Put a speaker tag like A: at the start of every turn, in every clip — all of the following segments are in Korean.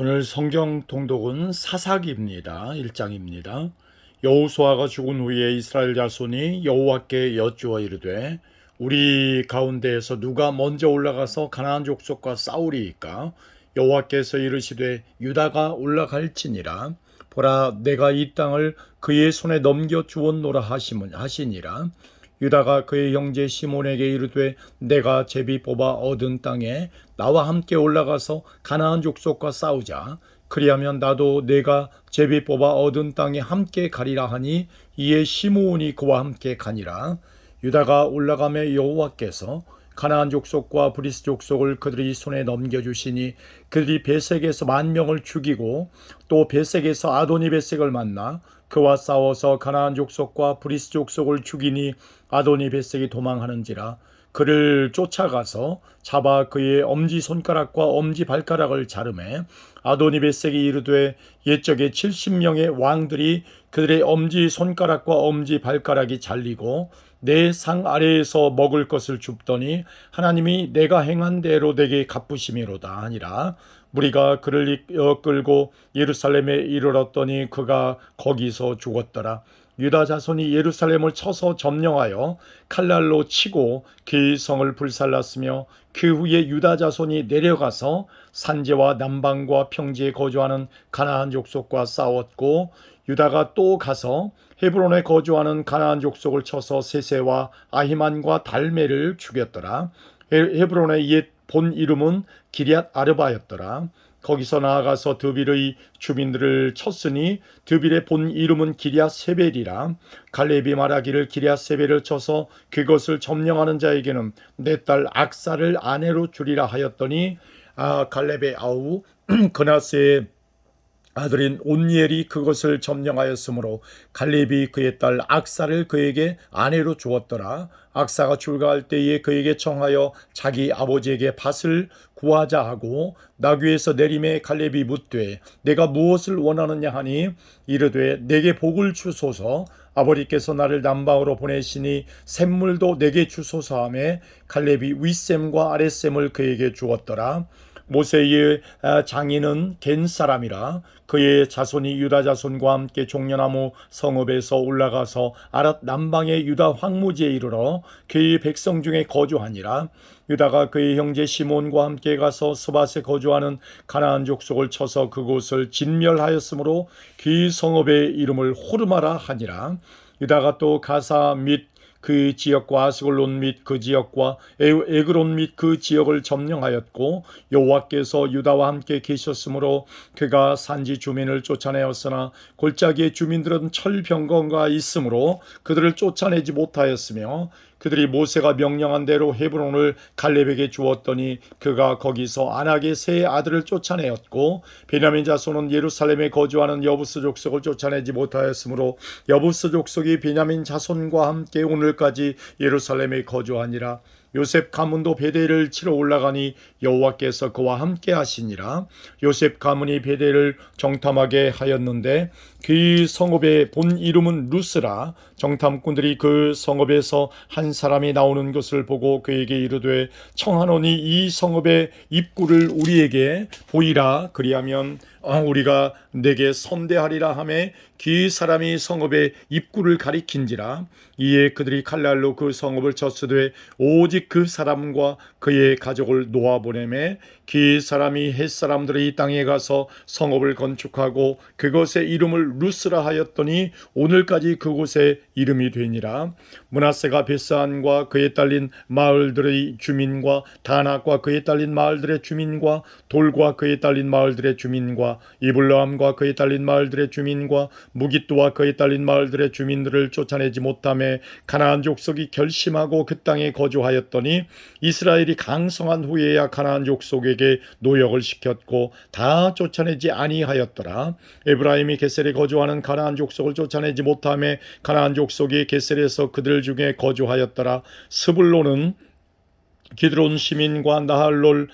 A: 오늘 성경 통독은 사사기입니다. 1장입니다. 여호수아가 죽은 후에 이스라엘 자손이 여호와께 여쭈어 이르되 우리 가운데에서 누가 먼저 올라가서 가나안 족속과 싸우리이까? 여호와께서 이르시되 유다가 올라갈지니라. 보라, 내가 이 땅을 그의 손에 넘겨 주었노라 하시니라. 유다가 그의 형제 시몬에게 이르되 내가 제비 뽑아 얻은 땅에 나와 함께 올라가서 가나안 족속과 싸우자. 그리하면 나도 내가 제비 뽑아 얻은 땅에 함께 가리라 하니 이에 시므온이 그와 함께 가니라. 유다가 올라가며 여호와께서 가나안 족속과 브리스 족속을 그들이 손에 넘겨주시니 그들이 베색에서 10,000명을 죽이고 또 베색에서 아도니 베색을 만나 그와 싸워서 가나안 족속과 브리스 족속을 죽이니 아도니 베색이 도망하는지라. 그를 쫓아가서 잡아 그의 엄지손가락과 엄지발가락을 자르매 아도니 베색이 이르되 옛적에 70명의 왕들이 그들의 엄지손가락과 엄지발가락이 잘리고 내 상 아래에서 먹을 것을 줍더니 하나님이 내가 행한 대로 내게 갚으심이로다 하니라. 무리가 그를 끌고 예루살렘에 이르렀더니 그가 거기서 죽었더라. 유다 자손이 예루살렘을 쳐서 점령하여 칼날로 치고 그 성을 불살랐으며 그 후에 유다 자손이 내려가서 산지와 남방과 평지에 거주하는 가나안 족속과 싸웠고 유다가 또 가서 헤브론에 거주하는 가나안 족속을 쳐서 세세와 아히만과 달메를 죽였더라. 헤브론의 옛 본 이름은 기럇 아르바였더라. 거기서 나아가서 드빌의 주민들을 쳤으니 드빌의 본 이름은 기럇 세벨이라. 갈렙이 말하기를 기럇 세벨을 쳐서 그것을 점령하는 자에게는 내 딸 악사를 아내로 주리라 하였더니 갈렙의 아우 그나스의 아들인 온니엘이 그것을 점령하였으므로 갈렙이 그의 딸 악사를 그에게 아내로 주었더라. 악사가 출가할 때에 그에게 청하여 자기 아버지에게 밭을 구하자 하고 나귀에서 내림에 갈렙이 묻되 내가 무엇을 원하느냐 하니 이르되 내게 복을 주소서. 아버지께서 나를 남방으로 보내시니 샘물도 내게 주소서 하매 갈렙이 윗샘과 아랫샘을 그에게 주었더라. 모세의 장인은 겐 사람이라. 그의 자손이 유다 자손과 함께 종려나무 성읍에서 올라가서 아랏 남방의 유다 황무지에 이르러 그의 백성 중에 거주하니라. 유다가 그의 형제 시몬과 함께 가서 스밧에 거주하는 가나안 족속을 쳐서 그곳을 진멸하였으므로 그 성읍의 이름을 호르마라 하니라. 유다가 또 가사 및 그 지역과 아스글론 및 그 지역과 에그론 및 그 지역을 점령하였고 여호와께서 유다와 함께 계셨으므로 그가 산지 주민을 쫓아내었으나 골짜기의 주민들은 철병거가 있으므로 그들을 쫓아내지 못하였으며 그들이 모세가 명령한 대로 헤브론을 갈렙에게 주었더니 그가 거기서 아낙의 세 아들을 쫓아내었고 베냐민 자손은 예루살렘에 거주하는 여부스 족속을 쫓아내지 못하였으므로 여부스 족속이 베냐민 자손과 함께 오늘까지 예루살렘에 거주하니라. 요셉 가문도 베델을 치러 올라가니 여호와께서 그와 함께 하시니라. 요셉 가문이 베델을 정탐하게 하였는데 그 성읍의 본 이름은 루스라. 정탐꾼들이 그 성읍에서 한 사람이 나오는 것을 보고 그에게 이르되 청하노니 이 성읍의 입구를 우리에게 보이라. 그리하면 우리가 내게 선대하리라 하매 그 사람이 성읍의 입구를 가리킨지라. 이에 그들이 칼날로 그 성읍을 쳤으되 오직 그 사람과 그의 가족을 놓아보내매 그 사람이 헷 사람들의 이 땅에 가서 성읍을 건축하고 그것의 이름을 루스라 하였더니 오늘까지 그곳의 이름이 되니라. 므낫세가 베스안과 그에 딸린 마을들의 주민과 다낙과 그에 딸린 마을들의 주민과 돌과 그에 딸린 마을들의 주민과 이블라함과 그에 딸린 마을들의 주민과 무깃도와 그에 딸린 마을들의 주민들을 쫓아내지 못하며 가나안 족속이 결심하고 그 땅에 거주하였더니 이스라엘이 강성한 후에야 가나안 족속에게 노역을 시켰고 다 쫓아내지 아니하였더라. 에브라임이 게셀에 거주하는 가나안 족속을 쫓아내지 못하며 가나안 족속이 게셀에서 그들 중에 거주하였더라. 스불론은 기드론 시민과 나할롤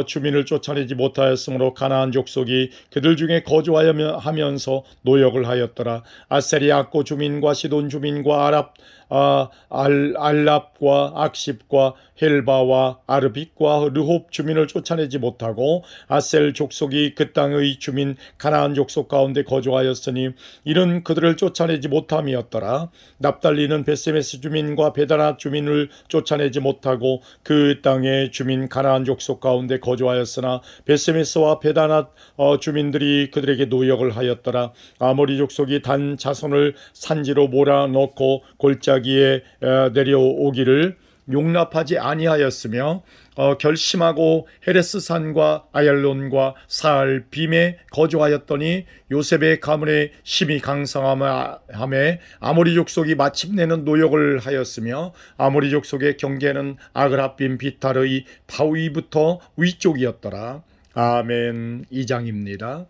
A: 주민을 쫓아내지 못하였으므로 가나안 족속이 그들 중에 거주하면서 노역을 하였더라. 아셀이 악고 주민과 시돈 주민과 알랍과 악십과 헬바와 아르빅과 르홉 주민을 쫓아내지 못하고 아셀 족속이 그 땅의 주민 가나안 족속 가운데 거주하였으니 이는 그들을 쫓아내지 못함이었더라. 납달리는 베세메스 주민과 베다낫 주민을 쫓아내지 못하고 그 땅의 주민 가나안 족속 가운데 거주하였으나 베세메스와 베다낫 주민들이 그들에게 노역을 하였더라. 아모리 족속이 단 자손을 산지로 몰아넣고 골짜기에 내려오기를 용납하지 아니하였으며 결심하고 헤레스산과 아얄론과 사알 빔에 거주하였더니 요셉의 가문의 심히 강성함에 아모리 족속이 마침내는 노역을 하였으며 아모리 족속의 경계는 아그라빔 비탈의 바위부터 위쪽이었더라. 아멘. 2장입니다.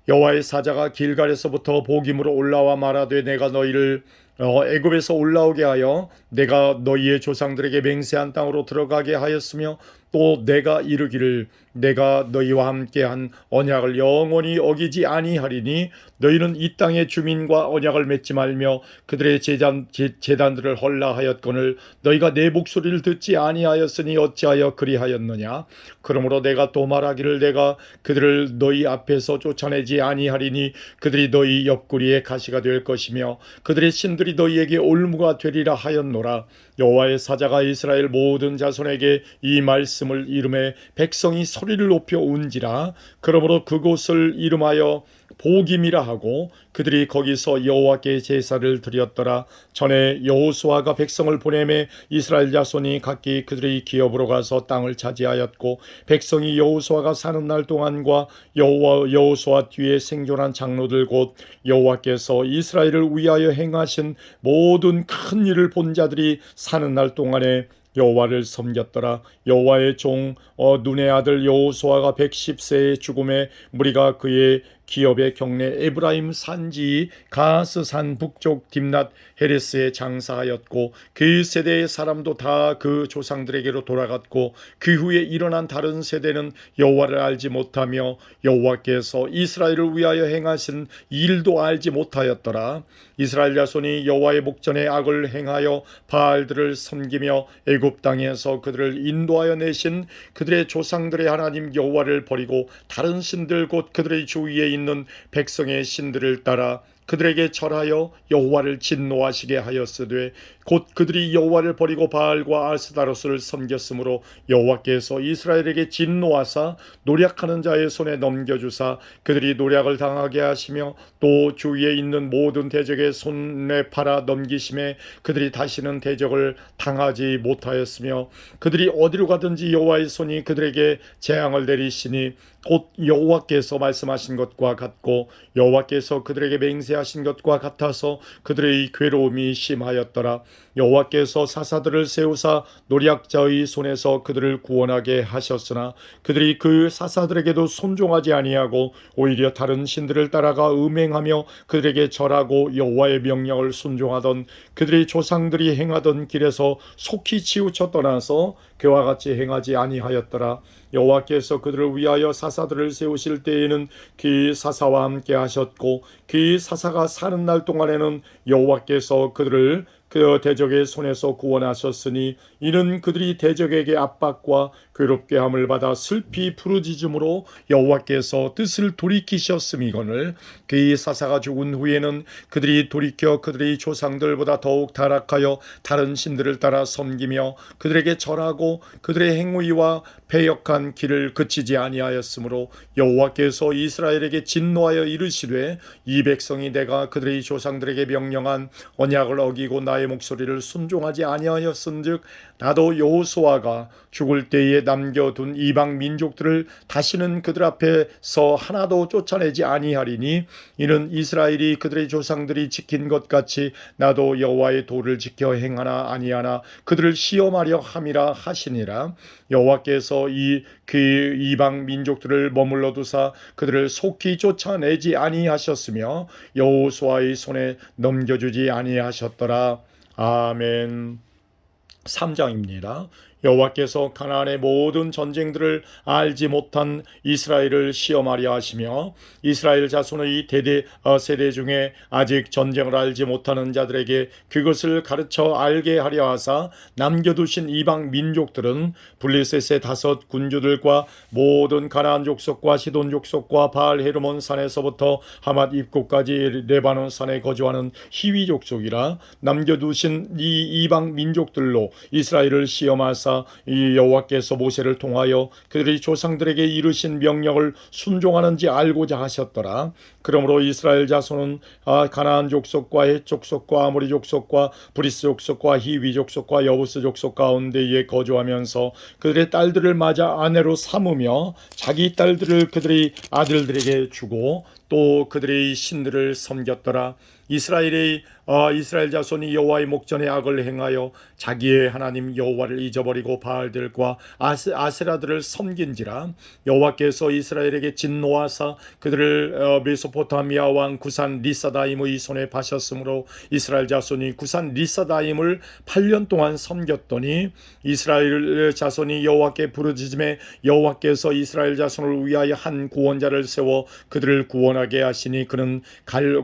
A: 여호와의 사자가 길갈에서부터 복임으로 올라와 말하되 내가 너희를 애굽에서 올라오게 하여 내가 너희의 조상들에게 맹세한 땅으로 들어가게 하였으며 또 내가 이르기를 내가 너희와 함께한 언약을 영원히 어기지 아니하리니 너희는 이 땅의 주민과 언약을 맺지 말며 그들의 제단들을 헐라하였거늘 너희가 내 목소리를 듣지 아니하였으니 어찌하여 그리하였느냐. 그러므로 내가 또 말하기를 내가 그들을 너희 앞에서 쫓아내지 아니하리니 그들이 너희 옆구리에 가시가 될 것이며 그들의 신들이 너희에게 올무가 되리라 하였노라. 여호와의 사자가 이스라엘 모든 자손에게 이 말씀을 이름해 백성이 소리를 높여 운지라. 그러므로 그곳을 이름하여 복임이라 하고 그들이 거기서 여호와께 제사를 드렸더라. 전에 여호수아가 백성을 보내매 이스라엘 자손이 각기 그들의 기업으로 가서 땅을 차지하였고 백성이 여호수아가 사는 날 동안과 여호수아 뒤에 생존한 장로들 곧 여호와께서 이스라엘을 위하여 행하신 모든 큰 일을 본 자들이 사는 날 동안에 여호와를 섬겼더라. 여호와의 종 눈의 아들 여호수아가 110세의 죽음에 무리가 그의 기업의 경내 에브라임 산지 가스산 북쪽 딥낫 헤레스에 장사하였고 그 세대의 사람도 다 그 조상들에게로 돌아갔고 그 후에 일어난 다른 세대는 여호와를 알지 못하며 여호와께서 이스라엘을 위하여 행하신 일도 알지 못하였더라. 이스라엘 자손이 여호와의 목전에 악을 행하여 바알들을 섬기며 애굽 땅에서 그들을 인도하여 내신 그들의 조상들의 하나님 여호와를 버리고 다른 신들 곧 그들의 주위에 있는 백성의 신들을 따라 그들에게 절하여 여호와를 진노하시게 하였으되 곧 그들이 여호와를 버리고 바알과 아스다로스를 섬겼으므로 여호와께서 이스라엘에게 진노하사 노략하는 자의 손에 넘겨주사 그들이 노략을 당하게 하시며 또 주위에 있는 모든 대적의 손에 팔아 넘기심에 그들이 다시는 대적을 당하지 못하였으며 그들이 어디로 가든지 여호와의 손이 그들에게 재앙을 내리시니 곧 여호와께서 말씀하신 것과 같고 여호와께서 그들에게 맹세하신 것과 같아서 그들의 괴로움이 심하였더라. 여호와께서 사사들을 세우사 노략자의 손에서 그들을 구원하게 하셨으나 그들이 그 사사들에게도 순종하지 아니하고 오히려 다른 신들을 따라가 음행하며 그들에게 절하고 여호와의 명령을 순종하던 그들의 조상들이 행하던 길에서 속히 치우쳐 떠나서 그와 같이 행하지 아니하였더라. 여호와께서 그들을 위하여 사사들을 세우실 때에는 그 사사와 함께 하셨고 그 사사가 사는 날 동안에는 여호와께서 그들을 그 대적의 손에서 구원하셨으니 이는 그들이 대적에게 압박과 괴롭게 함을 받아 슬피 부르짖음으로 여호와께서 뜻을 돌이키셨음이거늘 그 사사가 죽은 후에는 그들이 돌이켜 그들의 조상들보다 더욱 타락하여 다른 신들을 따라 섬기며 그들에게 절하고 그들의 행위와 패역한 길을 그치지 아니하였으므로 여호와께서 이스라엘에게 진노하여 이르시되 이 백성이 내가 그들의 조상들에게 명령한 언약을 어기고 나의 목소리를 순종하지 아니하였은즉 나도 여호수아가 죽을 때에 남겨둔 이방 민족들을 다시는 그들 앞에서 하나도 쫓아내지 아니하리니 이는 이스라엘이 그들의 조상들이 지킨 것 같이 나도 여호와의 도를 지켜 행하나 아니하나 그들을 시험하려 함이라 하시니라. 여호와께서 그 이방 민족들을 머물러 두사 그들을 속히 쫓아내지 아니하셨으며 여호수아의 손에 넘겨주지 아니하셨더라. 아멘. 3장입니다. 여호와께서 가나안의 모든 전쟁들을 알지 못한 이스라엘을 시험하려 하시며 이스라엘 자손의 세대 중에 아직 전쟁을 알지 못하는 자들에게 그것을 가르쳐 알게 하려 하사 남겨두신 이방 민족들은 블레셋의 5 군주들과 모든 가나안 족속과 시돈 족속과 바알 헤르몬 산에서부터 하맛 입구까지 레바논 산에 거주하는 히위 족속이라 남겨두신 이 이방 민족들로 이스라엘을 시험하사 이 여호와께서 모세를 통하여 그들의 조상들에게 이르신 명령을 순종하는지 알고자 하셨더라. 그러므로 이스라엘 자손은 가나안 족속과 헷 족속과 아모리 족속과 브리스 족속과 히위 족속과 여부스 족속 가운데에 거주하면서 그들의 딸들을 맞아 아내로 삼으며 자기 딸들을 그들의 아들들에게 주고 또 그들의 신들을 섬겼더라. 이스라엘 자손이 여호와의 목전에 악을 행하여 자기의 하나님 여호와를 잊어버리고 바알들과 아세라들을 섬긴지라. 여호와께서 이스라엘에게 진노하사 그들을 메소포타미아 왕 구산 리사다임의 손에 파셨으므로 이스라엘 자손이 구산 리사다임을 8년 동안 섬겼더니 이스라엘 자손이 여호와께 부르짖음에 여호와께서 이스라엘 자손을 위하여 한 구원자를 세워 그들을 구원하게 하시니 그는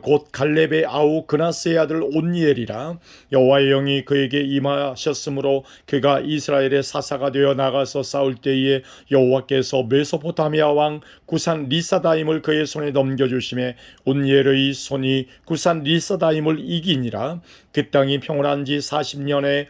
A: 곧 갈렙의 아우 그나스의 아들 온니엘이라. 여호와의 영이 그에게 임하셨으므로 그가 이스라엘의 사사가 되어 나가서 싸울 때에 여호와께서 메소포타미아 왕 구산 리사다임을 그의 손에 넘겨주심에 온니엘의 손이 구산 리사다임을 이기니라. 그 땅이 평온한 지 40년에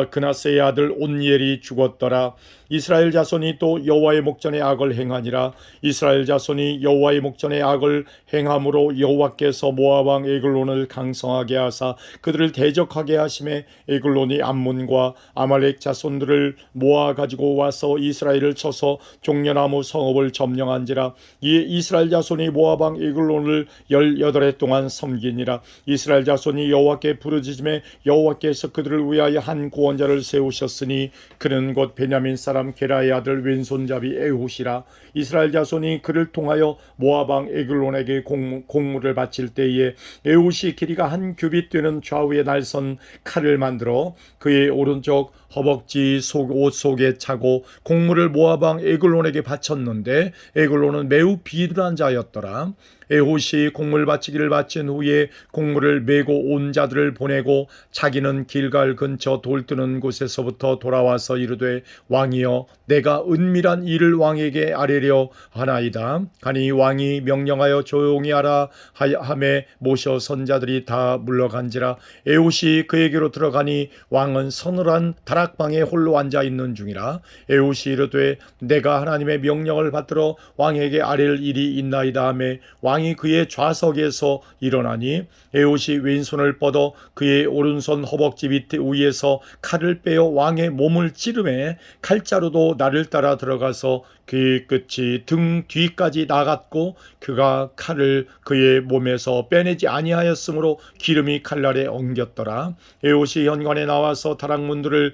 A: 그나스의 아들 온니엘이 죽었더라. 이스라엘 자손이 또 여호와의 목전에 악을 행하니라. 이스라엘 자손이 여호와의 목전에 악을 행함으로 여호와께서 모압 왕 에글론을 강성하게 하사 그들을 대적하게 하심에 에글론이 암몬과 아말렉 자손들을 모아 가지고 와서 이스라엘을 쳐서 종려나무 성읍을 점령한지라. 이에 이스라엘 자손이 모압 왕 에글론을 18해 동안 섬기니라. 이스라엘 자손이 여호와께 부르짖음에 여호와께서 그들을 위하여 한 구원자를 세우셨으니 그는 곧 베냐민 사람 게라의 아들 왼손잡이 에훗이라. 이스라엘 자손이 그를 통하여 모압 왕 에글론에게 공물을 바칠 때에 에훗이 길이가 1규빗 되는 좌우에 날선 칼을 만들어 그의 오른쪽 허벅지 옷 속에 차고 공물을 모압 왕 에글론에게 바쳤는데 에글론은 매우 비둔한 자였더라. 에훗이 공물 바치기를 바친 후에 공물을 메고 온 자들을 보내고 자기는 길갈 근처 돌 뜨는 곳에서부터 돌아와서 이르되 왕이여 내가 은밀한 일을 왕에게 아뢰려 하나이다. 가니 왕이 명령하여 조용히 하라 하매 모셔 선자들이 다 물러간지라. 에훗이 그에게로 들어가니 왕은 서늘한 다락방에 홀로 앉아 있는 중이라. 에훗이 이르되 내가 하나님의 명령을 받들어 왕에게 아뢰를 일이 있나이다 하매 왕이 그의 좌석에서 일어나니 에훗이 왼손을 뻗어 그의 오른손 허벅지 밑에 위에서 칼을 빼어 왕의 몸을 찌르매 칼자루도 나를 따라 들어가서 그의 끝이 등 뒤까지 나갔고 그가 칼을 그의 몸에서 빼내지 아니하였으므로 기름이 칼날에 엉겼더라. 에훗이 현관에 나와서 다락문들을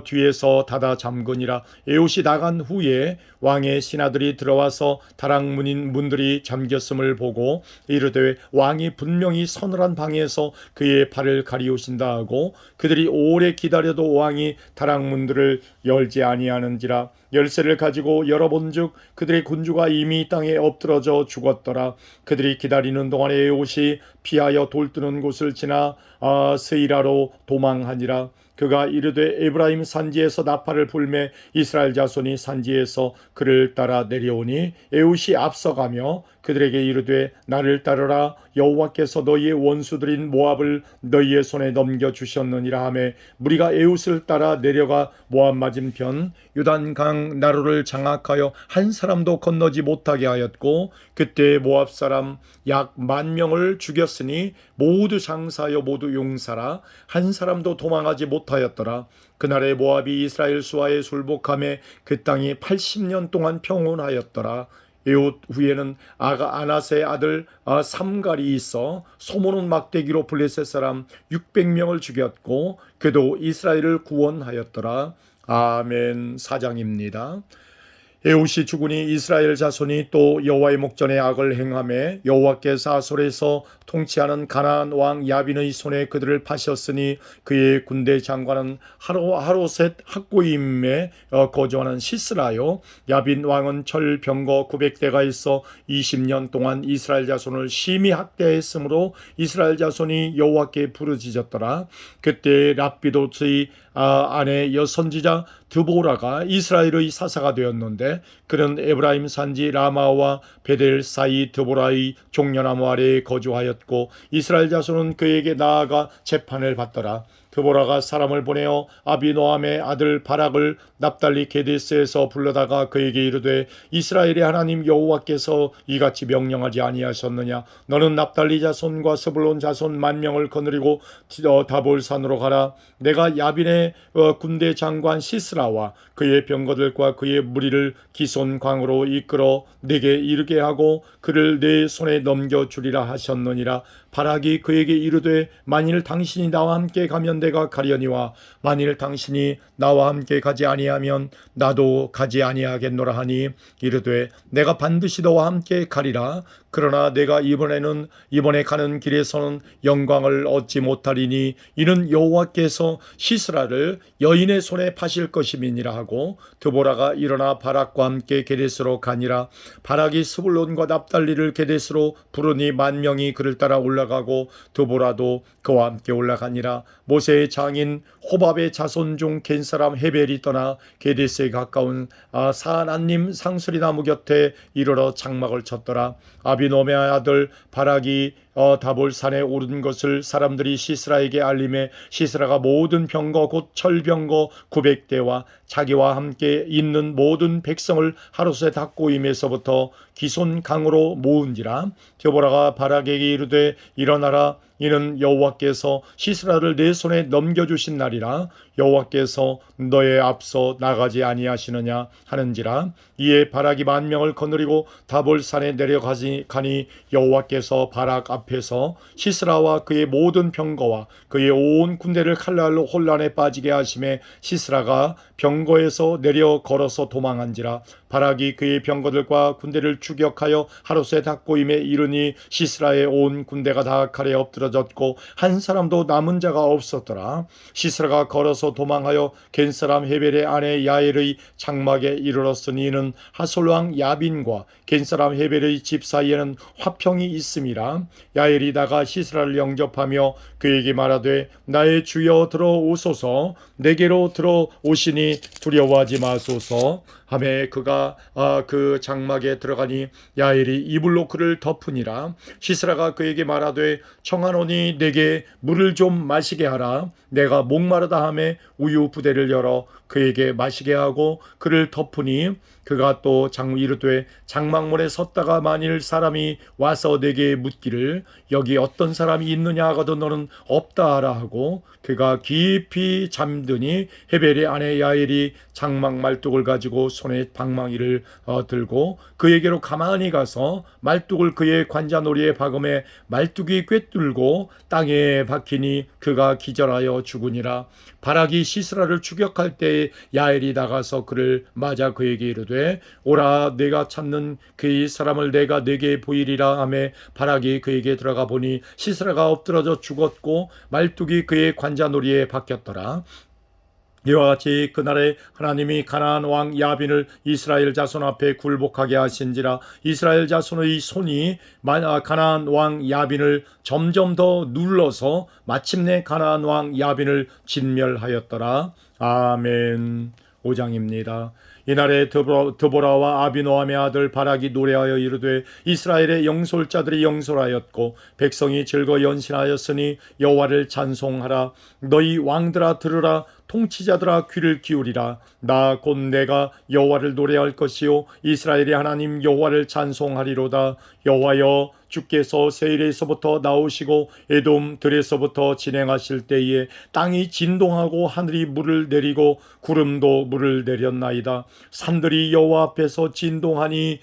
A: 뒤에서 닫아 잠그니라. 에훗이 나간 후에 왕의 신하들이 들어와서 다락문들이 잠겼음을 보고 이르되 왕이 분명히 서늘한 방에서 그의 발을 가리우신다 하고 그들이 오래 기다려도 왕이 다락문들을 열지 아니하는지라. 열쇠를 가지고 열어본즉 그들의 군주가 이미 땅에 엎드러져 죽었더라. 그들이 기다리는 동안에 에훗이 피하여 돌뜨는 곳을 지나 스이라로 도망하니라. 그가 이르되 에브라임 산지에서 나팔을 불매 이스라엘 자손이 산지에서 그를 따라 내려오니 에훗이 앞서가며 그들에게 이르되 나를 따르라. 여호와께서 너희의 원수들인 모압을 너희의 손에 넘겨주셨느니라 하매 무리가 에훗을 따라 내려가 모압 맞은편 요단강 나루를 장악하여 한 사람도 건너지 못하게 하였고 그때 모압 사람 약 10,000명을 죽였으니 모두 장사하여 모두 용사라. 한 사람도 도망하지 못하였더라. 그날에 모압이 이스라엘 수하에 술복함에 그 땅이 80년 동안 평온하였더라. 에훗 후에는 아낫의 아들 삼갈이 있어 소모는 막대기로 블레셋 사람 600명을 죽였고 그도 이스라엘을 구원하였더라. 아멘. 4장입니다. 에웃이 죽으니 이스라엘 자손이 또 여호와의 목전에 악을 행하매 여호와께서 아솔에서 통치하는 가나안 왕 야빈의 손에 그들을 파셨으니 그의 군대 장관은 하로셋 학고임에 거주하는 시스라요. 야빈 왕은 철병거 900대가 있어 20년 동안 이스라엘 자손을 심히 학대했으므로 이스라엘 자손이 여호와께 부르짖었더라. 그때 랍비도스의 아내 여선지자 드보라가 이스라엘의 사사가 되었는데 그는 에브라임 산지 라마와 베델 사이 드보라의 종려나무 아래에 거주하였고 이스라엘 자손은 그에게 나아가 재판을 받더라. 드보라가 사람을 보내어 아비노함의 아들 바락을 납달리 게데스에서 불러다가 그에게 이르되 이스라엘의 하나님 여호와께서 이같이 명령하지 아니하셨느냐. 너는 납달리 자손과 스불론 자손 10,000명을 거느리고 다볼산으로 가라. 내가 야빈의 군대 장관 시스라와 그의 병거들과 그의 무리를 기손 강으로 이끌어 내게 이르게 하고 그를 내 손에 넘겨주리라 하셨느니라. 바락이 그에게 이르되 만일 당신이 나와 함께 가면 내가 가려니와 만일 당신이 나와 함께 가지 아니하면 나도 가지 아니하겠노라 하니 이르되 내가 반드시 너와 함께 가리라. 그러나 내가 이번에 가는 길에서는 영광을 얻지 못하리니 이는 여호와께서 시스라를 여인의 손에 파실 것임이니라 하고 드보라가 일어나 바락과 함께 게데스로 가니라. 바락이 스불론과 납달리를 게데스로 부르니 10,000명이 그를 따라 올라가고 드보라도 그와 함께 올라가니라. 모세의 장인 호밥의 자손 중 겐사람 헤벨이 떠나 게데스에 가까운 사안님 상수리 나무 곁에 이르러 장막을 쳤더라. 아비노의 아들 바락이 다볼산에 오른 것을 사람들이 시스라에게 알림해 시스라가 모든 병거 곧 철병거 900대와 자기와 함께 있는 모든 백성을 하루셋 학고임에서부터 기손 강으로 모은지라. 드보라가 바락에게 이르되 일어나라. 이는 여호와께서 시스라를 내 손에 넘겨주신 날이라. 여호와께서 너의 앞서 나가지 아니하시느냐 하는지라. 이에 바락이 10,000명을 거느리고 다볼산에 내려가니 여호와께서 바락 앞에서 시스라와 그의 모든 병거와 그의 온 군대를 칼날로 혼란에 빠지게 하심에 시스라가 병거에서 내려 걸어서 도망한지라. 바락이 그의 병거들과 군대를 추격하여 하루셋 학고임에 이르니 시스라의 온 군대가 다 칼에 엎드러졌고 한 사람도 남은 자가 없었더라. 시스라가 걸어서 도망하여 겐사람 헤벨의 아내 야엘의 장막에 이르렀으니 이는 하솔왕 야빈과 겐사람 헤벨의 집 사이에는 화평이 있음이라. 야엘이 나가 시스라를 영접하며 그에게 말하되 나의 주여 들어오소서. 내게로 들어오시니 두려워하지 마소서 하매 그가 그 장막에 들어가니 야엘이 이불로 그를 덮으니라. 시스라가 그에게 말하되 청하노니 내게 물을 좀 마시게 하라. 내가 목마르다 하매 우유 부대를 열어 그에게 마시게 하고 그를 덮으니 그가 또 이르되 장막문에 섰다가 만일 사람이 와서 내게 묻기를 여기 어떤 사람이 있느냐 하거든 너는 없다 하라 하고 그가 깊이 잠드니 헤벨의 아내 야엘이 장막 말뚝을 가지고 손에 방망이를 들고 그에게로 가만히 가서 말뚝을 그의 관자놀이에 박음에 말뚝이 꿰뚫고 땅에 박히니 그가 기절하여 죽으니라. 바락이 시스라를 추격할 때 야엘이 나가서 그를 맞아 그에게 이르되 오라 내가 찾는 그 사람을 내가 네게 보이리라 하매 바락이 그에게 들어가 보니 시스라가 엎드러져 죽었고 말뚝이 그의 관자놀이에 박혔더라. 이와 같이 그날에 하나님이 가나안 왕 야빈을 이스라엘 자손 앞에 굴복하게 하신지라. 이스라엘 자손의 손이 가나안 왕 야빈을 점점 더 눌러서 마침내 가나안 왕 야빈을 진멸하였더라. 아멘. 5장입니다. 이날에 드보라와 아비노함의 아들 바락이 노래하여 이르되 이스라엘의 영솔자들이 영솔하였고 백성이 즐거 연신하였으니 여호와를 찬송하라. 너희 왕들아 들으라. 통치자들아 귀를 기울이라. 나 곧 내가 여호와를 노래할 것이요 이스라엘의 하나님 여호와를 찬송하리로다. 여호와여 주께서 세일에서부터 나오시고 에돔 들에서부터 진행하실 때에 땅이 진동하고 하늘이 물을 내리고 구름도 물을 내렸나이다. 산들이 여호와 앞에서 진동하니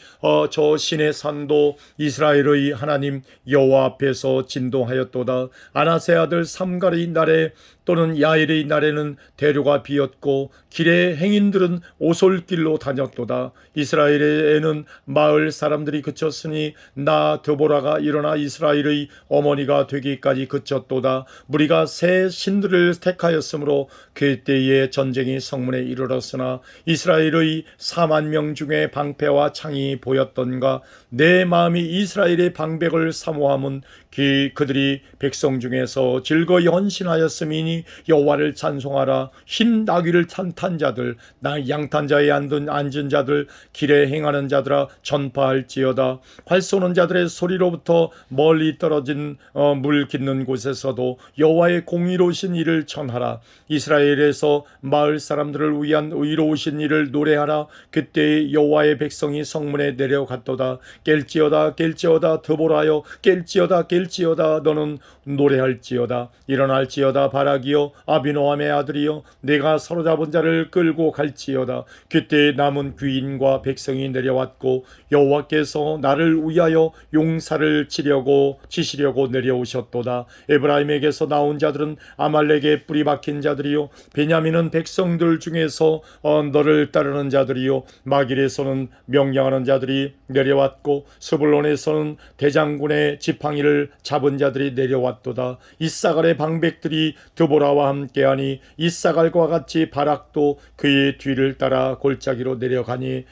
A: 저 신의 산도 이스라엘의 하나님 여호와 앞에서 진동하였도다. 아나세 아들 삼갈의 날에 또는 야일의 날에는 대류가 비었고 길의 행인들은 오솔길로 다녔도다. 이스라엘에는 마을 사람들이 그쳤으니 나 드보라가 일어나 이스라엘의 어머니가 되기까지 그쳤도다. 무리가 새 신들을 택하였으므로 그때에 전쟁이 성문에 이르렀으나 이스라엘의 4만 명 중에 방패와 창이 보였던가. 내 마음이 이스라엘의 방백을 사모함은 그들이 백성 중에서 즐거이 헌신하였음이니 여호와를 찬송하라. 흰 나귀를 탄 자들, 양탄자에 앉은 자들, 길에 행하는 자들아 전파할지어다. 활 쏘는 자들의 소리로부터 멀리 떨어진 물 깃는 곳에서도 여호와의 공의로우신 일을 전하라. 이스라엘에서 마을 사람들을 위한 의로우신 일을 노래하라. 그때 여호와의 백성이 성문에 내려갔도다. 깰지어다 깰지어다 드보라여 깰지어다 너는 노래할지어다. 일어날지어다 바라기여 아비노함의 아들이여 내가 사로잡은 자를 끌고 갈지어다. 그때 남은 귀인과 백성이 내려왔고 여호와께서 나를 위하여 용사를 치시려고 내려오셨도다. 에브라임에게서 나온 자들은 아말렉의 뿌리 박힌 자들이요 베냐민은 백성들 중에서 너를 따르는 자들이요 마길에서는 명령하는 자들이 내려왔고 스불론에서는 대장군의 지팡이를 잡은 자들이 내려왔도다. 이사갈의 방백들이 드보라와 함께하니 이사갈과 같이 바락도 그의 뒤를 따라 골짜기로 내려가니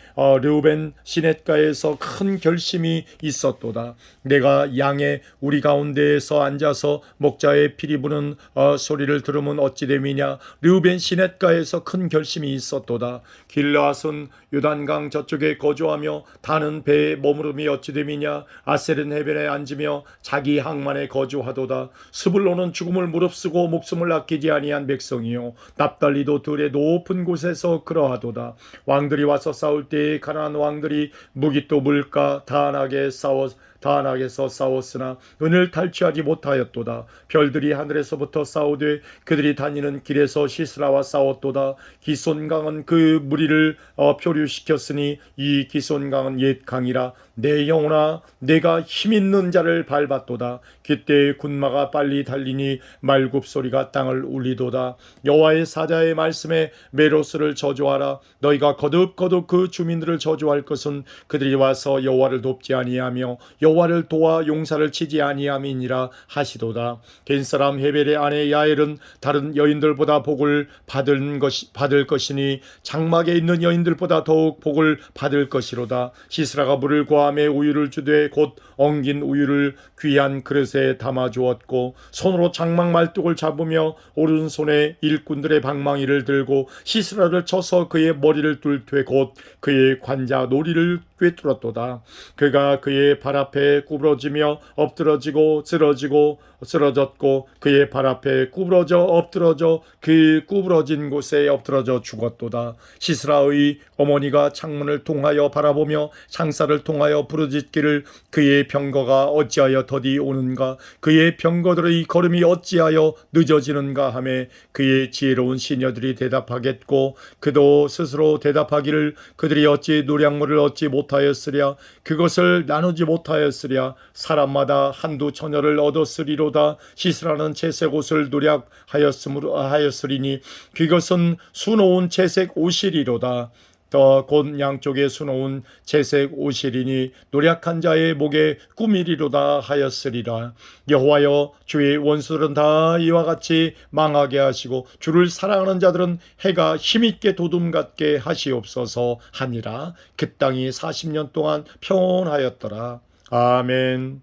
A: 르우벤 시냇가에서 큰 결심이 있었도다. 내가 양의 우리 가운데에서 앉아서 목자의 피리 부는 소리를 들으면 어찌 됨이냐. 르우벤 시냇가에서 큰 결심이 있었도다. 길르앗은 요단강 저쪽에 거주하며 다는 배에 머무름이 어찌 됨이냐. 아셀은 해변에 앉으며 자기 항만에 거주하도다. 스불론은 죽음을 무릅쓰고 목숨을 아끼지 아니한 백성이요 납달리도 들의 높은 곳에서 그러하도다. 왕들이 와서 싸울 때에 가나안 왕들이 무기또 물가 다안하게서 싸웠으나 은을 탈취하지 못하였도다. 별들이 하늘에서부터 싸우되 그들이 다니는 길에서 시스라와 싸웠도다. 기손강은 그 무리를 표류시켰으니 이 기손강은 옛 강이라. 내 영혼아 내가 힘있는 자를 밟았도다. 그때 군마가 빨리 달리니 말굽소리가 땅을 울리도다. 여호와의 사자의 말씀에 메로스를 저주하라. 너희가 거듭 그 주민들을 저주할 것은 그들이 와서 여호와를 돕지 아니하며 여호와를 도와 용사를 치지 아니함이니라 하시도다. 겐사람 헤벨의 아내 야엘은 다른 여인들보다 복을 받을 것이니 장막에 있는 여인들보다 더욱 복을 받을 것이로다. 시스라가 물을 구함에 우유를 주되 곧 엉긴 우유를 귀한 그릇에 담아 주었고 손으로 장막 말뚝을 잡으며 오른손에 일꾼들의 방망이를 들고 시스라를 쳐서 그의 머리를 뚫되 곧 그의 관자 놀이를 꿰뚫었도다. 그가 그의 발 앞에 구부러지며 엎드러지고 쓰러졌고 그의 발 앞에 구부러져 엎드러져 그 구부러진 곳에 엎드러져 죽었도다. 시스라의 어머니가 창문을 통하여 바라보며 창살을 통하여 부르짖기를 그의 병거가 어찌하여 더디 오는가 그의 병거들의 걸음이 어찌하여 늦어지는가 하며 그의 지혜로운 시녀들이 대답하겠고 그도 스스로 대답하기를 그들이 어찌 노량물을 얻지 못하였으랴 그것을 나누지 못하였으랴 사람마다 한두 처녀를 얻었으리로다. 시스라는 채색 옷을 노력하였으리니 그것은 수놓은 채색 옷이리로다. 곧 양쪽에 수놓은 채색 옷이리니 노력한 자의 목에 꿈이리로다 하였으리라. 여호와여 주의 원수들은 다 이와 같이 망하게 하시고 주를 사랑하는 자들은 해가 힘있게 도둠같게 하시옵소서 하니라. 그 땅이 40년 동안 평온하였더라. 아멘.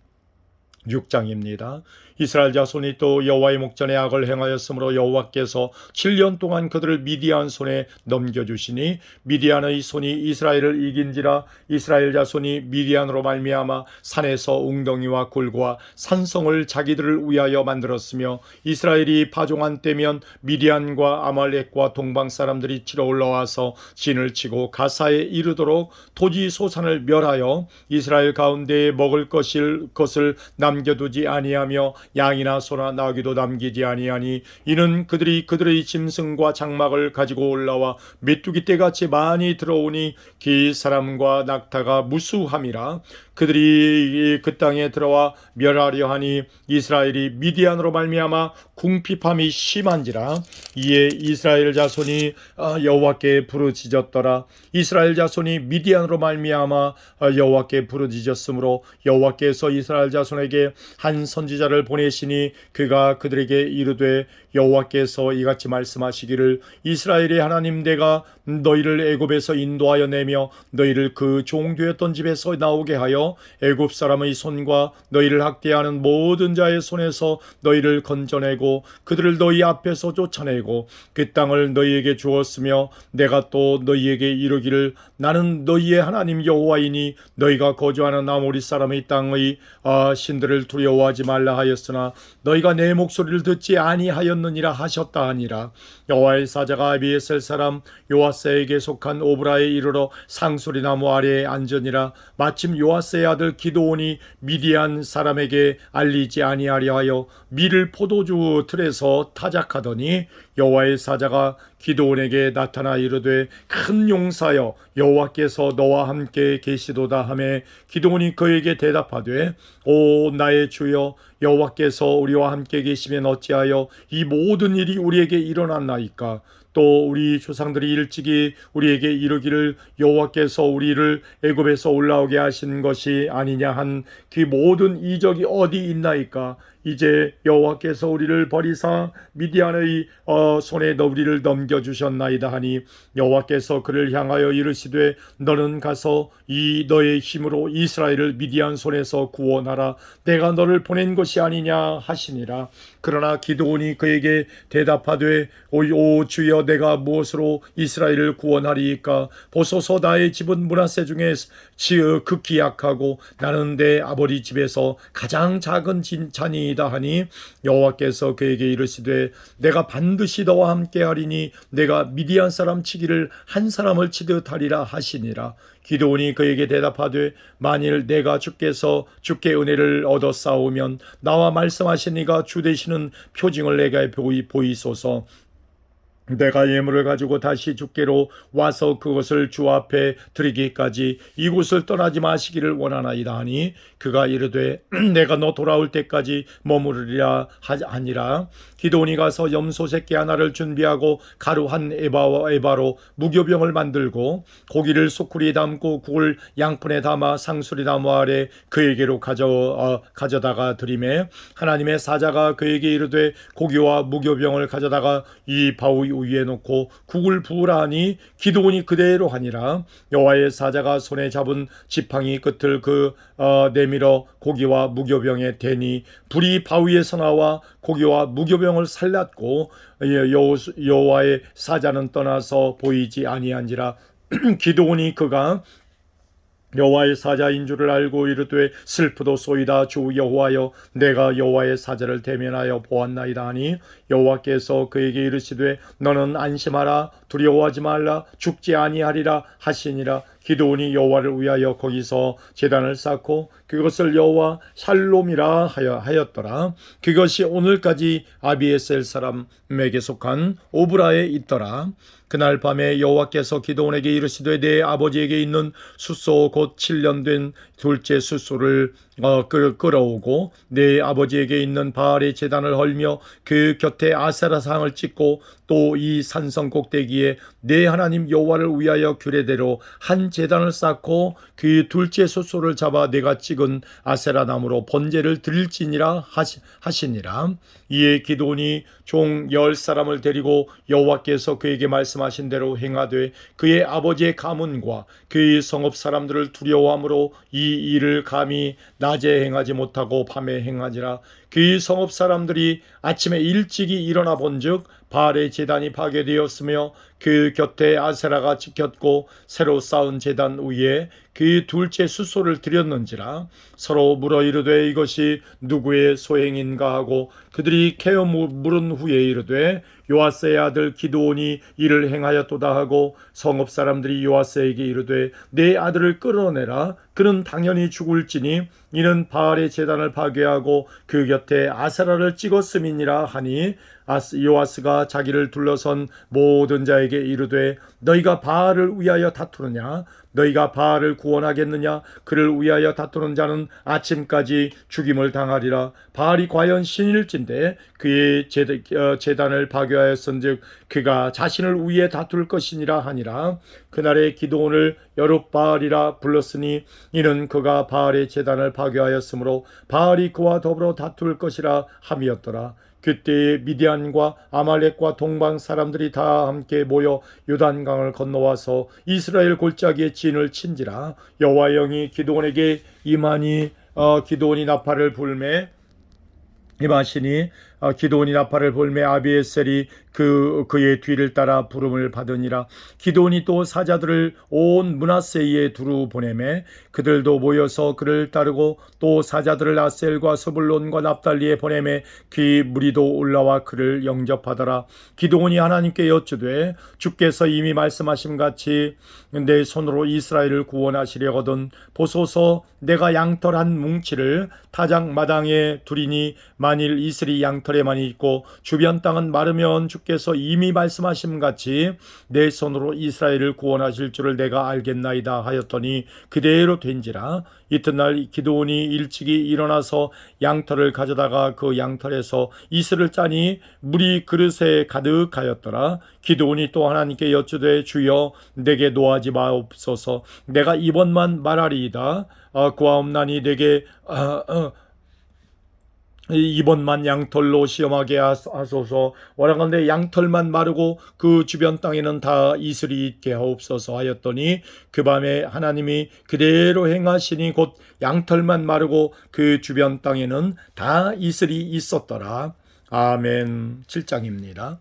A: 6장입니다. 이스라엘 자손이 또 여호와의 목전에 악을 행하였으므로 여호와께서 7년 동안 그들을 미디안 손에 넘겨주시니 미디안의 손이 이스라엘을 이긴지라. 이스라엘 자손이 미디안으로 말미암아 산에서 웅덩이와 굴과 산성을 자기들을 위하여 만들었으며 이스라엘이 파종한 때면 미디안과 아말렉과 동방 사람들이 치러 올라와서 진을 치고 가사에 이르도록 토지 소산을 멸하여 이스라엘 가운데에 먹을 것을 남겨두지 아니하며 양이나 소나 나귀도 남기지 아니하니 이는 그들이 그들의 짐승과 장막을 가지고 올라와 메뚜기 떼같이 많이 들어오니 기 사람과 낙타가 무수함이라. 그들이 그 땅에 들어와 멸하려 하니 이스라엘이 미디안으로 말미암아 궁핍함이 심한지라. 이에 이스라엘 자손이 여호와께 부르짖었더라. 이스라엘 자손이 미디안으로 말미암아 여호와께 부르짖었으므로 여호와께서 이스라엘 자손에게 한 선지자를 보내시니 그가 그들에게 이르되 여호와께서 이같이 말씀하시기를 이스라엘의 하나님 내가 너희를 애굽에서 인도하여 내며 너희를 그 종되었던 집에서 나오게 하여 애굽 사람의 손과 너희를 학대하는 모든 자의 손에서 너희를 건져내고 그들을 너희 앞에서 쫓아내고 그 땅을 너희에게 주었으며 내가 또 너희에게 이르기를 나는 너희의 하나님 여호와이니 너희가 거주하는 아모리 사람의 땅의 신들을 두려워하지 말라 하였으나 너희가 내 목소리를 듣지 아니하였느니라 하셨다 하니라. 여호와의 사자가 아비에셀 사람 요아스에게 속한 오브라에 이르러 상수리 나무 아래에 앉으니라. 마침 요아스의 아들 기드온이 미디안 사람에게 알리지 아니하려 하여 밀을 포도주 틀에서 타작하더니 여호와의 사자가 기드온에게 나타나 이르되 큰 용사여 여호와께서 너와 함께 계시도다 하매 기드온이 그에게 대답하되 오 나의 주여 여호와께서 우리와 함께 계시면 어찌하여 이 모든 일이 우리에게 일어났나이까. 또 우리 조상들이 일찍이 우리에게 이르기를 여호와께서 우리를 애굽에서 올라오게 하신 것이 아니냐 한 그 모든 이적이 어디 있나이까. 이제 여호와께서 우리를 버리사 미디안의 손에 우리를 넘겨주셨나이다 하니 여호와께서 그를 향하여 이르시되 너는 가서 이 너의 힘으로 이스라엘을 미디안 손에서 구원하라. 내가 너를 보낸 것이 아니냐 하시니라. 그러나 기드온이 그에게 대답하되 오 주여 내가 무엇으로 이스라엘을 구원하리이까. 보소서 나의 집은 므낫세 중에 극히 약하고 나는 내 아버지 집에서 가장 작은 자니이다 하니 여호와께서 그에게 이르시되 내가 반드시 너와 함께 하리니 내가 미디안 사람 치기를 한 사람을 치듯 하리라 하시니라. 기드온이 그에게 대답하되 만일 내가 주께서 주께 은혜를 얻어 싸우면 나와 말씀하신 이가 주 되시는 표징을 내게 보이소서. 내가 예물을 가지고 다시 주께로 와서 그것을 주 앞에 드리기까지 이곳을 떠나지 마시기를 원하나이다 하니 그가 이르되 내가 너 돌아올 때까지 머무르리라 하니라. 기드온이 가서 염소 새끼 하나를 준비하고 가루 한 에바로 무교병을 만들고 고기를 소쿠리에 담고 국을 양푼에 담아 상수리 나무 아래 그에게로 가져다가 드리매 하나님의 사자가 그에게 이르되 고기와 무교병을 가져다가 이 바위 위에 놓고 국을 부으라 하니 기드온이 그대로 하니라. 여호와의 사자가 손에 잡은 지팡이 끝을 내밀어 고기와 무교병에 대니 불이 바위에서 나와 고기와 무교병을 살랐고 여호와의 사자는 떠나서 보이지 아니한지라. 기드온이 그가 여호와의 사자인 줄을 알고 이르되 슬프도소이다. 주 여호와여 내가 여호와의 사자를 대면하여 보았나이다 하니 여호와께서 그에게 이르시되 너는 안심하라 두려워하지 말라 죽지 아니하리라 하시니라. 기드온이 여호와를 위하여 거기서 제단을 쌓고 그것을 여호와 샬롬이라 하였더라. 그것이 오늘까지 아비에셀 사람에게 속한 오브라에 있더라. 그날 밤에 여호와께서 기드온에게 이르시되 내 아버지에게 있는 숫소 곧 7년 된 둘째 숫소를 끌어오고 내 아버지에게 있는 바알의 제단을 헐며 그 곁에 아세라상을 찍고 또 이 산성 꼭대기에 내 하나님 여호와를 위하여 규례대로 한 제단을 쌓고 그 둘째 숫소를 잡아 내가 찍은 아세라 나무로 번제를 드릴지니라 하시니라. 이에 기드온이 종 10사람을 데리고 여호와께서 그에게 말씀하신 대로 행하되 그의 아버지의 가문과 그의 성읍 사람들을 두려워함으로 이 일을 감히 낮에 행하지 못하고 밤에 행하지라. 그의 성읍 사람들이 아침에 일찍이 일어나 본즉 바알의 제단이 파괴되었으며 그 곁에 아세라가 지켰고 새로 쌓은 제단 위에 그 둘째 숫소를 드렸는지라. 서로 물어 이르되 이것이 누구의 소행인가 하고 그들이 캐어 물은 후에 이르되 요아스의 아들 기드온이 이를 행하였도다 하고 성읍 사람들이 요아스에게 이르되 내 아들을 끌어내라. 그는 당연히 죽을지니 이는 바알의 제단을 파괴하고 그 곁에 아세라를 찍었음이니라 하니 요아스가 자기를 둘러선 모든 자에게 이르되 너희가 바알을 위하여 다투느냐? 너희가 바알을 구원하겠느냐? 그를 위하여 다투는 자는 아침까지 죽임을 당하리라. 바알이 과연 신일진데 그의 제단을 파괴하였은즉 그가 자신을 위해 다툴 것이니라 하니라. 그날에 기드온을 여룻바알이라 불렀으니 이는 그가 바알의 제단을 파괴하였으므로 바알이 그와 더불어 다툴 것이라 함이었더라. 그때에 미디안과 아말렉과 동방 사람들이 다 함께 모여 요단강을 건너와서 이스라엘 골짜기에 진을 친지라. 여호와의 영이 기드온에게 임하니 기드온이 나팔을 불매 임하시니 기드온이 나팔을 불매 아비에셀이 그의 뒤를 따라 부름을 받으니라. 기드온이 또 사자들을 온 므낫세에 두루 보내매 그들도 모여서 그를 따르고 또 사자들을 아셀과 스불론과 납달리에 보내매 그 무리도 올라와 그를 영접하더라. 기드온이 하나님께 여쭈되 주께서 이미 말씀하신 같이 내 손으로 이스라엘을 구원하시려거든 보소서 내가 양털 한 뭉치를 타작 마당에 두리니 만일 이슬이 양털에만 있고 주변 땅은 마르면 주께서 이미 말씀하심 같이 내 손으로 이스라엘을 구원하실 줄을 내가 알겠나이다 하였더니 그대로 된지라. 이튿날 기드온이 일찍이 일어나서 양털을 가져다가 그 양털에서 이슬을 짜니 물이 그릇에 가득하였더라. 기드온이 또 하나님께 여쭈되 주여 내게 노하지 마옵소서. 내가 이번만 말하리이다. 구하옵나니 내게 이번만 양털로 시험하게 하소서. 원하건대 양털만 마르고 그 주변 땅에는 다 이슬이 있게 하옵소서 하였더니 그 밤에 하나님이 그대로 행하시니 곧 양털만 마르고 그 주변 땅에는 다 이슬이 있었더라. 아멘. 7장입니다.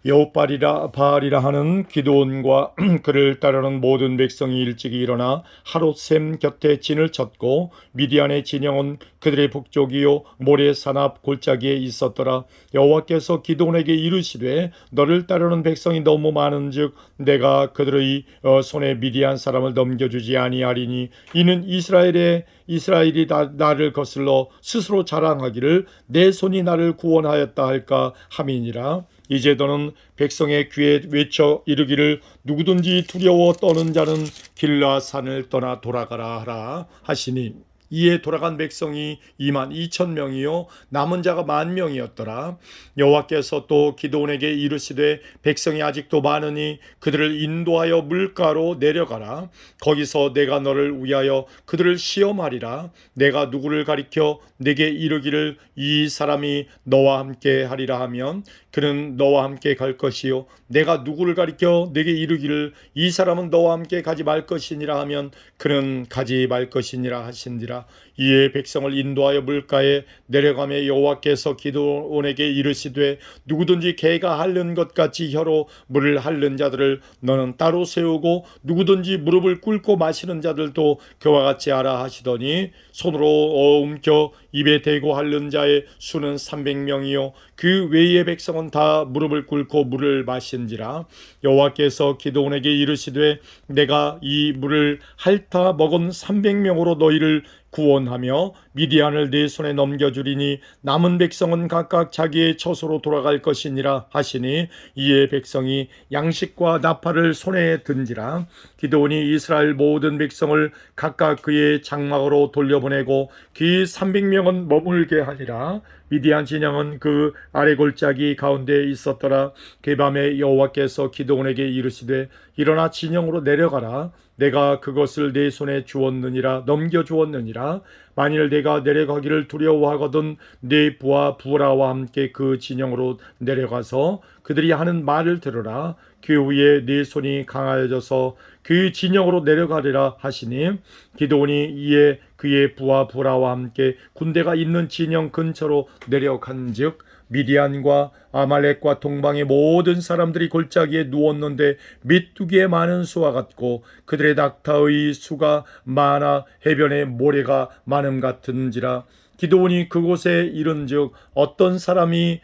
A: 여호바알이라 하는 기드온과 그를 따르는 모든 백성이 일찍이 일어나 하롯셈 곁에 진을 쳤고 미디안의 진영은 그들의 북쪽이요 모레산 앞 골짜기에 있었더라. 여호와께서 기드온에게 이르시되 너를 따르는 백성이 너무 많은즉 내가 그들의 손에 미디안 사람을 넘겨주지 아니하리니 이는 이스라엘이 나를 거슬러 스스로 자랑하기를 내 손이 나를 구원하였다 할까 함이니라. 이제 너는 백성의 귀에 외쳐 이르기를 누구든지 두려워 떠는 자는 길라산을 떠나 돌아가라 하라 하시니 이에 돌아간 백성이 22,000명이요 남은 자가 10,000명이었더라. 여호와께서 또 기드온에게 이르시되 백성이 아직도 많으니 그들을 인도하여 물가로 내려가라. 거기서 내가 너를 위하여 그들을 시험하리라. 내가 누구를 가리켜 내게 이르기를 이 사람이 너와 함께 하리라 하면 그는 너와 함께 갈 것이요 내가 누구를 가리켜 내게 이르기를 이 사람은 너와 함께 가지 말 것이니라 하면 그는 가지 말 것이니라 하신지라. 이에 백성을 인도하여 물가에 내려가며 여호와께서 기드온에게 이르시되 누구든지 개가 핥는 것 같이 혀로 물을 핥는 자들을 너는 따로 세우고 누구든지 무릎을 꿇고 마시는 자들도 그와 같이 하라 하시더니 손으로 움켜 입에 대고 핥는 자의 수는 300명이요 그 외의 백성은 다 무릎을 꿇고 물을 마신지라. 여호와께서 기드온에게 이르시되 내가 이 물을 핥아 먹은 300명으로 너희를 구원하며 미디안을 네 손에 넘겨주리니 남은 백성은 각각 자기의 처소로 돌아갈 것이니라 하시니 이에 백성이 양식과 나팔을 손에 든지라. 기드온이 이스라엘 모든 백성을 각각 그의 장막으로 돌려보내고 그 300명은 머물게 하니라. 미디안 진영은 그 아래 골짜기 가운데 있었더라. 그 밤에 여호와께서 기드온에게 이르시되 일어나 진영으로 내려가라. 내가 그것을 내 손에 주었느니라 넘겨주었느니라. 만일 내가 내려가기를 두려워하거든 네 부하 부라와 함께 그 진영으로 내려가서 그들이 하는 말을 들으라. 그 후에 네 손이 강하여져서 그 진영으로 내려가리라 하시니 기드온이 이에 그의 부하 부라와 함께 군대가 있는 진영 근처로 내려간즉 미디안과 아말렉과 동방의 모든 사람들이 골짜기에 누웠는데 메뚜기의 많은 수와 같고 그들의 낙타의 수가 많아 해변에 모래가 많음 같은지라. 기드온이 그곳에 이른즉 어떤 사람이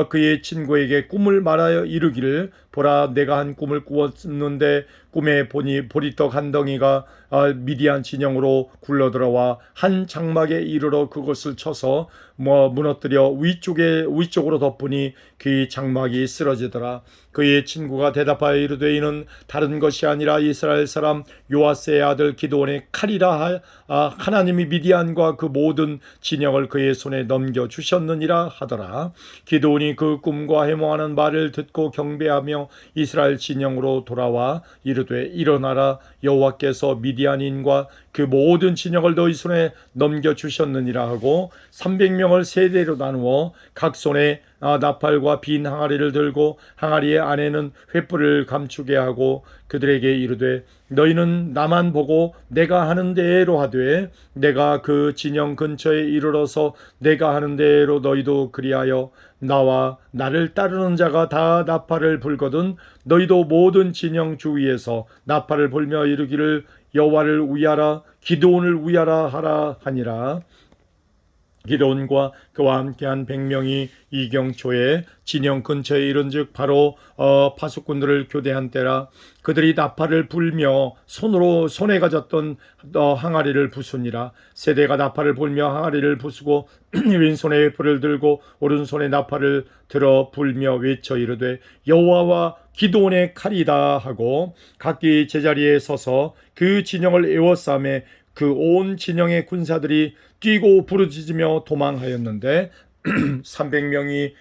A: 그의 친구에게 꿈을 말하여 이르기를 보라 내가 한 꿈을 꾸었는데 꿈에 보니 보리떡 한 덩이가 미디안 진영으로 굴러들어와 한 장막에 이르러 그것을 쳐서 무너뜨려 위쪽으로 덮으니 그 장막이 쓰러지더라. 그의 친구가 대답하여 이르되 이는 다른 것이 아니라 이스라엘 사람 요아스의 아들 기드온의 칼이라. 하나님이 미디안과 그 모든 진영을 그의 손에 넘겨 주셨느니라 하더라. 기드온이 그 꿈과 해몽하는 말을 듣고 경배하며 이스라엘 진영으로 돌아와 이르되 일어나라 여호와께서 미디안인과 그 모든 진영을 너희 손에 넘겨주셨느니라 하고 300명을 세 대로 나누어 각 손에 나팔과 빈 항아리를 들고 항아리의 안에는 횃불을 감추게 하고 그들에게 이르되 너희는 나만 보고 내가 하는 대로 하되 내가 그 진영 근처에 이르러서 내가 하는 대로 너희도 그리하여 나와 나를 따르는 자가 다 나팔을 불거든 너희도 모든 진영 주위에서 나팔을 불며 이르기를 여호와를 위하라 기드온을 위하라 하라 하니라. 기드온과 그와 함께한 100명이 이경초에 진영 근처에 이른즉 바로 파수꾼들을 교대한 때라. 그들이 나팔을 불며 손에 가졌던 항아리를 부수니라. 세대가 나팔을 불며 항아리를 부수고 왼손에 횃불을 들고 오른손에 나팔을 들어 불며 외쳐 이르되 여호와와 기드온의 칼이다 하고 각기 제자리에 서서 그 진영을 에워싸매 그 온 진영의 군사들이 뛰고 부르짖으며 도망하였는데 300명이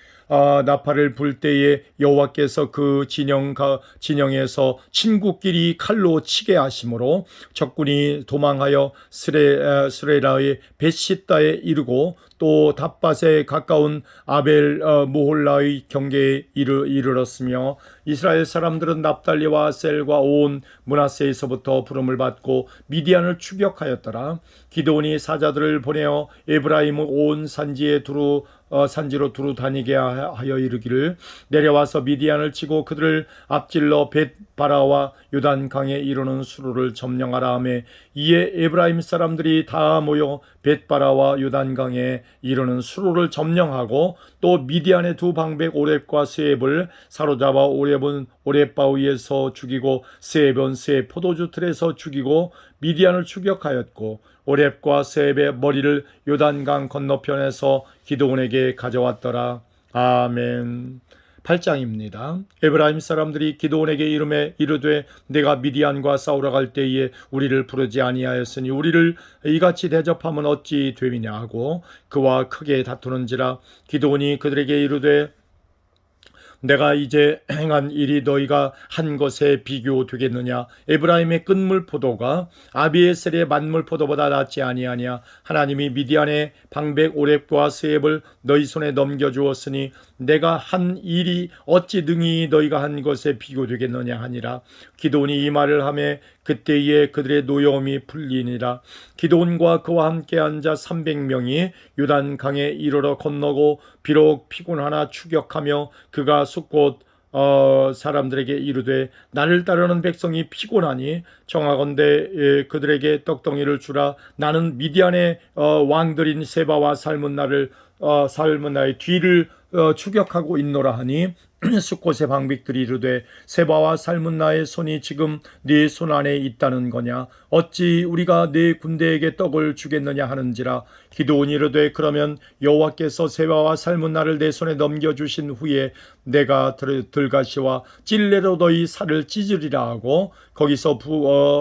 A: 나팔을 불 때에 여호와께서 그 진영에서 친구끼리 칼로 치게 하심으로 적군이 도망하여 스레라의 벳시다에 이르고 또 답밭에 가까운 아벨 모홀라의 경계에 이르렀으며 이스라엘 사람들은 납달리와 셀과 온 므낫세에서부터 부름을 받고 미디안을 추격하였더라. 기드온이 사자들을 보내어 에브라임 온 산지로 두루 다니게 하여 이르기를 내려와서 미디안을 치고 그들을 앞질러 벳바라와 요단강에 이르는 수로를 점령하라 하며 이에 에브라임 사람들이 다 모여 벳바라와 요단강에 이르는 수로를 점령하고 또 미디안의 두 방백 오렙과 스웹을 사로잡아 오렙은 오렙바위에서 죽이고 스웹은 스웹 포도주 틀에서 죽이고 미디안을 추격하였고 오렙과 스웹의 머리를 요단강 건너편에서 기드온에게 가져왔더라. 아멘. 8장입니다. 에브라임 사람들이 기드온에게 이르되 내가 미디안과 싸우러 갈 때에 우리를 부르지 아니하였으니 우리를 이같이 대접하면 어찌 됨이냐 하고 그와 크게 다투는지라. 기드온이 그들에게 이르되 내가 이제 행한 일이 너희가 한 것에 비교되겠느냐. 에브라임의 끝물 포도가 아비에셀의 만물 포도보다 낫지 아니하냐. 하나님이 미디안의 방백 오렙과 스웹을 너희 손에 넘겨주었으니 내가 한 일이 어찌 능히 너희가 한 것에 비교되겠느냐 하니라. 기드온이 이 말을 하매 그때에 그들의 노여움이 풀리니라. 기드온과 그와 함께 앉아 300명이 요단강에 이르러 건너고 비록 피곤하나 추격하며 그가 숫곳 사람들에게 이르되 나를 따르는 백성이 피곤하니 청하건대 그들에게 떡덩이를 주라. 나는 미디안의 왕들인 세바와 살문나의 뒤를 추격하고 있노라 하니 숫곳의 방백들이 이르되 세바와 살문나의 손이 지금 네 손 안에 있다는 거냐. 어찌 우리가 네 군대에게 떡을 주겠느냐 하는지라. 기드온이 이르되 그러면 여호와께서 세바와 살문나를 내 손에 넘겨주신 후에 내가 들가시와 찔레로 너희 살을 찢으리라 하고 거기서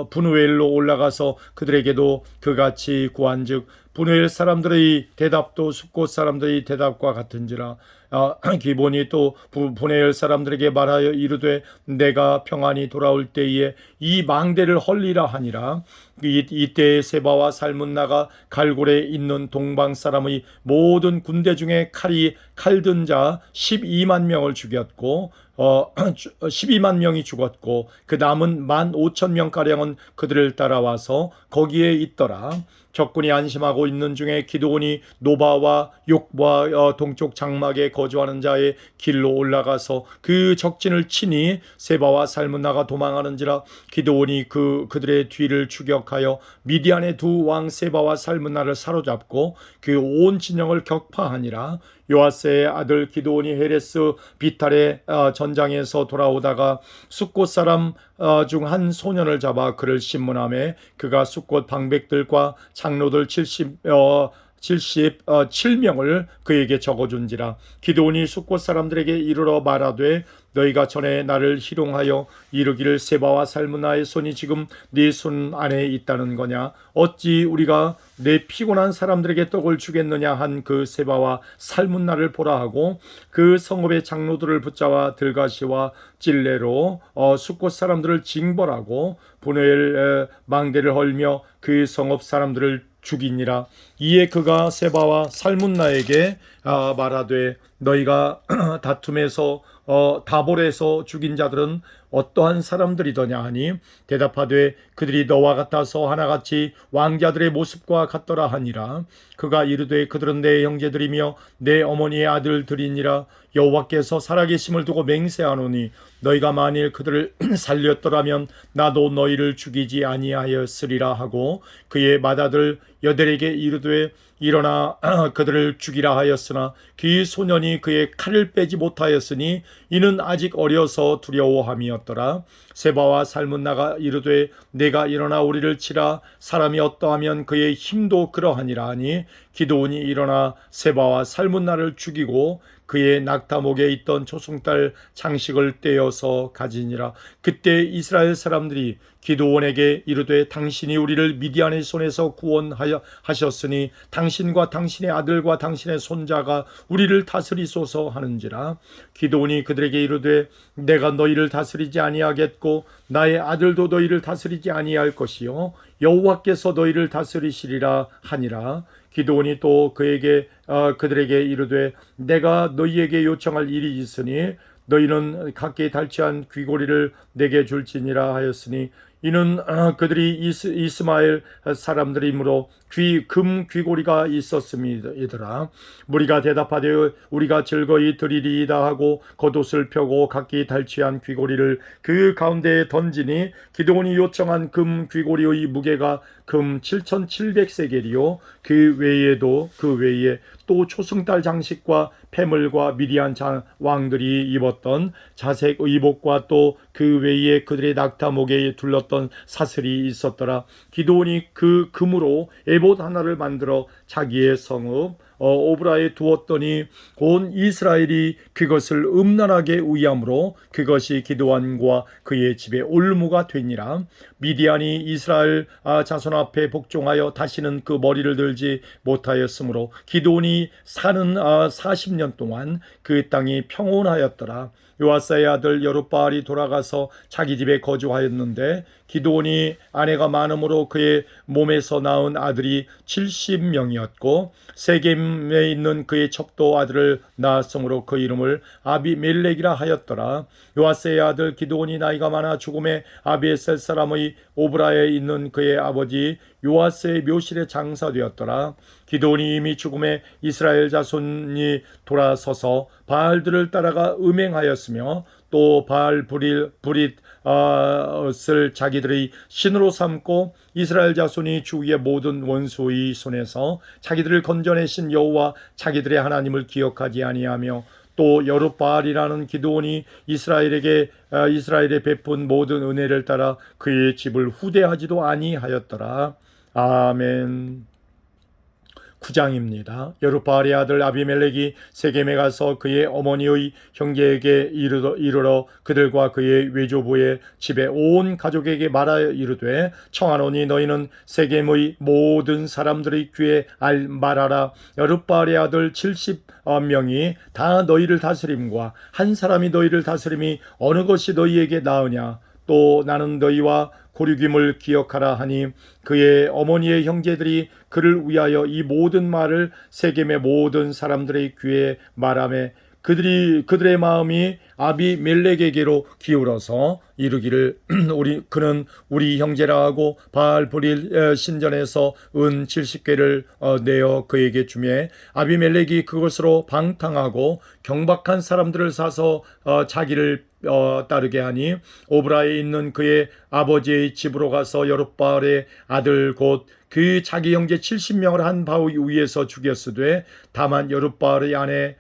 A: 분우엘로 올라가서 그들에게도 그같이 구한즉 분노엘 사람들의 대답도 숫곳 사람들의 대답과 같은지라. 기본이 또 분노엘 사람들에게 말하여 이르되 내가 평안히 돌아올 때에 이 망대를 헐리라 하니라. 이때에 세바와 살문나가 갈골에 있는 동방 사람의 모든 군대 중에 칼든 자 12만 명을 죽였고 12만 명이 죽었고 그 남은 15,000명가량은 그들을 따라와서 거기에 있더라. 적군이 안심하고 있는 중에 기드온이 노바와 욕과 동쪽 장막에 거주하는 자의 길로 올라가서 그 적진을 치니 세바와 살문나가 도망하는지라. 기드온이 그들의 뒤를 추격하여 미디안의 두 왕 세바와 살문나를 사로잡고 그 온 진영을 격파하니라. 요아스의 아들 기드온이 헤레스 비탈의 전장에서 돌아오다가 숫곳 사람 중 한 소년을 잡아 그를 신문하매 그가 숫곳 방백들과 장로들 77명을 그에게 적어준지라. 기드온이 숫곳 사람들에게 이르러 말하되 너희가 전에 나를 희롱하여 이르기를 세바와 살문나의 손이 지금 네 손 안에 있다는 거냐. 어찌 우리가 내 피곤한 사람들에게 떡을 주겠느냐 한 그 세바와 살문나를 보라 하고 그 성읍의 장로들을 붙잡아 들가시와 찔레로 숫곳 사람들을 징벌하고 분노엘 망대를 헐며 그 성읍 사람들을 죽이니라. 이에 그가 세바와 살문나에게 말하되 너희가 다툼에서 다볼에서 죽인 자들은 어떠한 사람들이더냐 하니 대답하되 그들이 너와 같아서 하나같이 왕자들의 모습과 같더라 하니라. 그가 이르되 그들은 내 형제들이며 내 어머니의 아들들이니라. 여호와께서 살아계심을 두고 맹세하노니 너희가 만일 그들을 살렸더라면 나도 너희를 죽이지 아니하였으리라 하고 그의 맏아들 여델에게 이르되 일어나 그들을 죽이라 하였으나 그 소년이 그의 칼을 빼지 못하였으니 이는 아직 어려서 두려워함이었더라. 세바와 살문나가 이르되 내가 일어나 우리를 치라. 사람이 어떠하면 그의 힘도 그러하니라 하니 기드온이 일어나 세바와 살문나를 죽이고 그의 낙타목에 있던 초승달 장식을 떼어서 가지니라. 그때 이스라엘 사람들이 기드온에게 이르되 당신이 우리를 미디안의 손에서 구원하셨으니 당신과 당신의 아들과 당신의 손자가 우리를 다스리소서 하는지라. 기드온이 그들에게 이르되 내가 너희를 다스리지 아니하겠고 나의 아들도 너희를 다스리지 아니할 것이요 여호와께서 너희를 다스리시리라 하니라. 기드온이 또 그들에게 이르되 내가 너희에게 요청할 일이 있으니 너희는 각기 달치한 귀고리를 내게 줄지니라 하였으니 이는 그들이 이스마엘 사람들이므로 금 귀고리가 있었음이더라. 무리가 대답하되 우리가 즐거이 드리리이다 하고 겉옷을 펴고 각기 달취한 귀고리를 그 가운데에 던지니 기드온이 요청한 금 귀고리의 무게가 금 7,700세겔이요 그 외에 또 초승달 장식과 패물과 미디안 왕들이 입었던 자색 의복과 또 그 외에 그들의 낙타목에 둘렀던 사슬이 있었더라. 기드온이 그 금으로 에봇 하나를 만들어 자기의 성읍 오브라에 두었더니 온 이스라엘이 그것을 음란하게 의함으로 그것이 기드온과 그의 집에 올무가 되니라. 미디안이 이스라엘 자손 앞에 복종하여 다시는 그 머리를 들지 못하였으므로 기드온이 사는 40년 동안 그 땅이 평온하였더라. 요아스의 아들 여룻바알이 돌아가서 자기 집에 거주하였는데 기드온이 아내가 많음으로 그의 몸에서 낳은 아들이 70명이었고 세겜에 있는 그의 첩도 아들을 낳았으므로 그 이름을 아비멜렉이라 하였더라. 요아스의 아들 기드온이 나이가 많아 죽음에 아비에셀 사람의 오브라에 있는 그의 아버지 요아스의 묘실에 장사되었더라. 기드온이 이미 죽음에 이스라엘 자손이 돌아서서 바알들을 따라가 음행하였으며 또 바알 브릿을 자기들의 신으로 삼고 이스라엘 자손이 주위의 모든 원수의 손에서 자기들을 건져내신 여호와 자기들의 하나님을 기억하지 아니하며 또 여룻바알이라는 기드온이 이스라엘에 베푼 모든 은혜를 따라 그의 집을 후대하지도 아니하였더라. 아멘. 9장입니다. 여룻바알의 아들 아비멜렉이 세겜에 가서 그의 어머니의 형제에게 이르러 그들과 그의 외조부의 집에 온 가족에게 말하여 이르되 청하노니 너희는 세겜의 모든 사람들의 귀에 말하라. 여룻바알의 아들 70명이 다 너희를 다스림과 한 사람이 너희를 다스림이 어느 것이 너희에게 나으냐. 또 나는 너희와 고륙임을 기억하라 하니 그의 어머니의 형제들이 그를 위하여 이 모든 말을 세겜의 모든 사람들의 귀에 말하며 그들의 마음이 아비멜렉에게로 기울어서 이르기를 그는 우리 형제라 하고 바알브릴 신전에서 은 70개를 내어 그에게 주매 아비멜렉이 그것으로 방탕하고 경박한 사람들을 사서 자기를 따르게 하니 오브라에 있는 그의 아버지의 집으로 가서 여룻바알의 아들 곧 그 자기 형제 70명을 한 바위 위에서 죽였으되 다만 여룻바알의 아내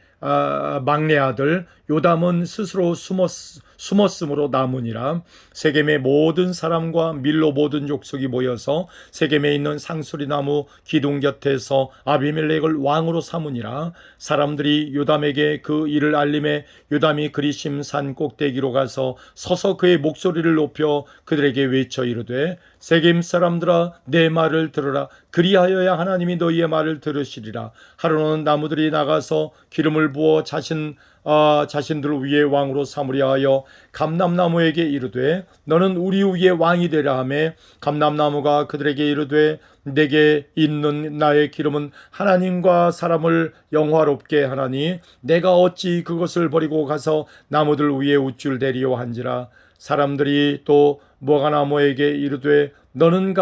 A: 막내 아들 요담은 스스로 숨었으므로 남으니라. 세겜의 모든 사람과 밀로 모든 족속이 모여서 세겜에 있는 상수리나무 기둥 곁에서 아비멜렉을 왕으로 삼으니라. 사람들이 요담에게 그 일을 알림해 요담이 그리심 산 꼭대기로 가서 서서 그의 목소리를 높여 그들에게 외쳐 이르되 세겜 사람들아 내 말을 들으라. 그리하여야 하나님이 너희의 말을 들으시리라. 하루는 나무들이 나가서 기름을 부어 자신들 위에 왕으로 삼으려 하여 감람나무에게 이르되 너는 우리 위에 왕이 되라 하매 감람나무가 그들에게 이르되 내게 있는 나의 기름은 하나님과 사람을 영화롭게 하나니 내가 어찌 그것을 버리고 가서 나무들 위에 우쭐대리오 한지라. 사람들이 또 무화과나무에게 이르되 너는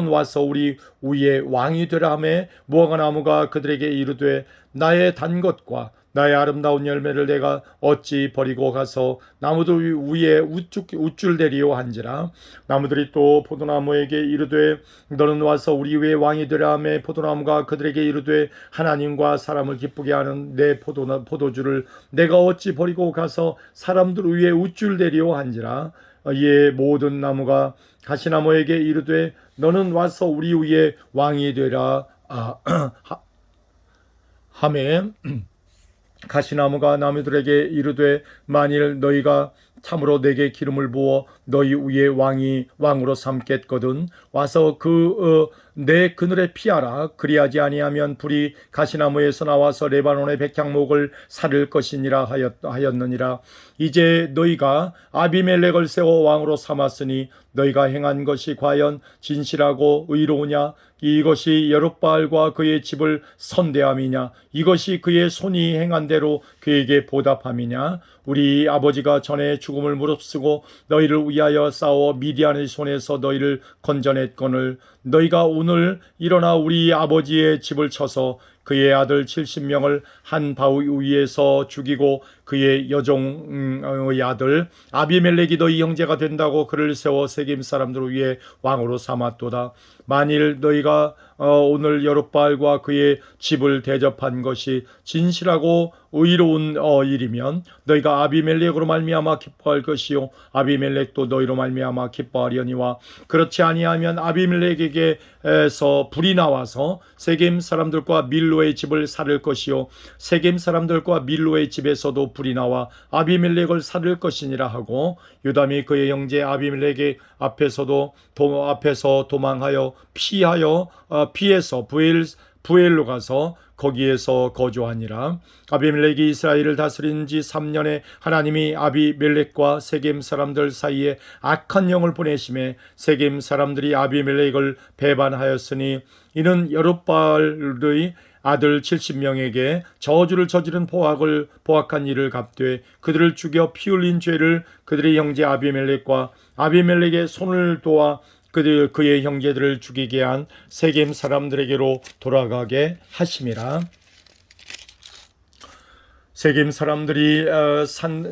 A: 와서 우리 위에 왕이 되라 하매 무화과나무가 그들에게 이르되 나의 단 것과 나의 아름다운 열매를 내가 어찌 버리고 가서 나무들 위에 우쭐대리오 한지라. 나무들이 또 포도나무에게 이르되 너는 와서 우리 위에 왕이 되라 하매 포도나무가 그들에게 이르되 하나님과 사람을 기쁘게 하는 내 포도주를 내가 어찌 버리고 가서 사람들 위에 우쭐대리오 한지라. 이에 모든 나무가 가시나무에게 이르되 너는 와서 우리 위에 왕이 되라 하매 가시나무가 나무들에게 이르되 만일 너희가 참으로 내게 기름을 부어 너희 위에 왕으로 삼겠거든 와서 내 그늘에 피하라. 그리하지 아니하면 불이 가시나무에서 나와서 레바논의 백향목을 사를 것이니라 하였느니라. 이제 너희가 아비멜렉을 세워 왕으로 삼았으니 너희가 행한 것이 과연 진실하고 의로우냐? 이것이 여룻바알과 그의 집을 선대함이냐? 이것이 그의 손이 행한 대로 그에게 보답함이냐? 우리 아버지가 전에 죽음을 무릅쓰고 너희를 위하여 싸워 미디안의 손에서 너희를 건져냈거늘 너희가 오늘 일어나 우리 아버지의 집을 쳐서 그의 아들 70명을 한 바위 위에서 죽이고 그의 여종의 아들 아비멜렉이 너희 형제가 된다고 그를 세워 세겜 사람들을 위해 왕으로 삼았도다. 만일 너희가 오늘 여룻바알과 그의 집을 대접한 것이 진실하고 의로운 일이면 너희가 아비멜렉으로 말미암아 기뻐할 것이요 아비멜렉도 너희로 말미암아 기뻐하려니와 그렇지 아니하면 아비멜렉에게서 불이 나와서 세겜 사람들과 밀로의 집을 사를 것이요 세겜 사람들과 밀로의 집에서도 불이 나와 아비멜렉을 사를 것이니라 하고 요담이 그의 형제 아비멜렉의 앞에서 도망하여 피해서 부엘로 가서 거기에서 거주하니라. 아비멜렉이 이스라엘을 다스린 지 3년에 하나님이 아비멜렉과 세겜 사람들 사이에 악한 영을 보내심에 세겜 사람들이 아비멜렉을 배반하였으니 이는 여룻바알의 아들 70명에게 저주를 저지른 포악한 일을 갚되 그들을 죽여 피 흘린 죄를 그들의 형제 아비멜렉의 손을 도와 그의 형제들을 죽이게 한 세겜 사람들에게로 돌아가게 하심이라. 세겜 사람들이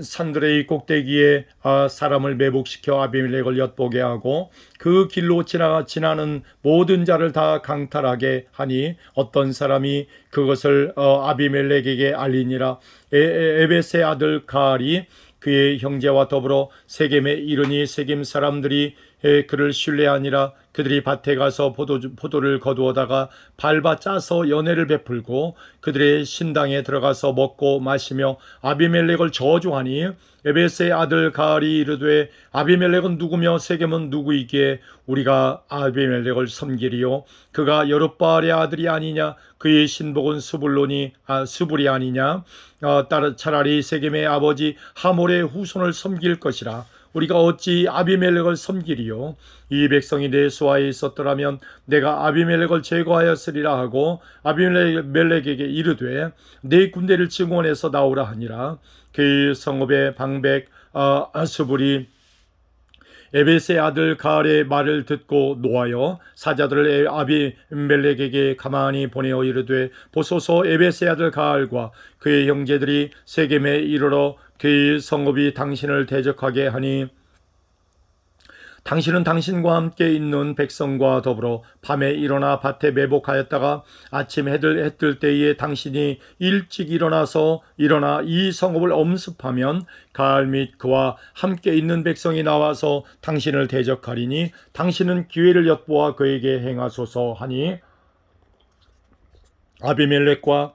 A: 산들의 꼭대기에 사람을 매복시켜 아비멜렉을 엿보게 하고 그 길로 지나는 모든 자를 다 강탈하게 하니 어떤 사람이 그것을 아비멜렉에게 알리니라. 에벳의 아들 가알이 그의 형제와 더불어 세겜에 이르니 세겜 사람들이 그를 신뢰하니라. 그들이 밭에 가서 포도를 거두어다가 밟아 짜서 연회를 베풀고 그들의 신당에 들어가서 먹고 마시며 아비멜렉을 저주하니 에베스의 아들 가알이 이르되 아비멜렉은 누구며 세겜은 누구이기에 우리가 아비멜렉을 섬기리요 그가 여룹바알의 아들이 아니냐 그의 신복은 스불이 아니냐 차라리 세겜의 아버지 하몰의 후손을 섬길 것이라. 우리가 어찌 아비멜렉을 섬기리요 이 백성이 내 수하에 있었더라면 내가 아비멜렉을 제거하였으리라 하고 아비멜렉에게 이르되 내 군대를 증원해서 나오라 하니라. 그 성읍의 방백 스불이 에베스의 아들 가알의 말을 듣고 노하여 사자들을 아비멜렉에게 가만히 보내어 이르되 보소서 에베스의 아들 가알과 그의 형제들이 세겜에 이르러 그 성읍이 당신을 대적하게 하니 당신은 당신과 함께 있는 백성과 더불어 밤에 일어나 밭에 매복하였다가 아침 해 뜰 때에 당신이 일찍 일어나 이 성읍을 엄습하면 가알 및 그와 함께 있는 백성이 나와서 당신을 대적하리니 당신은 기회를 엿보아 그에게 행하소서 하니 아비멜렉과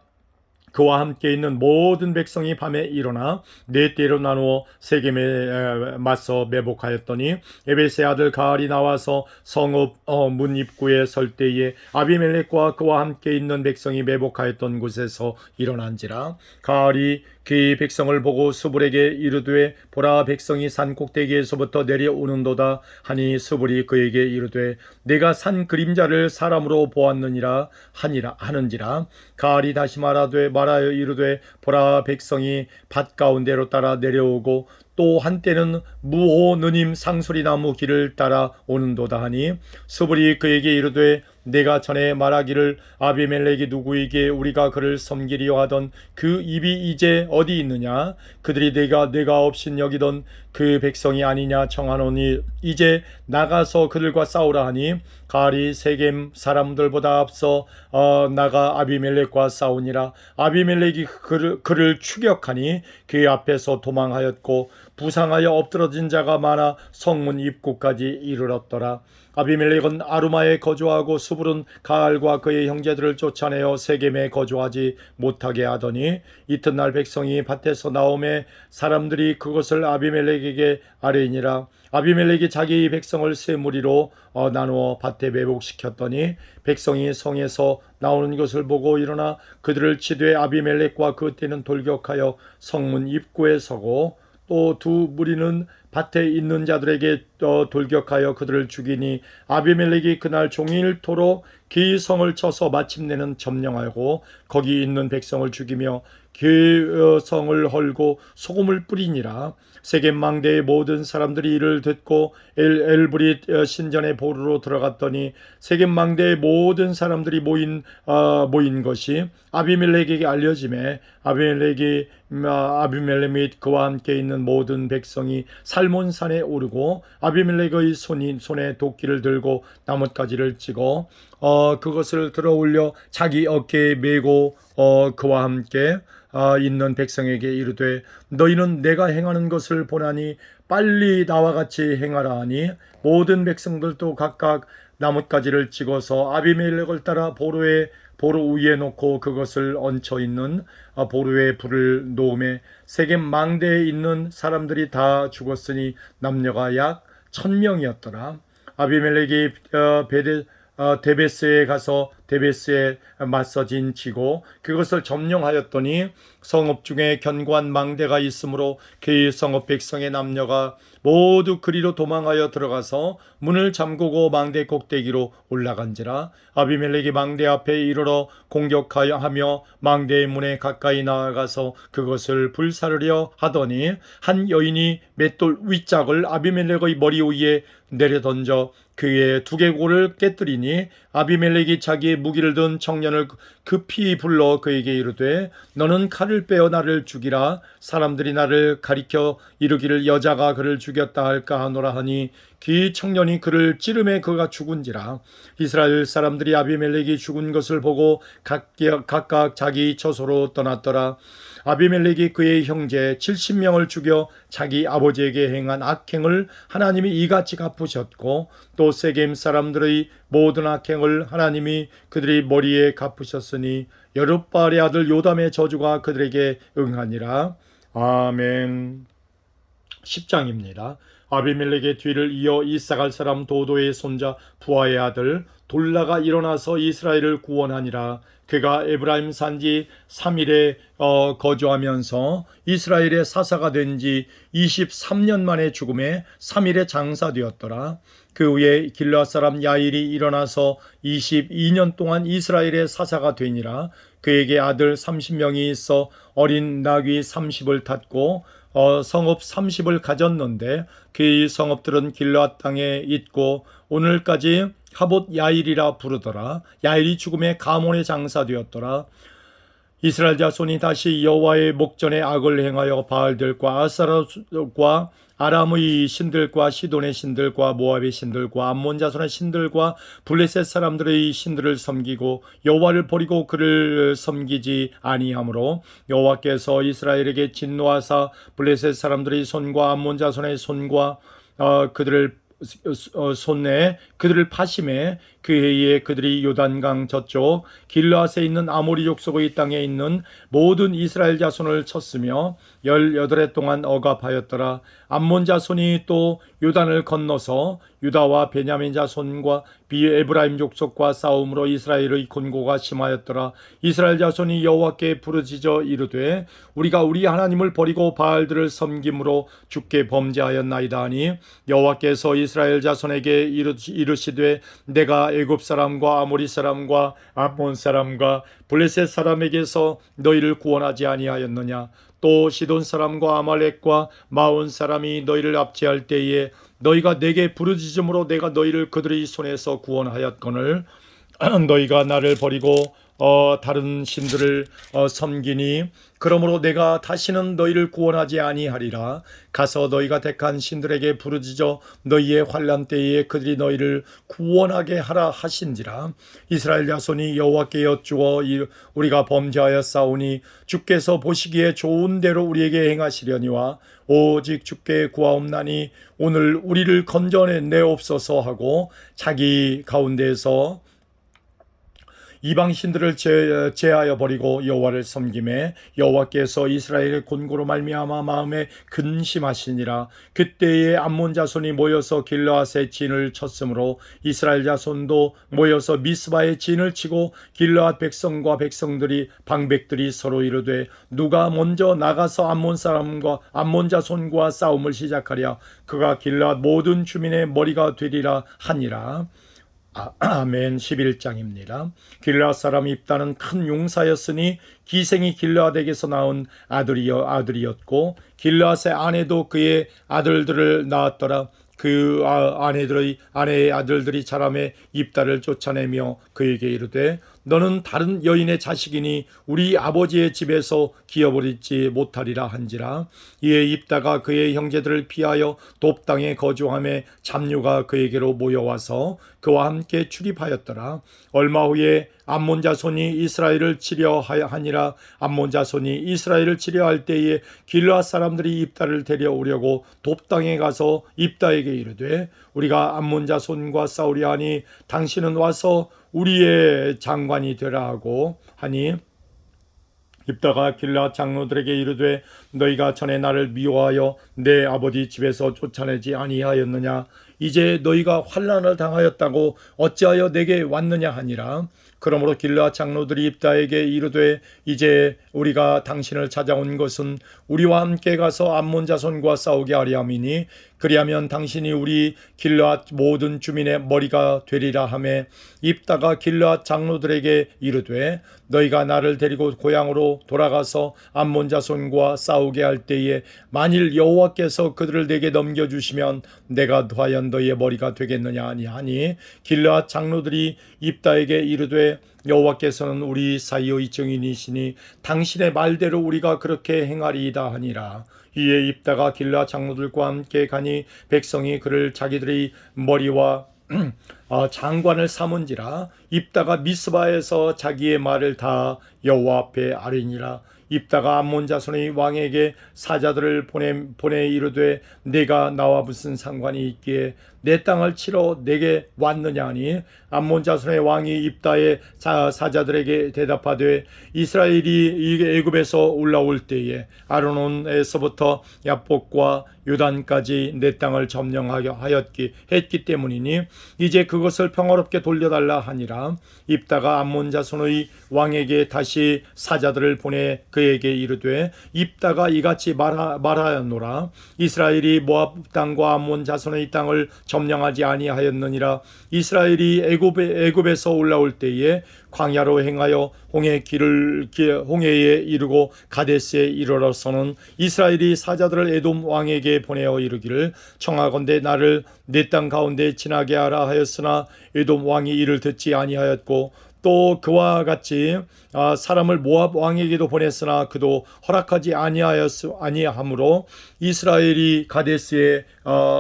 A: 그와 함께 있는 모든 백성이 밤에 일어나 네 떼로 나누어 세겜에 맞서 매복하였더니 에베스의 아들 가알이 나와서 성읍 문 입구에 설 때에 아비멜렉과 그와 함께 있는 백성이 매복하였던 곳에서 일어난지라. 가알이 그 백성을 보고 스불에게 이르되 보라 백성이 산 꼭대기에서부터 내려오는도다 하니 스불이 그에게 이르되 내가 산 그림자를 사람으로 보았느니라 하는지라. 가알이 다시 말하여 이르되 보라 백성이 밭 가운데로 따라 내려오고 또 한때는 무호느님 상수리나무 길을 따라 오는도다 하니 스불이 그에게 이르되 내가 전에 말하기를 아비멜렉이 누구에게 우리가 그를 섬기리요 하던 그 입이 이제 어디 있느냐 그들이 내가 없인 여기던 그 백성이 아니냐 청하노니 이제 나가서 그들과 싸우라 하니 가알이 세겜 사람들보다 앞서 나가 아비멜렉과 싸우니라. 아비멜렉이 그를 추격하니 그 앞에서 도망하였고 부상하여 엎드러진 자가 많아 성문 입구까지 이르렀더라. 아비멜렉은 아루마에 거주하고 스불은 가알과 그의 형제들을 쫓아내어 세겜에 거주하지 못하게 하더니 이튿날 백성이 밭에서 나오매 사람들이 그것을 아비멜렉에게 아뢰니라. 아비멜렉이 자기 백성을 세 무리로 나누어 밭에 매복시켰더니 백성이 성에서 나오는 것을 보고 일어나 그들을 치되 아비멜렉과 그 떼는 돌격하여 성문 입구에 서고 또 두 무리는 밭에 있는 자들에게 돌격하여 그들을 죽이니 아비멜렉이 그날 종일토록 그 성을 쳐서 마침내는 점령하고 거기 있는 백성을 죽이며 그 성을 헐고 소금을 뿌리니라. 세겜 망대의 모든 사람들이 이를 듣고 엘브릿 신전의 보루로 들어갔더니 세겜 망대의 모든 사람들이 모인 것이 아비멜렉에게 알려지매 아비멜렉 및 그와 함께 있는 모든 백성이 살몬산에 오르고 아비멜렉의 손에 도끼를 들고 나뭇가지를 찍어 그것을 들어올려 자기 어깨에 메고 그와 함께 있는 백성에게 이르되 너희는 내가 행하는 것을 보나니 빨리 나와 같이 행하라 하니 모든 백성들도 각각 나뭇가지를 찍어서 아비멜렉을 따라 보루 위에 놓고 그것을 얹혀 있는 보루에 불을 놓음에 세겜 망대에 있는 사람들이 다 죽었으니 남녀가 약 1000명이었더라. 아비멜렉이 데베스에 가서 데베스에 맞서 진치고 그것을 점령하였더니 성읍 중에 견고한 망대가 있으므로 그 성읍 백성의 남녀가 모두 그리로 도망하여 들어가서 문을 잠그고 망대 꼭대기로 올라간지라. 아비멜렉이 망대 앞에 이르러 공격하며 망대의 문에 가까이 나아가서 그것을 불사르려 하더니 한 여인이 맷돌 윗짝을 아비멜렉의 머리 위에 내려던져 그의 두개골을 깨뜨리니 아비멜렉이 자기의 무기를 든 청년을 급히 불러 그에게 이르되 너는 칼을 빼어 나를 죽이라. 사람들이 나를 가리켜 이르기를 여자가 그를 죽였다 할까 하노라 하니 기 청년이 그를 찌르매 그가 죽은지라. 이스라엘 사람들이 아비멜렉이 죽은 것을 보고 각각 자기 처소로 떠났더라. 아비멜렉이 그의 형제 70명을 죽여 자기 아버지에게 행한 악행을 하나님이 이같이 갚으셨고, 또 세겜 사람들의 모든 악행을 하나님이 그들의 머리에 갚으셨으니 여룹바알의 아들 요담의 저주가 그들에게 응하니라. 아멘. 10장입니다. 아비멜렉의 뒤를 이어 이사갈 사람 도도의 손자 부하의 아들 돌라가 일어나서 이스라엘을 구원하니라. 그가 에브라임 산지 3일에 거주하면서 이스라엘의 사사가 된 지 23년 만에 죽음에 3일에 장사되었더라. 그 후에 길르앗 사람 야일이 일어나서 22년 동안 이스라엘의 사사가 되니라. 그에게 아들 30명이 있어 어린 나귀 30을 탔고 성읍 30을 가졌는데 그의 성읍들은 길르앗 땅에 있고 오늘까지 하봇 야일이라 부르더라. 야일이 죽음에 가몬에 장사되었더라. 이스라엘 자손이 다시 여호와의 목전에 악을 행하여 바알들과 아스타롯과 아람의 신들과 시돈의 신들과 모압의 신들과 암몬 자손의 신들과 블레셋 사람들의 신들을 섬기고 여호와를 버리고 그를 섬기지 아니하므로 여호와께서 이스라엘에게 진노하사 블레셋 사람들의 손과 암몬 자손의 손과 그들을 손에 그들을 파심해 그 해에 그들이 요단강 저쪽 길르앗에 있는 아모리 족속의 땅에 있는 모든 이스라엘 자손을 쳤으며 18해 동안 억압하였더라. 암몬 자손이 또 요단을 건너서 유다와 베냐민 자손과 에브라임 족속과 싸움으로 이스라엘의 곤고가 심하였더라. 이스라엘 자손이 여호와께 부르짖어 이르되 우리가 우리 하나님을 버리고 바알들을 섬김으로 주께 범죄하였나이다 하니 여호와께서 이스라엘 자손에게 이르시되 내가 애굽 사람과 아모리 사람과 암몬 사람과 블레셋 사람에게서 너희를 구원하지 아니하였느냐. 또 시돈 사람과 아말렉과 마온 사람이 너희를 압제할 때에 너희가 내게 부르짖음으로 내가 너희를 그들의 손에서 구원하였거늘 너희가 나를 버리고 다른 신들을 섬기니 그러므로 내가 다시는 너희를 구원하지 아니하리라. 가서 너희가 택한 신들에게 부르짖어 너희의 환난 때에 그들이 너희를 구원하게 하라 하신지라. 이스라엘 자손이 여호와께 여쭈어 우리가 범죄하여 싸우니 주께서 보시기에 좋은 대로 우리에게 행하시려니와 오직 주께 구하옵나니 오늘 우리를 건져내옵소서 하고 자기 가운데에서 이방 신들을 제하여 버리고 여호와를 섬김에 여호와께서 이스라엘의 곤고로 말미암아 마음에 근심하시니라. 그때에 암몬 자손이 모여서 길르앗의 진을 쳤으므로 이스라엘 자손도 모여서 미스바의 진을 치고 길르앗 백성과 방백들이 서로 이르되 누가 먼저 나가서 암몬 자손과 싸움을 시작하랴. 그가 길르앗 모든 주민의 머리가 되리라 하니라. 아멘. 11장입니다. 길르앗 사람 입다는 큰 용사였으니 기생이 길르앗에게서 낳은 아들이었고 길르앗의 아내도 그의 아들들을 낳았더라. 그 아내의 아들들이 자라매 입다를 쫓아내며 그에게 이르되 너는 다른 여인의 자식이니 우리 아버지의 집에서 기어버리지 못하리라 한지라. 이에 입다가 그의 형제들을 피하여 돕 땅에 거주하며 잡류가 그에게로 모여와서 그와 함께 출입하였더라. 얼마 후에 암몬 자손이 이스라엘을 치려하니라. 암몬 자손이 이스라엘을 치려할 때에 길르앗 사람들이 입다를 데려오려고 돕 땅에 가서 입다에게 이르되 우리가 암몬 자손과 싸우려 하니 당신은 와서 우리의 장관이 되라 하고 하니 입다가 길르앗 장로들에게 이르되 너희가 전에 나를 미워하여 내 아버지 집에서 쫓아내지 아니하였느냐. 이제 너희가 환난을 당하였다고 어찌하여 내게 왔느냐 하니라. 그러므로 길르앗 장로들이 입다에게 이르되 이제 우리가 당신을 찾아온 것은 우리와 함께 가서 암몬 자손과 싸우게 하려 함이니 그리하면 당신이 우리 길르앗 모든 주민의 머리가 되리라 하매 입다가 길르앗 장로들에게 이르되 너희가 나를 데리고 고향으로 돌아가서 암몬 자손과 싸우게 할 때에 만일 여호와께서 그들을 내게 넘겨주시면 내가 과연 입다는 너희의 머리가 되겠느냐 하니 길르앗 장로들이 입다에게 이르되 여호와께서는 우리 사이의 증인이시니 당신의 말대로 우리가 그렇게 행하리이다 하니라. 이에 입다가 길르앗 장로들과 함께 가니 백성이 그를 자기들의 머리와 장관을 삼은지라. 입다가 미스바에서 자기의 말을 다 여호와 앞에 아뢰니라. 입다가 암몬 자손의 왕에게 사자들을 보내 이르되 내가 나와 무슨 상관이 있기에 내 땅을 치러 내게 왔느냐 하니 암몬 자손의 왕이 입다의 사자들에게 대답하되 이스라엘이 애굽에서 올라올 때에 아르논에서부터 야복과 요단까지 내 땅을 했기 때문이니 이제 그것을 평화롭게 돌려달라 하니라. 입다가 암몬 자손의 왕에게 다시 사자들을 보내 그에게 이르되 입다가 이같이 말하였노라. 이스라엘이 모압 땅과 암몬 자손의 땅을 점령하지 아니하였느니라. 이스라엘이 애굽에서 올라올 때에 광야로 행하여 홍해에 이르고 가데스에 이르러서는 이스라엘이 사자들을 에돔 왕에게 보내어 이르기를 청하건대 나를 내 땅 가운데 지나게 하라 하였으나 에돔 왕이 이를 듣지 아니하였고 또 그와 같이 사람을 모압 왕에게도 보냈으나 그도 허락하지 아니하므로 이스라엘이 가데스에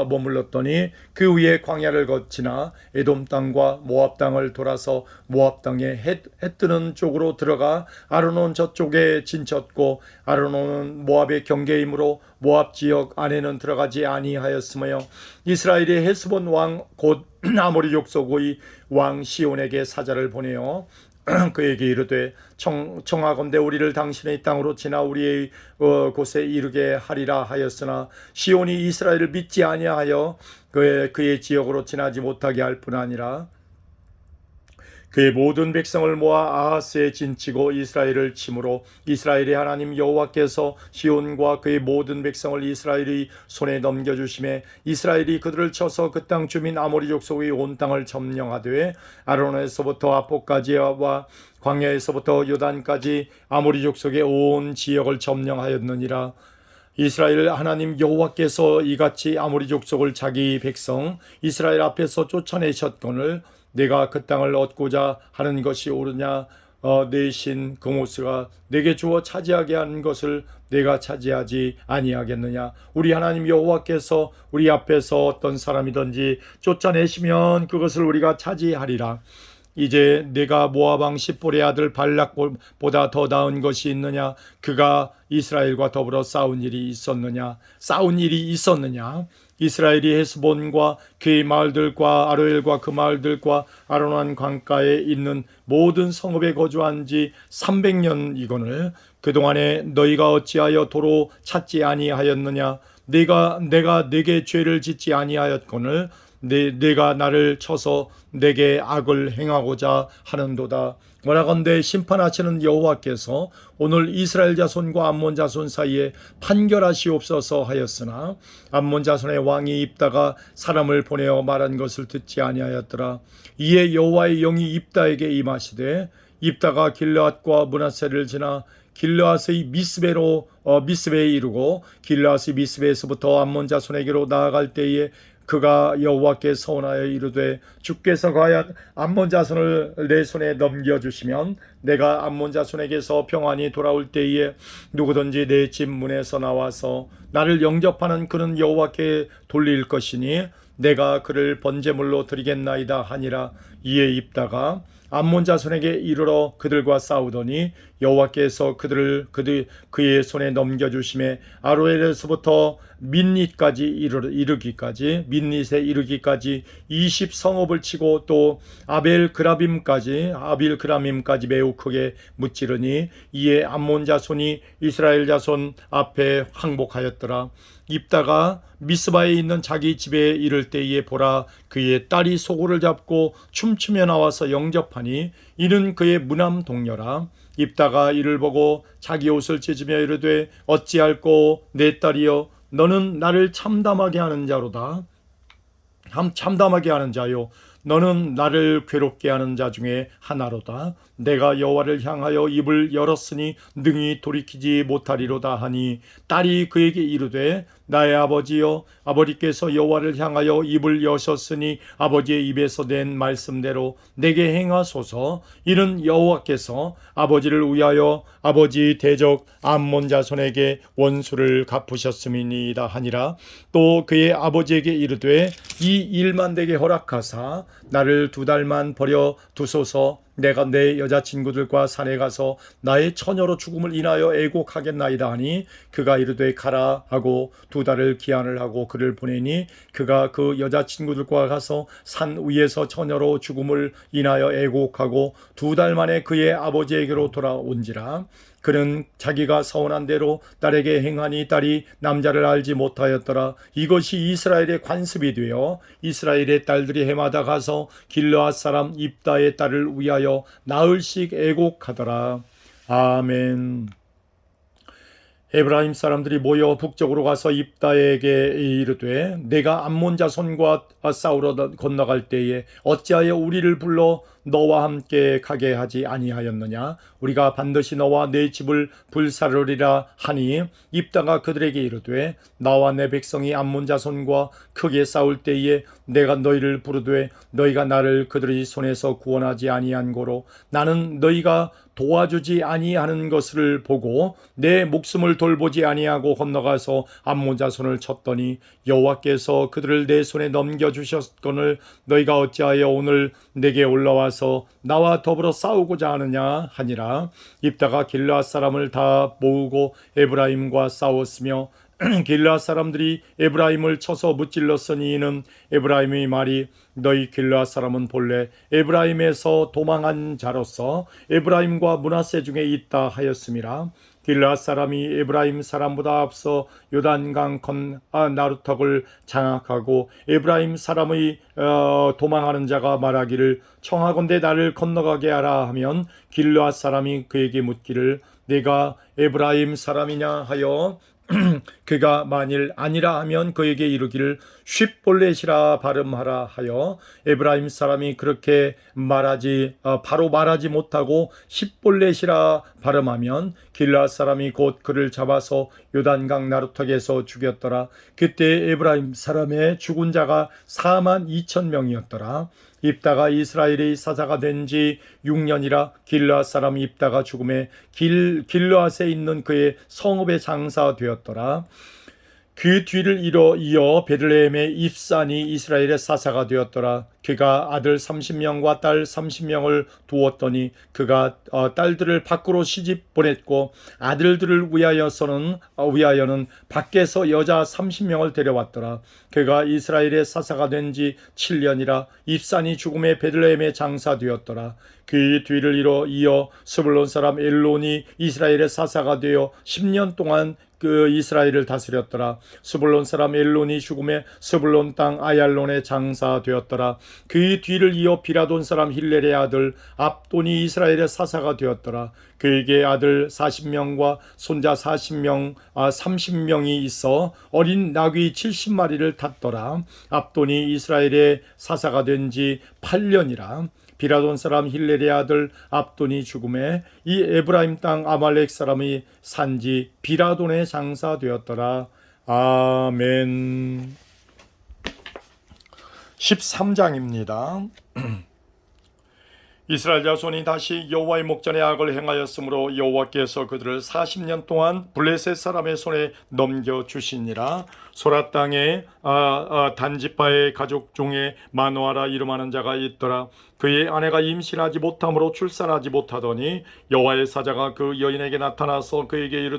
A: 머물렀더니 그 위에 광야를 거치나 에돔 땅과 모압 땅을 돌아서 모압 땅에 해 뜨는 쪽으로 들어가 아르논 저쪽에 진쳤고 아르논은 모압의 경계이므로 모압 지역 안에는 들어가지 아니하였으며 이스라엘의 헤스본 왕 곧 아모리 족속의 왕 시온에게 사자를 보내어 그에게 이르되 청하건대 우리를 당신의 땅으로 지나 우리의 곳에 이르게 하리라 하였으나 시온이 이스라엘을 믿지 아니하여 그의 지역으로 지나지 못하게 할 뿐 아니라 그의 모든 백성을 모아 아하스에 진치고 이스라엘을 치므로 이스라엘의 하나님 여호와께서 시온과 그의 모든 백성을 이스라엘의 손에 넘겨주심에 이스라엘이 그들을 쳐서 그 땅 주민 아모리 족속의 온 땅을 점령하되 아르논에서부터 아포까지와 광야에서부터 요단까지 아모리 족속의 온 지역을 점령하였느니라. 이스라엘 하나님 여호와께서 이같이 아모리 족속을 자기 백성 이스라엘 앞에서 쫓아내셨거늘 내가 그 땅을 얻고자 하는 것이 옳으냐 내 신 그모스가 내게 주어 차지하게 하는 것을 내가 차지하지 아니하겠느냐. 우리 하나님 여호와께서 우리 앞에서 어떤 사람이든지 쫓아내시면 그것을 우리가 차지하리라. 이제 내가 모압 왕 십볼의 아들 발락보다 더 나은 것이 있느냐. 그가 이스라엘과 더불어 싸운 일이 있었느냐. 이스라엘이 헤스본과 그의 마을들과 아로엘과 그 마을들과 아르논 강가에 있는 모든 성읍에 거주한 지 300년이거늘 그동안에 너희가 어찌하여 도로 찾지 아니하였느냐. 내가 내게 죄를 짓지 아니하였거늘 내가 나를 쳐서 내게 악을 행하고자 하는도다. 원하건대 심판하시는 여호와께서 오늘 이스라엘 자손과 암몬 자손 사이에 판결하시옵소서 하였으나 암몬 자손의 왕이 입다가 사람을 보내어 말한 것을 듣지 아니하였더라. 이에 여호와의 영이 입다에게 임하시되 입다가 길르앗과 므낫세를 지나 길르앗의 미스베에 이르고 길르앗의 미스베에서부터 암몬 자손에게로 나아갈 때에 그가 여호와께 서원하여 이르되 주께서 과연 암몬 자손을 내 손에 넘겨주시면 내가 암몬 자손에게서 평안히 돌아올 때에 누구든지 내 집 문에서 나와서 나를 영접하는 그는 여호와께 돌릴 것이니 내가 그를 번제물로 드리겠나이다 하니라. 이에 입다가 암몬 자손에게 이르러 그들과 싸우더니 여호와께서 그의 손에 넘겨주심에 아로엘에서부터 민닛에 이르기까지 20성읍을 치고 또 아빌그라밈까지 매우 크게 무찌르니 이에 암몬 자손이 이스라엘 자손 앞에 항복하였더라. 입다가 미스바에 있는 자기 집에 이를 때에 보라 그의 딸이 소고를 잡고 춤추며 나와서 영접하니 이는 그의 무남 동료라. 입다가 이를 보고 자기 옷을 찢으며 이르되 어찌할꼬 내 딸이여 너는 나를 참담하게 하는 자요 너는 나를 괴롭게 하는 자 중에 하나로다. 내가 여호와를 향하여 입을 열었으니 능히 돌이키지 못하리로다 하니 딸이 그에게 이르되 나의 아버지여, 아버지께서 여호와를 향하여 입을 여셨으니 아버지의 입에서 낸 말씀대로 내게 행하소서. 이는 여호와께서 아버지를 위하여 아버지 대적 암몬 자손에게 원수를 갚으셨음이니이다 하니라. 또 그의 아버지에게 이르되 이 일만 내게 허락하사 나를 2달만 버려 두소서. 내가 내 여자친구들과 산에 가서 나의 처녀로 죽음을 인하여 애곡하겠나이다 하니 그가 이르되 가라 하고 2달을 기한을 하고 그를 보내니 그가 그 여자친구들과 가서 산 위에서 처녀로 죽음을 인하여 애곡하고 2달 만에 그의 아버지에게로 돌아온지라. 그는 자기가 서운한 대로 딸에게 행하니 딸이 남자를 알지 못하였더라. 이것이 이스라엘의 관습이 되어 이스라엘의 딸들이 해마다 가서 길르앗 사람 입다의 딸을 위하여 나흘씩 애곡하더라. 아멘. 에브라임 사람들이 모여 북쪽으로 가서 입다에게 이르되 내가 암몬 자손과 싸우러 건너갈 때에 어찌하여 우리를 불러 너와 함께 가게 하지 아니하였느냐. 우리가 반드시 너와 내 집을 불사르리라 하니 입다가 그들에게 이르되 나와 내 백성이 암몬 자손과 크게 싸울 때에 내가 너희를 부르되 너희가 나를 그들의 손에서 구원하지 아니한 고로 나는 너희가 도와주지 아니하는 것을 보고 내 목숨을 돌보지 아니하고 건너가서 암몬 자손을 쳤더니 여호와께서 그들을 내 손에 넘겨주셨거늘 너희가 어찌하여 오늘 내게 올라와서 나와 더불어 싸우고자 하느냐 하니라. 입다가 길르앗 사람을 다 모으고 에브라임과 싸웠으며 길르앗 사람들이 에브라임을 쳐서 무찔렀으니 이는 에브라임의 말이 너희 길르앗 사람은 본래 에브라임에서 도망한 자로서 에브라임과 므낫세 중에 있다 하였음이라. 길르앗 사람이 에브라임 사람보다 앞서 요단강 나루턱을 장악하고 에브라임 사람의 도망하는 자가 말하기를 청하건대 나를 건너가게 하라 하면 길르앗 사람이 그에게 묻기를 내가 에브라임 사람이냐 하여 그가 만일 아니라 하면 그에게 이르기를 쉿볼렛이라 발음하라 하여 에브라임 사람이 그렇게 바로 말하지 못하고 십볼렛이라 발음하면 길르앗 사람이 곧 그를 잡아서 요단강 나루턱에서 죽였더라. 그때 에브라임 사람의 죽은 자가 42,000명이었더라. 입다가 이스라엘의 사사가 된 지 6년이라 길르앗 사람 입다가 죽음에 길르앗에 있는 그의 성읍에 장사되었더라. 그 뒤를 이어 베들레헴의 입산이 이스라엘의 사사가 되었더라. 그가 아들 30명과 딸 30명을 두었더니 그가 딸들을 밖으로 시집 보냈고 아들들을 위하여는 밖에서 여자 30명을 데려왔더라. 그가 이스라엘의 사사가 된 지 7년이라 입산이 죽음에 베들레헴에 장사되었더라. 그 뒤를 이어 스불론 사람 엘론이 이스라엘의 사사가 되어 10년 동안 그 이스라엘을 다스렸더라. 스불론 사람 엘론이 죽음에 스불론 땅 아얄론에 장사되었더라. 그 뒤를 이어 비라돈 사람 힐렐의 아들 압돈이 이스라엘의 사사가 되었더라. 그에게 아들 40명과 손자 30명이 있어 어린 나귀 70마리를 탔더라. 압돈이 이스라엘의 사사가 된 지 8년이라. 비라돈 사람 힐렐의 아들 압돈이 죽음에 이 에브라임 땅 아말렉 사람이 산지 비라돈에 장사되었더라. 아멘. 13장입니다. 이스라엘 자손이 다시 여호와의 목전에 악을 행하였으므로 여호와께서 그들을 40년 동안 블레셋 사람의 손에 넘겨주시니라. 소라 땅에 단지파의 가족 중에 마노아라 이름하는 자가 있더라. 그의 아내가 임신하지 못함으로 출산하지 못하더니 여호와의 사자가 그 여인에게 나타나서 그에게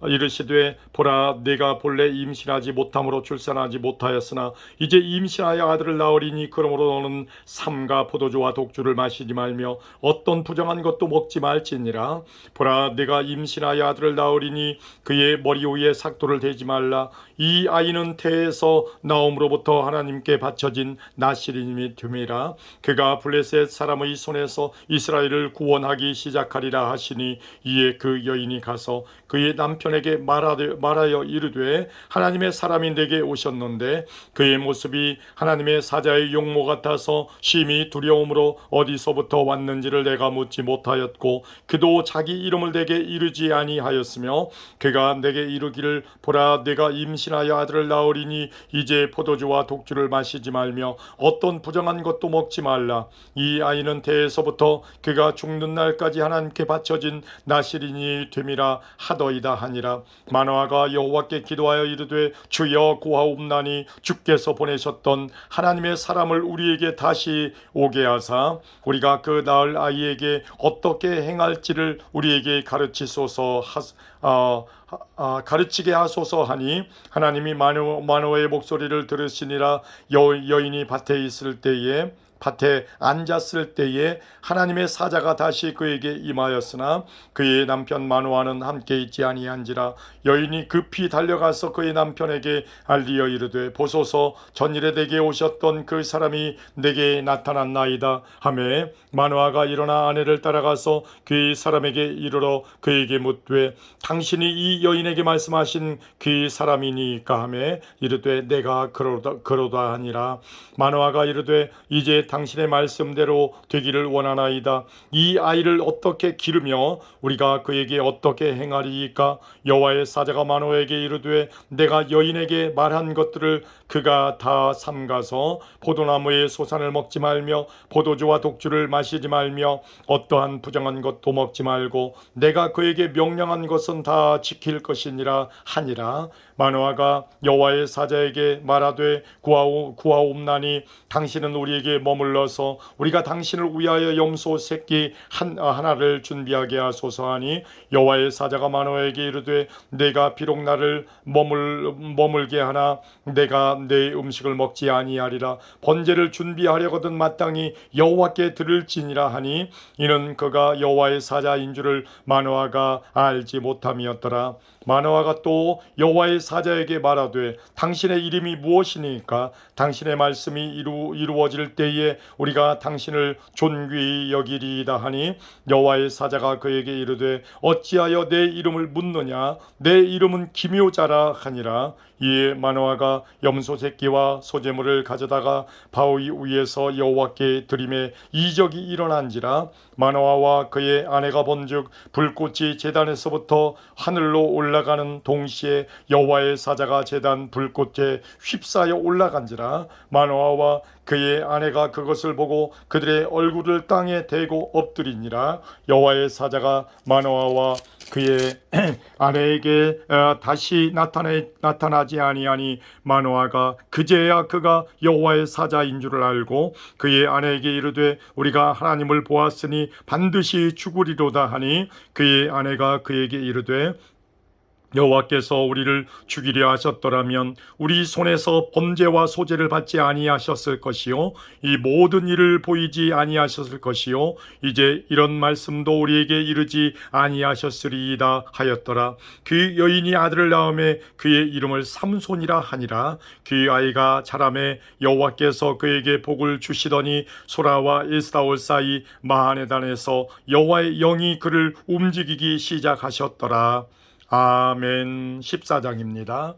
A: 이르시되 보라 네가 본래 임신하지 못함으로 출산하지 못하였으나 이제 임신하여 아들을 낳으리니 그러므로 너는 삼가 포도주와 독주를 마시지 말며 어떤 부정한 것도 먹지 말지니라. 보라 네가 임신하여 아들을 낳으리니 그의 머리 위에 삭도를 대지 말라. 이 아이는 태에서 나옴으로부터 하나님께 바쳐진 나실임이 됨이라. 그가 블레셋 사람의 손에서 이스라엘을 구원하기 시작하리라 하시니, 이에 그 여인이 가서 그의 남편에게 말하여 이르되, 하나님의 사람이 내게 오셨는데 그의 모습이 하나님의 사자의 용모 같아서 심히 두려움으로 어디서부터 왔는지를 내가 묻지 못하였고, 그도 자기 이름을 내게 이르지 아니하였으며, 그가 내게 이르기를, 보라, 내가 임신하여 아들을 낳으리니 이제 포도주와 독주를 마시지 말며 어떤 부정한 것도 먹지 말라. 이 아이는 태에서부터 그가 죽는 날까지 하나님께 바쳐진 나실인이 됨이라 하더이다 하니라. 마노아가 여호와께 기도하여 이르되, 주여 구하옵나니 주께서 보내셨던 하나님의 사람을 우리에게 다시 오게 하사 우리가 그 낳을 아이에게 어떻게 행할지를 우리에게 가르치게 하소서 하니, 하나님이 마노아의 목소리를 들으시니라. 여인이 밭에 앉았을 때에 하나님의 사자가 다시 그에게 임하였으나 그의 남편 마노아는 함께 있지 아니한지라. 여인이 급히 달려가서 그의 남편에게 알리어 이르되, 보소서, 전일에 내게 오셨던 그 사람이 내게 나타났나이다 하매, 마노아가 일어나 아내를 따라가서 그 사람에게 이르러 그에게 묻되, 당신이 이 여인에게 말씀하신 그 사람이니까 하매, 이르되 내가 그러다 하니라. 마노아가 이르되, 이제 당신의 말씀대로 되기를 원하나이다. 이 아이를 어떻게 기르며 우리가 그에게 어떻게 행하리이까? 여호와의 사자가 마노아에게 이르되, 내가 여인에게 말한 것들을 그가 다 삼가서 포도나무의 소산을 먹지 말며 포도주와 독주를 마시지 말며 어떠한 부정한 것도 먹지 말고 내가 그에게 명령한 것은 다 지킬 것이니라 하니라. 마노아가 여호와의 사자에게 말하되, 구하옵나니 당신은 우리에게 머물러서 우리가 당신을 위하여 염소 새끼 하나를 준비하게 하소서 하니, 여호와의 사자가 마노아에게 이르되, 내가 비록 나를 머물게 하나 내가 내 음식을 먹지 아니하리라. 번제를 준비하려거든 마땅히 여호와께 드릴지니라 하니, 이는 그가 여호와의 사자인 줄을 마노아가 알지 못함이었더라. 마노아가 또 여호와의 사자에게 말하되, 당신의 이름이 무엇이니까? 당신의 말씀이 이루어질 때에 우리가 당신을 존귀히 여기리이다 하니, 여호와의 사자가 그에게 이르되, 어찌하여 내 이름을 묻느냐? 내 이름은 기묘자라 하니라. 이에 마노아가 염소 새끼와 소재물을 가져다가 바위 위에서 여호와께 드림에 이적이 일어난지라. 마노아와 그의 아내가 본즉 불꽃이 제단에서부터 하늘로 올라가는 동시에 여호와의 사자가 제단 불꽃에 휩싸여 올라간지라. 마노아와 그의 아내가 그것을 보고 그들의 얼굴을 땅에 대고 엎드리니라. 여호와의 사자가 마노아와 그의 아내에게 다시 나타나지 아니하니, 마노아가 그제야 그가 여호와의 사자인 줄을 알고 그의 아내에게 이르되, 우리가 하나님을 보았으니 반드시 죽으리로다 하니, 그의 아내가 그에게 이르되, 여호와께서 우리를 죽이려 하셨더라면 우리 손에서 번제와 소제를 받지 아니하셨을 것이요, 이 모든 일을 보이지 아니하셨을 것이요, 이제 이런 말씀도 우리에게 이르지 아니하셨으리이다 하였더라. 그 여인이 아들을 낳음에 그의 이름을 삼손이라 하니라. 그 아이가 자라매 여호와께서 그에게 복을 주시더니 소라와 에스다올 사이 마하네단에서 여호와의 영이 그를 움직이기 시작하셨더라. 아멘. 14장입니다.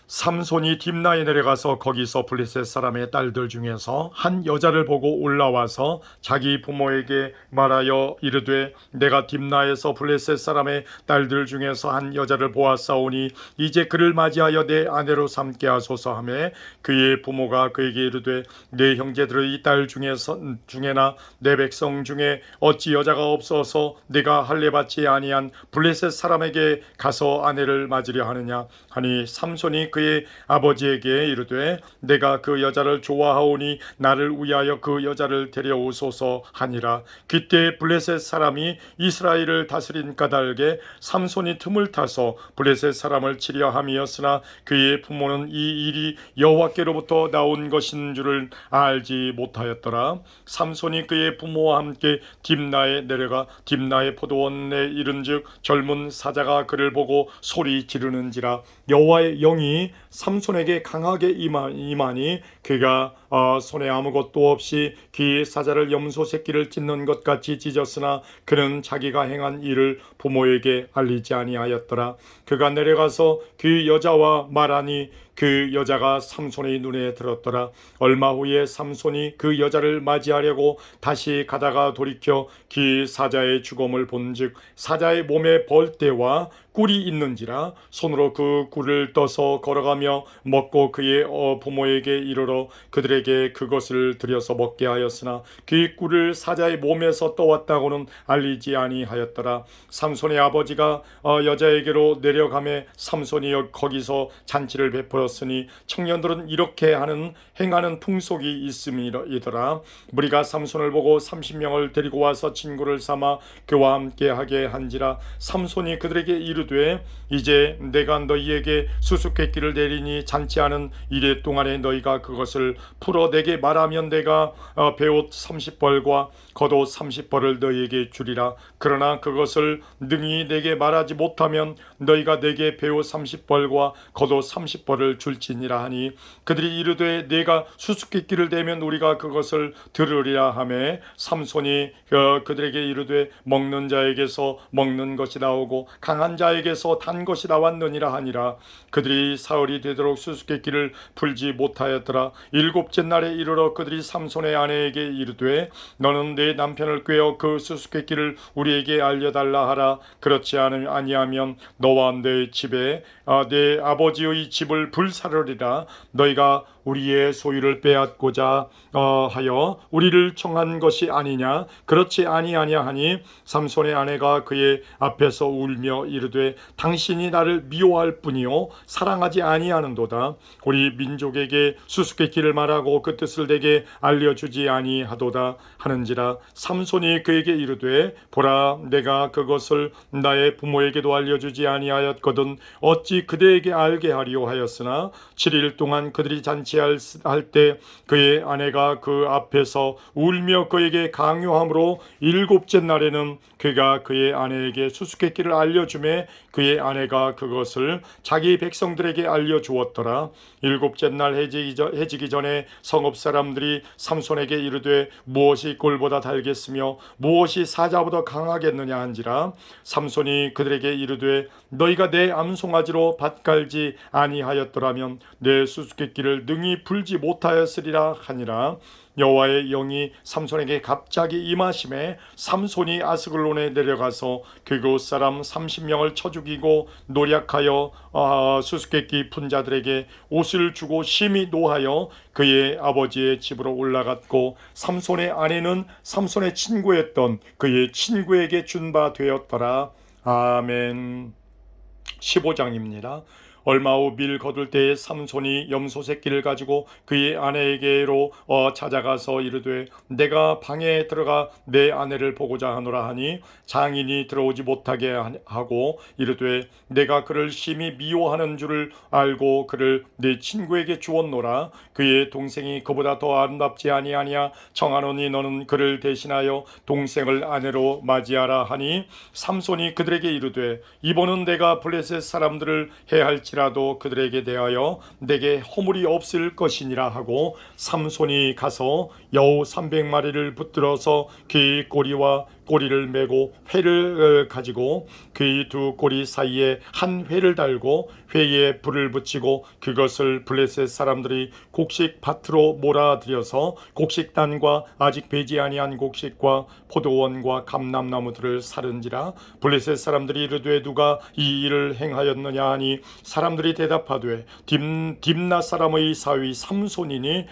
A: 삼손이 딥나에 내려가서 거기서 블레셋 사람의 딸들 중에서 한 여자를 보고 올라와서 자기 부모에게 말하여 이르되, 내가 딥나에서 블레셋 사람의 딸들 중에서 한 여자를 보았사오니 이제 그를 맞이하여 내 아내로 삼게 하소서 하매, 그의 부모가 그에게 이르되, 내 형제들의 이 딸 중에나 내 백성 중에 어찌 여자가 없어서 내가 할례 받지 아니한 블레셋 사람에게 가서 아내를 맞으려 하느냐 하니, 삼손이 그의 아버지에게 이르되, 내가 그 여자를 좋아하오니 나를 위하여 그 여자를 데려오소서 하니라. 그때 블레셋 사람이 이스라엘을 다스린 까닭에 삼손이 틈을 타서 블레셋 사람을 치려 함이었으나 그의 부모는 이 일이 여호와께로부터 나온 것인 줄을 알지 못하였더라. 삼손이 그의 부모와 함께 딥나에 내려가 딥나의 포도원에 이른즉 젊은 사자가 그를 보고 소리 지르는지라. 여호와의 영이 삼손에게 강하게 임하니 그가 손에 아무것도 없이 그의 사자를 염소 새끼를 찢는 것 같이 찢었으나 그는 자기가 행한 일을 부모에게 알리지 아니하였더라. 그가 내려가서 그 여자와 말하니 그 여자가 삼손의 눈에 들었더라. 얼마 후에 삼손이 그 여자를 맞이하려고 다시 가다가 돌이켜 그 사자의 죽음을 본즉 사자의 몸에 벌떼와 꿀이 있는지라 손으로 그 꿀을 떠서 걸어가며 먹고 그의 부모에게 이르러 그들에게 그것을 들여서 먹게 하였으나 그 꿀을 사자의 몸에서 떠왔다고는 알리지 아니하였더라. 삼손의 아버지가 여자에게로 내려가매 삼손이 거기서 잔치를 베풀었으니 청년들은 이렇게 행하는 풍속이 있음이더라. 무리가 삼손을 보고 30명을 데리고 와서 친구를 삼아 그와 함께 하게 한지라. 삼손이 그들에게 이르되 이제 내가 너희에게 수수께끼를 내리니 잔치하는 이래 동안에 너희가 그것을 풀어 내게 말하면 내가 베옷 30벌과 겉옷 30벌을 너희에게 주리라. 그러나 그것을 능히 내게 말하지 못하면 너희가 내게 베옷 30벌과 겉옷 30벌을 줄지니라 하니 그들이 이르되 내가 수수께끼를 대면 우리가 그것을 들으리라 하매 삼손이 그들에게 이르되 먹는 자에게서 먹는 것이 나오고 강한 자에게서 단 것이 나왔느니라 하니라. 그들이 사흘이 되도록 수수께끼를 풀지 못하였더라. 일곱째 날에 이르러 그들이 삼손의 아내에게 이르되 너는 내 남편을 꾀어 그 수수께끼를 우리에게 알려달라 하라. 그렇지 아니하면 너와 내 집에 내 아버지의 집을 불사르리라. 너희가 우리의 소유를 빼앗고자 하여 우리를 청한 것이 아니냐. 그렇지 아니하냐 하니 삼손의 아내가 그의 앞에서 울며 이르되 당신이 나를 미워할 뿐이요 사랑하지 아니하는도다. 우리 민족에게 수수께끼를 말하고 그 뜻을 내게 알려주지 아니하도다 하는지라. 삼손이 그에게 이르되 보라 내가 그것을 나의 부모에게도 알려주지 아니하였거든 어찌 그대에게 알게 하리오 하였으나 7일 동안 그들이 잔치할 때 그의 아내가 그 앞에서 울며 그에게 강요함으로 일곱째 날에는 그가 그의 아내에게 수수께끼를 알려주매 그의 아내가 그것을 자기 백성들에게 알려주었더라. 일곱째 날 해지기 전에 성읍 사람들이 삼손에게 이르되 무엇이 꿀보다 달겠으며 무엇이 사자보다 강하겠느냐 한지라. 삼손이 그들에게 이르되 너희가 내 암송아지로 밭갈지 아니하였더라면 내 수수께끼를 능히 풀지 못하였으리라 하니라. 여호와의 영이 삼손에게 갑자기 임하심에 삼손이 아스글론에 내려가서 그곳 사람 30명을 쳐 죽이고 노략하여 수수께끼 푼 자들에게 옷을 주고 심히 노하여 그의 아버지의 집으로 올라갔고 삼손의 아내는 삼손의 친구였던 그의 친구에게 준 바 되었더라. 아멘. 15장입니다. 얼마 후 밀 거둘 때에 삼손이 염소 새끼를 가지고 그의 아내에게로 찾아가서 이르되 내가 방에 들어가 내 아내를 보고자 하노라 하니 장인이 들어오지 못하게 하고 이르되 내가 그를 심히 미워하는 줄을 알고 그를 네 친구에게 주었노라. 그의 동생이 그보다 더 아름답지 아니하냐. 청하노니 너는 그를 대신하여 동생을 아내로 맞이하라 하니 삼손이 그들에게 이르되 이번은 내가 블레셋 사람들을 해할지라도 그들에게 대하여 내게 허물이 없을 것이니라 하고 삼손이 가서 여우 300마리를 붙들어서 그의 꼬리와 꼬리를 메고 회를 가지고 그의 두 꼬리 사이에 한 회를 달고 회에 불을 붙이고 그것을 블레셋 사람들이 곡식 밭으로 몰아들여서 곡식단과 아직 배지 아니한 곡식과 포도원과 감람나무들을 사른지라. 블레셋 사람들이 이르되 누가 이 일을 행하였느냐 하니 사람들이 대답하되 딥나 사람의 사위 삼손이니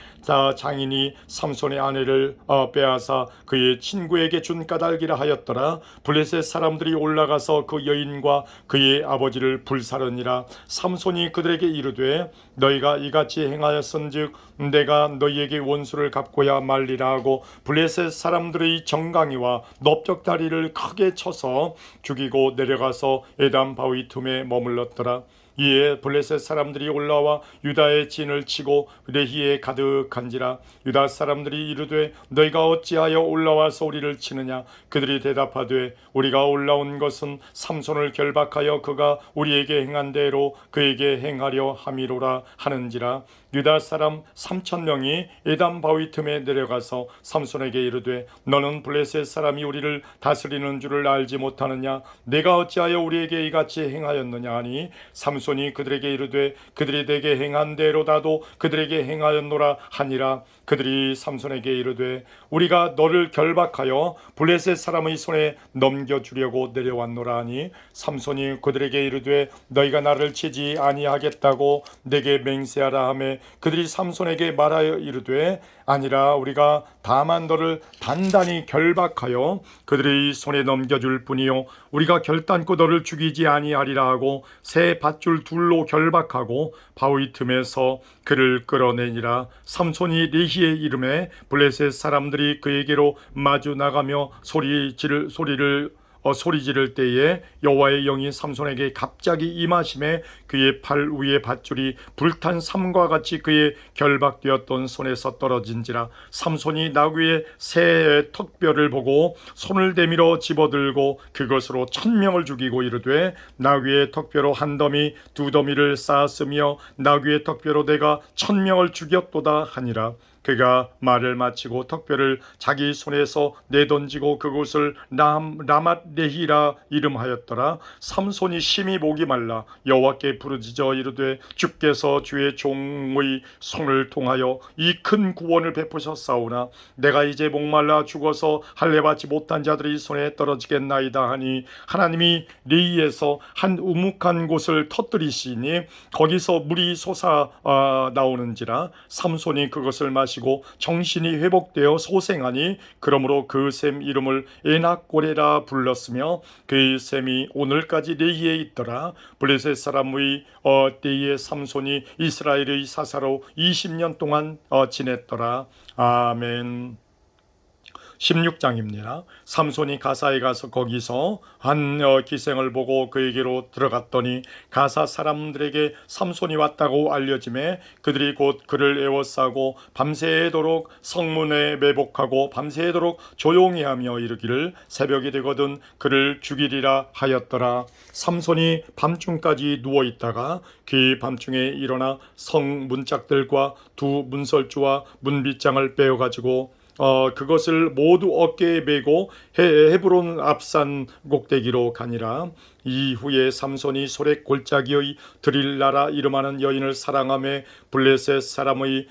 A: 장인이 삼손의 아내를 빼앗아 그의 친구에게 준 까닭이라 하였더라. 블레셋 사람들이 올라가서 그 여인과 그의 아버지를 불사르니라. 삼손이 그들에게 이르되 너희가 이같이 행하였은즉 내가 너희에게 원수를 갚고야 말리라 하고 블레셋 사람들의 정강이와 넓적다리를 크게 쳐서 죽이고 내려가서 에담 바위 틈에 머물렀더라. 이에 블레셋 사람들이 올라와 유다의 진을 치고 레히에 가득한지라. 유다 사람들이 이르되 너희가 어찌하여 올라와서 우리를 치느냐. 그들이 대답하되 우리가 올라온 것은 삼손을 결박하여 그가 우리에게 행한 대로 그에게 행하려 함이로라 하는지라. 유다 사람 3,000명이 에담 바위 틈에 내려가서 삼손에게 이르되 너는 블레셋 사람이 우리를 다스리는 줄을 알지 못하느냐. 내가 어찌하여 우리에게 이같이 행하였느냐 하니 삼손이 그들에게 이르되 그들이 내게 행한 대로 나도 그들에게 행하였노라 하니라. 그들이 삼손에게 이르되 우리가 너를 결박하여 블레셋 사람의 손에 넘겨주려고 내려왔노라 하니 삼손이 그들에게 이르되 너희가 나를 치지 아니하겠다고 내게 맹세하라 하매 그들이 삼손에게 말하여 이르되 아니라 우리가 다만 너를 단단히 결박하여 그들의 손에 넘겨줄 뿐이요 우리가 결단코 너를 죽이지 아니하리라 하고 새 밧줄 둘로 결박하고 바위 틈에서 그를 끌어내니라. 삼손이 레히에 이름에 블레셋 사람들이 그에게로 마주 나가며 소리 지를 때에 여호와의 영이 삼손에게 갑자기 임하심에 그의 팔 위에 밧줄이 불탄 삼과 같이 그의 결박되었던 손에서 떨어진지라. 삼손이 나귀의 새 턱뼈를 보고 손을 내밀어 집어들고 그것으로 1,000명을 죽이고 이르되 나귀의 턱뼈로 한 더미 두 더미를 쌓았으며 나귀의 턱뼈로 내가 1,000명을 죽였도다 하니라. 그가 말을 마치고 턱뼈를 자기 손에서 내던지고 그곳을 라맛레히라 이름하였더라. 삼손이 심히 목이 말라 여호와께 부르짖어 이르되 주께서 주의 종의 손을 통하여 이 큰 구원을 베푸셨사오나 내가 이제 목말라 죽어서 할례 받지 못한 자들의 손에 떨어지겠나이다 하니 하나님이 레히에서 한 우묵한 곳을 터뜨리시니 거기서 물이 솟아 나오는지라. 삼손이 그것을 마시고 정신이 회복되어 소생하니 그러므로 그 샘 이름을 에낙고레라 불렀으며 그 샘이 오늘까지 레히에 있더라. 블레셋 사람의 때에 삼손이 이스라엘의 사사로 20년 동안 지냈더라. 아멘. 16장입니다. 삼손이 가사에 가서 거기서 한 기생을 보고 그에게로 들어갔더니 가사 사람들에게 삼손이 왔다고 알려짐에 그들이 곧 그를 에워싸고 밤새도록 성문에 매복하고 밤새도록 조용히 하며 이르기를 새벽이 되거든 그를 죽이리라 하였더라. 삼손이 밤중까지 누워있다가 그 밤중에 일어나 성 문짝들과 두 문설주와 문빗장을 빼어가지고 그것을 모두 어깨에 메고 헤브론 앞산 꼭대기로 가니라. 이후에 삼손이 소렉 골짜기의 드릴라라 이름하는 여인을 사랑하며 블레셋 사람의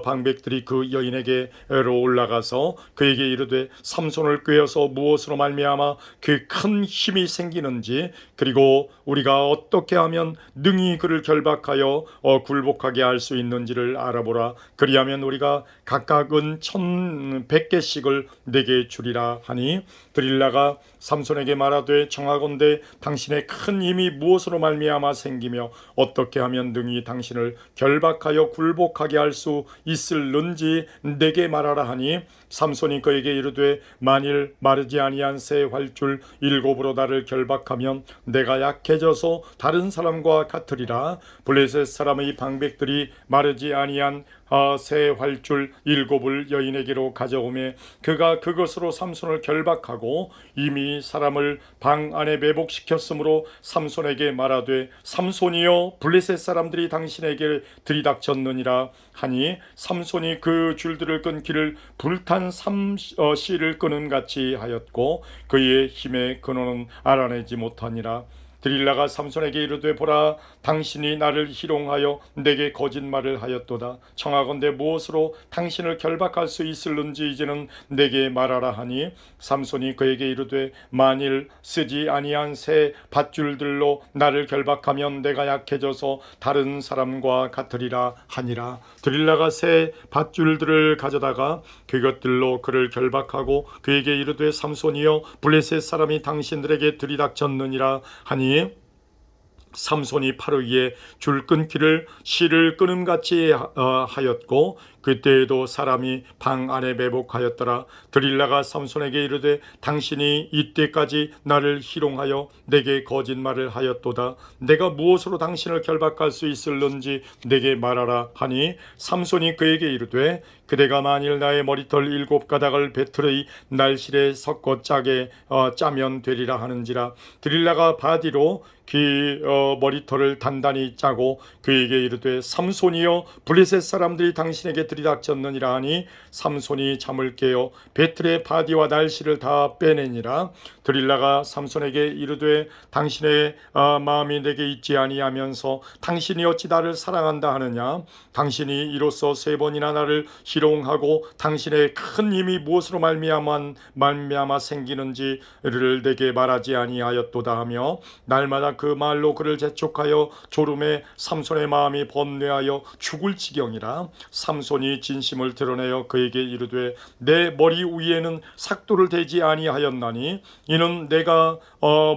A: 방백들이 그 여인에게로 올라가서 그에게 이르되 삼손을 꾀어서 무엇으로 말미암아 그 큰 힘이 생기는지 그리고 우리가 어떻게 하면 능히 그를 결박하여 굴복하게 할 수 있는지를 알아보라. 그리하면 우리가 각각은 1,100개씩을 내게 주리라 하니 드릴라가 삼손에게 말하되 청하건대 당신의 큰 힘이 무엇으로 말미암아 생기며 어떻게 하면 능히 당신을 결박하여 굴복하게 할 수 있을는지 내게 말하라 하니 삼손이 그에게 이르되 만일 마르지 아니한 새 활줄 7으로 나를 결박하면 내가 약해져서 다른 사람과 같으리라. 블레셋 사람의 방백들이 마르지 아니한 새 활줄 7을 여인에게로 가져오매 그가 그것으로 삼손을 결박하고 이미 사람을 방 안에 매복시켰으므로 삼손에게 말하되 삼손이여 블레셋 사람들이 당신에게 들이닥쳤느니라 하니 삼손이 그 줄들을 끊기를 불탄 실을 끄는 같이 하였고 그의 힘의 근원은 알아내지 못하니라. 드릴라가 삼손에게 이르되 보라 당신이 나를 희롱하여 내게 거짓말을 하였도다. 청하건대 무엇으로 당신을 결박할 수 있을는지 이제는 내게 말하라 하니 삼손이 그에게 이르되 만일 쓰지 아니한 새 밧줄들로 나를 결박하면 내가 약해져서 다른 사람과 같으리라 하니라. 드릴라가 새 밧줄들을 가져다가 그것들로 그를 결박하고 그에게 이르되 삼손이여 블레셋 사람이 당신들에게 들이닥쳤느니라 하니 삼손이 팔 위에 줄 끊기를 실을 끊음같이 하였고 그때에도 사람이 방 안에 매복하였더라. 드릴라가 삼손에게 이르되 당신이 이때까지 나를 희롱하여 내게 거짓말을 하였도다. 내가 무엇으로 당신을 결박할 수 있을는지 내게 말하라 하니 삼손이 그에게 이르되 그대가 만일 나의 머리털 7가닥을 배틀의 날실에 섞어 짜면 되리라 하는지라. 드릴라가 바디로 머리털을 단단히 짜고 그에게 이르되 삼손이여 블레셋 사람들이 당신에게 들이닥쳤느니라 하니 삼손이 잠을 깨어 배틀의 바디와 날씨를 다 빼내니라. 드릴라가 삼손에게 이르되 당신의 마음이 내게 있지 아니하면서 당신이 어찌 나를 사랑한다 하느냐. 당신이 이로써 3번이나 나를 희롱하고 당신의 큰 힘이 무엇으로 말미암아 생기는지를 내게 말하지 아니하였도다 하며 날마다 그 말로 그를 재촉하여 졸음에 삼손의 마음이 번뇌하여 죽을 지경이라. 삼손이 진심을 드러내어 그에게 이르되 내 머리 위에는 삭도를 대지 아니하였나니 이는 내가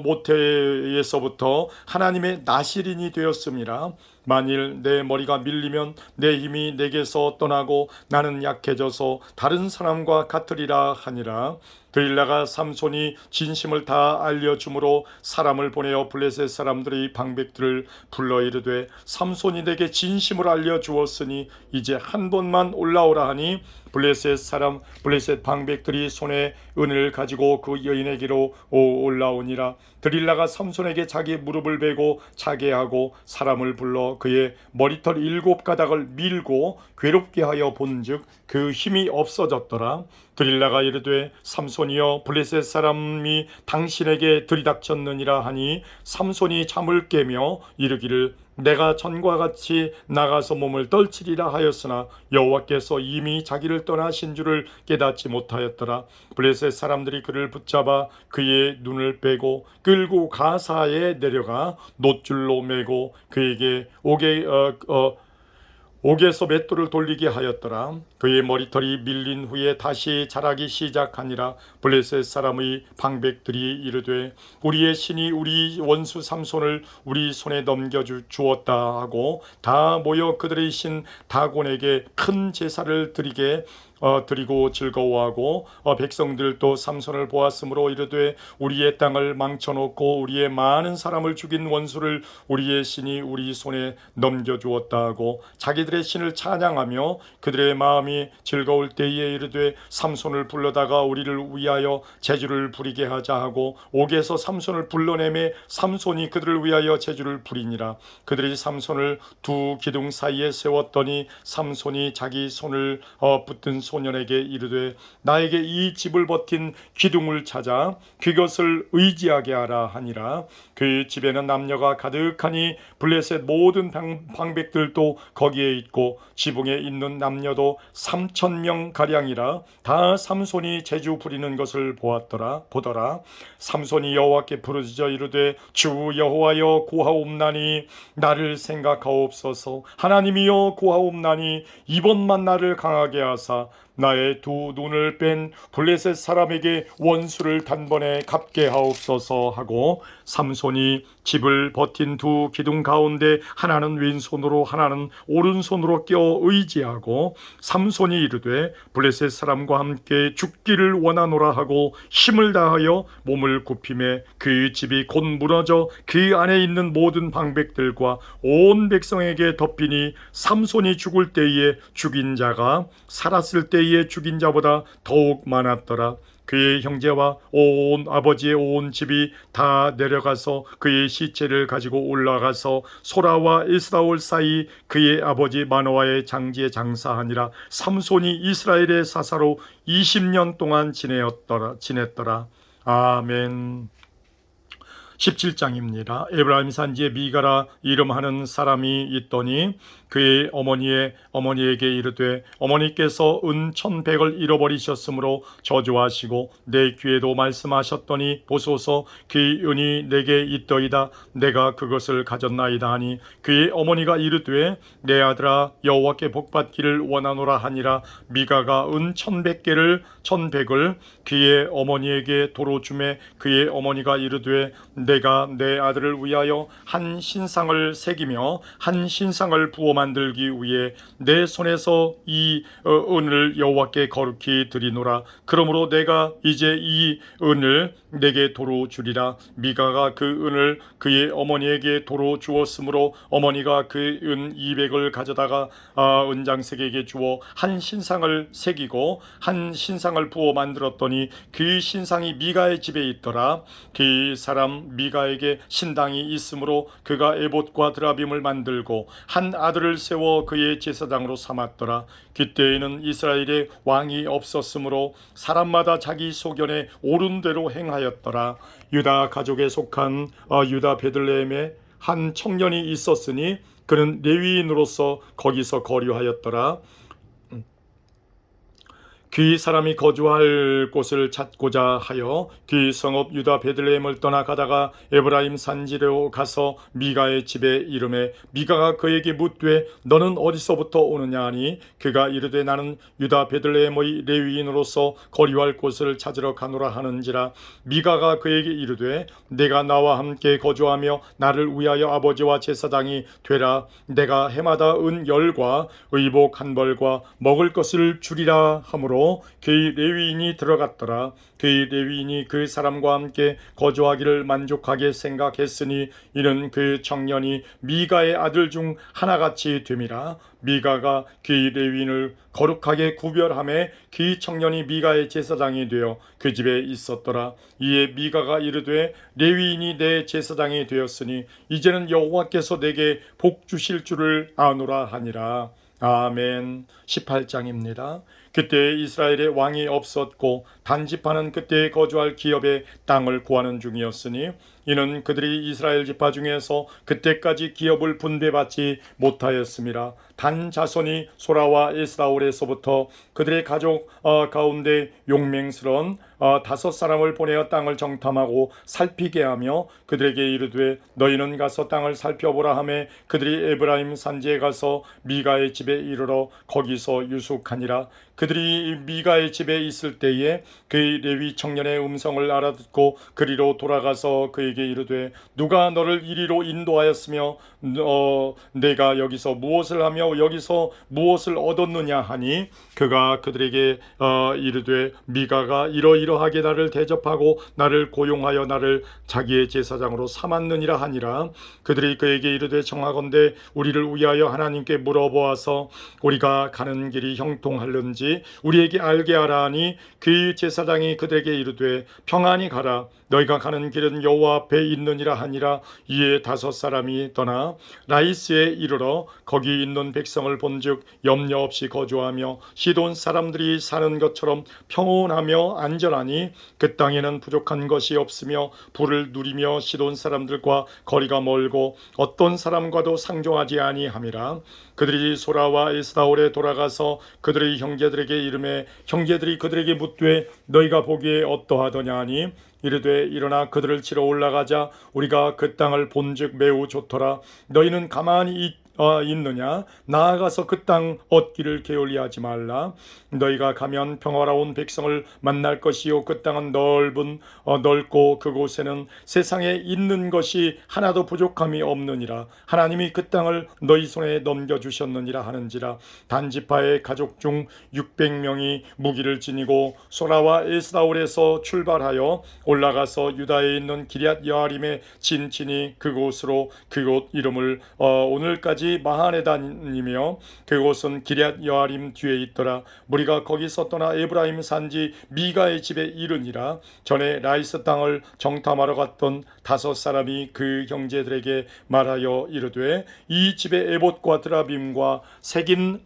A: 모태에서부터 하나님의 나실인이 되었음이라. 만일 내 머리가 밀리면 내 힘이 내게서 떠나고 나는 약해져서 다른 사람과 같으리라 하니라. 드릴라가 삼손이 진심을 다 알려주므로 사람을 보내어 블레셋 사람들의 방백들을 불러 이르되 삼손이 내게 진심을 알려주었으니 이제 한 번만 올라오라 하니 블레셋 방백들이 손에 은을 가지고 그 여인에게로 올라오니라. 드릴라가 삼손에게 자기 무릎을 베고 자게 하고 사람을 불러 그의 머리털 7가닥을 밀고 괴롭게 하여 본즉 그 힘이 없어졌더라. 드릴라가 이르되 삼손이여 블레셋 사람이 당신에게 들이닥쳤느니라 하니 삼손이 잠을 깨며 이르기를 내가 전과 같이 나가서 몸을 떨치리라 하였으나 여호와께서 이미 자기를 떠나신 줄을 깨닫지 못하였더라. 블레셋 사람들이 그를 붙잡아 그의 눈을 빼고 끌고 가사에 내려가 놋줄로 매고 그에게 옥에서 맷돌을 돌리게 하였더라. 그의 머리털이 밀린 후에 다시 자라기 시작하니라. 블레셋 사람의 방백들이 이르되 우리의 신이 우리 원수 삼손을 우리 손에 넘겨주었다 하고 다 모여 그들의 신 다곤에게 큰 제사를 드리고 즐거워하고 백성들도 삼손을 보았으므로 이르되 우리의 땅을 망쳐놓고 우리의 많은 사람을 죽인 원수를 우리의 신이 우리 손에 넘겨주었다 하고 자기들의 신을 찬양하며 그들의 마음이 즐거울 때에 이르되 삼손을 불러다가 우리를 위하여 제주를 부리게 하자 하고 옥에서 삼손을 불러내매 삼손이 그들을 위하여 제주를 부리니라. 그들이 삼손을 두 기둥 사이에 세웠더니 삼손이 자기 손을 붙든 소년에게 이르되 나에게 이 집을 버틴 기둥을 찾아 그것을 의지하게 하라 하니라. 그 집에는 남녀가 가득하니 블레셋 모든 방백들도 거기에 있고 지붕에 있는 남녀도 3,000명 가량이라. 다 삼손이 제주 부리는 것을 보더라. 삼손이 여호와께 부르짖어 이르되 주 여호와여 구하옵나니 나를 생각하옵소서. 하나님이여 구하옵나니 이번만 나를 강하게 하사 나의 두 눈을 뺀 블레셋 사람에게 원수를 단번에 갚게 하옵소서 하고 삼손이 집을 버틴 두 기둥 가운데 하나는 왼손으로 하나는 오른손으로 껴 의지하고 삼손이 이르되 블레셋 사람과 함께 죽기를 원하노라 하고 힘을 다하여 몸을 굽히매 그 집이 곧 무너져 그 안에 있는 모든 방백들과 온 백성에게 덮이니 삼손이 죽을 때에 죽인 자가 살았을 때에 죽인 자보다 더욱 많았더라. 그의 형제와 온 아버지의 온 집이 다 내려가서 그의 시체를 가지고 올라가서 소라와 에스다올 사이 그의 아버지 마노아의 장지에 장사하니라. 삼손이 이스라엘의 사사로 20년 동안 지냈더라. 아멘. 17장입니다. 에브라임 산지에 미가라 이름하는 사람이 있더니 그의 어머니에게 이르되 어머니께서 은 1,100을 잃어버리셨으므로 저주하시고 내 귀에도 말씀하셨더니 보소서 그 은이 내게 있더이다. 내가 그것을 가졌나이다 하니 그의 어머니가 이르되 내 아들아 여호와께 복받기를 원하노라 하니라. 미가가 은 1,100을 그의 어머니에게 도로 주매 그의 어머니가 이르되 내가 내 아들을 위하여 한 신상을 새기며 한 신상을 부어 만들기 위해 내 손에서 이 은을 여호와께 거룩히 드리노라. 그러므로 내가 이제 이 은을 내게 도로 주리라. 미가가 그 은을 그의 어머니에게 도로 주었으므로 어머니가 그 은 200을 가져다가 은장색에게 주어 한 신상을 새기고 한 신상을 부어 만들었더니 그 신상이 미가의 집에 있더라. 그 사람 미가에게 신당이 있으므로 그가 에봇과 드라빔을 만들고 한 아들을 세워 그의 제사장으로 삼았더라. 그때에는 이스라엘에 왕이 없었으므로 사람마다 자기 소견에 옳은 대로 행하였더라. 유다 가족에 속한 유다 베들레헴에 한 청년이 있었으니 그는 레위인으로서 거기서 거류하였더라. 그 사람이 거주할 곳을 찾고자 하여 그 성읍 유다 베들레헴을 떠나가다가 에브라임 산지로 가서 미가의 집에 이르매 미가가 그에게 묻되 너는 어디서부터 오느냐 하니 그가 이르되 나는 유다 베들레헴의 레위인으로서 거류할 곳을 찾으러 가노라 하는지라. 미가가 그에게 이르되 내가 나와 함께 거주하며 나를 위하여 아버지와 제사장이 되라. 내가 해마다 은 10과 의복 한 벌과 먹을 것을 주리라 하므로 그 레위인이 들어갔더라. 그 레위인이 그 사람과 함께 거주하기를 만족하게 생각했으니 이는 그 청년이 미가의 아들 중 하나같이 됨이라. 미가가 그 레위인을 거룩하게 구별하매 그 청년이 미가의 제사장이 되어 그 집에 있었더라. 이에 미가가 이르되 레위인이 내 제사장이 되었으니 이제는 여호와께서 내게 복 주실 줄을 아노라 하니라. 아멘. 18장입니다. 그때 이스라엘에 왕이 없었고 단지파는 그때 거주할 기업의 땅을 구하는 중이었으니 이는 그들이 이스라엘 지파 중에서 그때까지 기업을 분배받지 못하였음이라. 단 자손이 소라와 에스라올에서부터 그들의 가족 가운데 용맹스러운 5사람을 보내어 땅을 정탐하고 살피게 하며 그들에게 이르되 너희는 가서 땅을 살펴보라 하매 그들이 에브라임 산지에 가서 미가의 집에 이르러 거기서 유숙하니라. 그들이 미가의 집에 있을 때에 그 레위 청년의 음성을 알아듣고 그리로 돌아가서 그에게 이르되 누가 너를 이리로 인도하였으며 내가 여기서 무엇을 하며 여기서 무엇을 얻었느냐 하니 그가 그들에게 이르되 미가가 이러이러하게 나를 대접하고 나를 고용하여 나를 자기의 제사장으로 삼았느니라 하니라. 그들이 그에게 이르되 청하건대 우리를 위하여 하나님께 물어보아서 우리가 가는 길이 형통할는지 우리에게 알게 하라 하니 그 제사장이 그들에게 이르되 평안히 가라. 너희가 가는 길은 여호와 앞에 있느니라 하니라. 이에 5사람이 떠나 라이스에 이르러 거기 있는 백성을 본즉 염려 없이 거주하며 시돈 사람들이 사는 것처럼 평온하며 안전하니 그 땅에는 부족한 것이 없으며 불을 누리며 시돈 사람들과 거리가 멀고 어떤 사람과도 상종하지 아니함이라. 그들이 소라와 에스다올에 돌아가서 그들의 형제들에게 이르매 형제들이 그들에게 묻되 너희가 보기에 어떠하더냐 하니 이르되 일어나 그들을 치러 올라가자. 우리가 그 땅을 본즉 매우 좋더라. 너희는 가만히 있느냐? 나아가서 그 땅 얻기를 게을리하지 말라. 너희가 가면 평화로운 백성을 만날 것이요 그 땅은 넓고 그곳에는 세상에 있는 것이 하나도 부족함이 없느니라. 하나님이 그 땅을 너희 손에 넘겨주셨느니라 하는지라. 단지파의 가족 중 600명이 무기를 지니고 소라와 에스다올에서 출발하여 올라가서 유다에 있는 기럇 여아림에 진친이 그곳으로 그곳 이름을 오늘까지 마하네단이며 그곳은 기럇 여아림 뒤에 있더라. 우리가 거기서 떠나 에브라임 산지 미가의 집에 이르니라. 전에 라이스 땅을 정탐하러 갔던 5사람이 그 형제들에게 말하여 이르되 이 집에 에봇과 드라빔과 새긴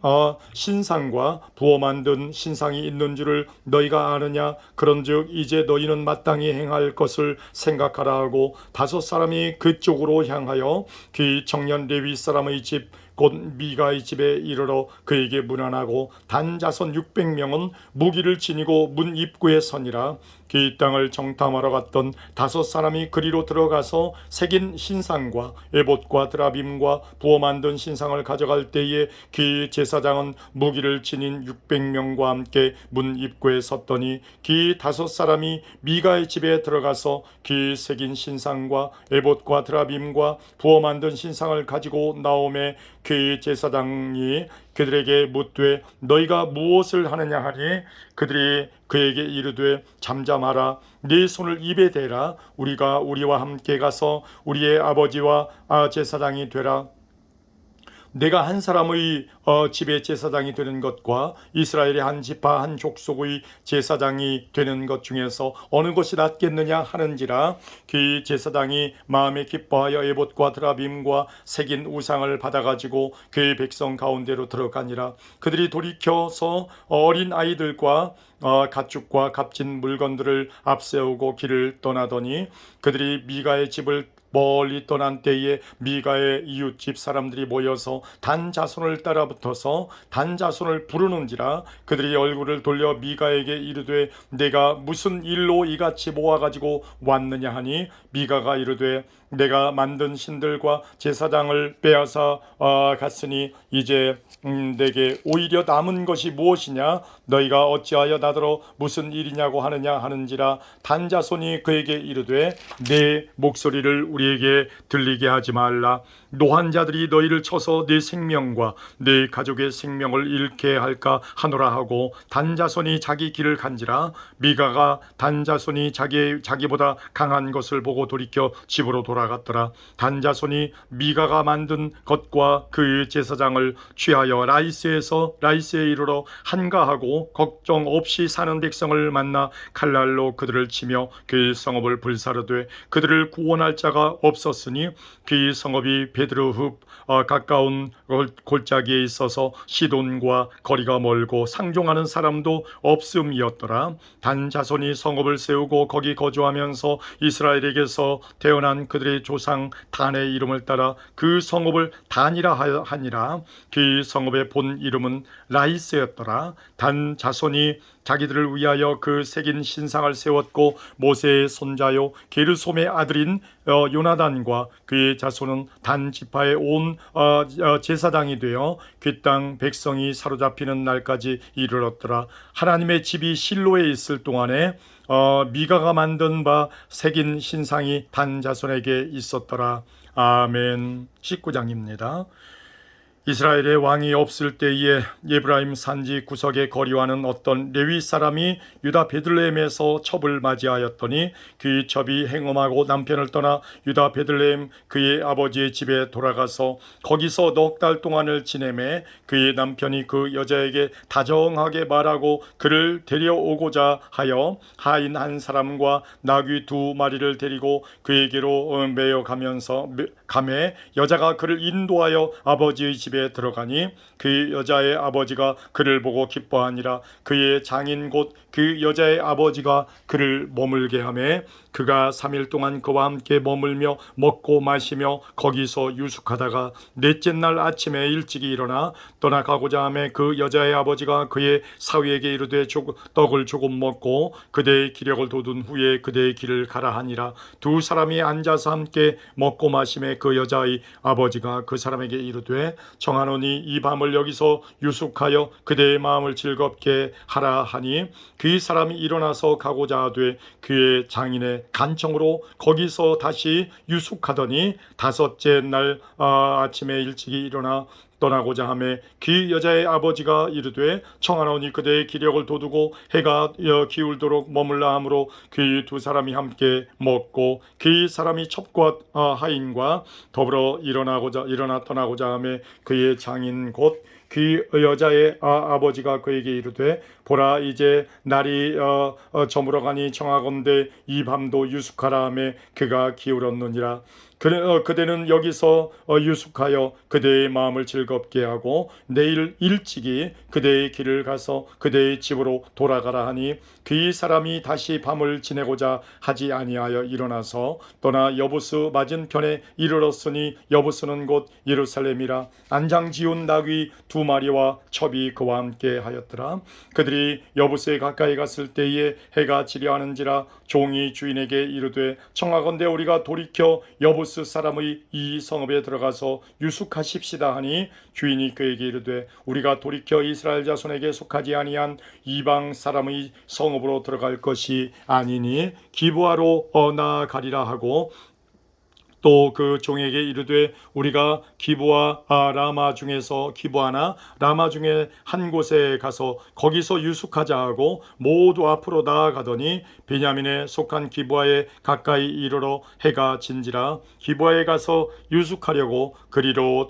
A: 신상과 부어 만든 신상이 있는 줄을 너희가 아느냐? 그런즉 이제 너희는 마땅히 행할 것을 생각하라 하고 5사람이 그쪽으로 향하여 그 청년 레위 사람의 집 곧 미가의 집에 이르러 그에게 문안하고 단 자손 600명은 무기를 지니고 문 입구에 서니라. 그 땅을 정탐하러 갔던 5사람이 그리로 들어가서 새긴 신상과 에봇과 드라빔과 부어 만든 신상을 가져갈 때에 그 제사장은 무기를 지닌 600명과 함께 문 입구에 섰더니 그 5사람이 미가의 집에 들어가서 그 새긴 신상과 에봇과 드라빔과 부어 만든 신상을 가지고 나오매 그 제사장이 그들에게 묻되 너희가 무엇을 하느냐 하니 그들이 그에게 이르되 잠잠하라 네 손을 입에 대라 우리가 우리와 함께 가서 우리의 아버지와 제사장이 되라. 내가 한 사람의 집의 제사장이 되는 것과 이스라엘의 한 지파 한 족속의 제사장이 되는 것 중에서 어느 것이 낫겠느냐 하는지라. 그 제사장이 마음에 기뻐하여 에봇과 드라빔과 새긴 우상을 받아가지고 그 백성 가운데로 들어가니라. 그들이 돌이켜서 어린 아이들과 가축과 값진 물건들을 앞세우고 길을 떠나더니 그들이 미가의 집을 멀리 떠난 때에 미가의 이웃집 사람들이 모여서 단 자손을 따라붙어서 단 자손을 부르는지라. 그들이 얼굴을 돌려 미가에게 이르되 내가 무슨 일로 이같이 모아가지고 왔느냐 하니 미가가 이르되 내가 만든 신들과 제사장을 빼앗아 갔으니 이제 내게 오히려 남은 것이 무엇이냐 너희가 어찌하여 나더러 무슨 일이냐고 하느냐 하는지라. 단자손이 그에게 이르되 내 목소리를 우리에게 들리게 하지 말라. 노한 자들이 너희를 쳐서 네 생명과 네 가족의 생명을 잃게 할까 하노라 하고 단자손이 자기 길을 간지라. 미가가 단자손이 자기보다 강한 것을 보고 돌이켜 집으로 돌아갔더라. 단자손이 미가가 만든 것과 그 제사장을 취하여 라이스에 이르러 한가하고 걱정 없이 사는 백성을 만나 칼날로 그들을 치며 그 성읍을 불사르되 그들을 구원할 자가 없었으니 그 성읍이 베드르흡 가까운 골짜기에 있어서 시돈과 거리가 멀고 상종하는 사람도 없음이었더라. 단 자손이 성읍을 세우고 거기 거주하면서 이스라엘에게서 태어난 그들의 조상 단의 이름을 따라 그 성읍을 단이라 하니라. 그 성읍의 본 이름은 라이스였더라. 단 자손이 자기들을 위하여 그 새긴 신상을 세웠고 모세의 손자요 게르솜의 아들인 요나단과 그의 자손은 단 지파의 온 제사장이 되어 그 땅 백성이 사로잡히는 날까지 이르렀더라. 하나님의 집이 실로에 있을 동안에 미가가 만든 바 새긴 신상이 단 자손에게 있었더라. 아멘. 19장입니다. 이스라엘의 왕이 없을 때에 에브라임 산지 구석의 거리와는 어떤 레위 사람이 유다 베들레헴에서 첩을 맞이하였더니 그 첩이 행음하고 남편을 떠나 유다 베들레헴 그의 아버지의 집에 돌아가서 거기서 넉 달 동안을 지내매 그의 남편이 그 여자에게 다정하게 말하고 그를 데려오고자 하여 하인 한 사람과 나귀 2마리를 데리고 그에게로 메어 가매 여자가 그를 인도하여 아버지의 집에 들어가니 그 여자의 아버지가 그를 보고 기뻐하니라. 그의 장인 곧 그 여자의 아버지가 그를 머물게 하매 그가 3일 동안 그와 함께 머물며 먹고 마시며 거기서 유숙하다가 넷째 날 아침에 일찍이 일어나 떠나가고자 하매 그 여자의 아버지가 그의 사위에게 이르되 떡을 조금 먹고 그대의 기력을 돋운 후에 그대의 길을 가라 하니라. 2사람이 앉아서 함께 먹고 마시매 그 여자의 아버지가 그 사람에게 이르되 청하노니 이 밤을 여기서 유숙하여 그대의 마음을 즐겁게 하라 하니 그 사람이 일어나서 가고자 하되 그의 장인의 간청으로 거기서 다시 유숙하더니 5째 날 아침에 일찍이 일어나 떠나고자 하매 그 여자의 아버지가 이르되 청하노니 그대의 기력을 돋우고 해가 기울도록 머물라 하므로 그 2사람이 함께 먹고 그 사람이 첩과 하인과 더불어 일어나 떠나고자 하매 그의 장인 곧 그 여자의 아버지가 그에게 이르되 보라 이제 날이 저물어가니 청하건대 이 밤도 유숙하라 하매 그가 기울었느니라. 그대는 여기서 유숙하여 그대의 마음을 즐겁게 하고 내일 일찍이 그대의 길을 가서 그대의 집으로 돌아가라 하니 그 사람이 다시 밤을 지내고자 하지 아니하여 일어나서 떠나 여부스 맞은편에 이르렀으니 여부스는 곧 예루살렘이라. 안장 지운 나귀 2마리와 첩이 그와 함께 하였더라. 그들이 여부스에 가까이 갔을 때에 해가 지려하는지라. 종이 주인에게 이르되 청하건대 우리가 돌이켜 여부스 사람의 이 성읍에 들어가서 유숙하십시다 하니 주인이 그에게 이르되 우리가 돌이켜 이스라엘 자손에게 속하지 아니한 이방 사람의 성읍으로 들어갈 것이 아니니 기브아로 나아가리라 하고 또 그 종에게 이르되 우리가 기브아나 라마 중에 한 곳에 가서 거기서 유숙하자 하고 모두 앞으로 나아가더니 베냐민에 속한 기브아에 가까이 이르러 해가 진지라. 기브아에 가서 유숙하려고 그리로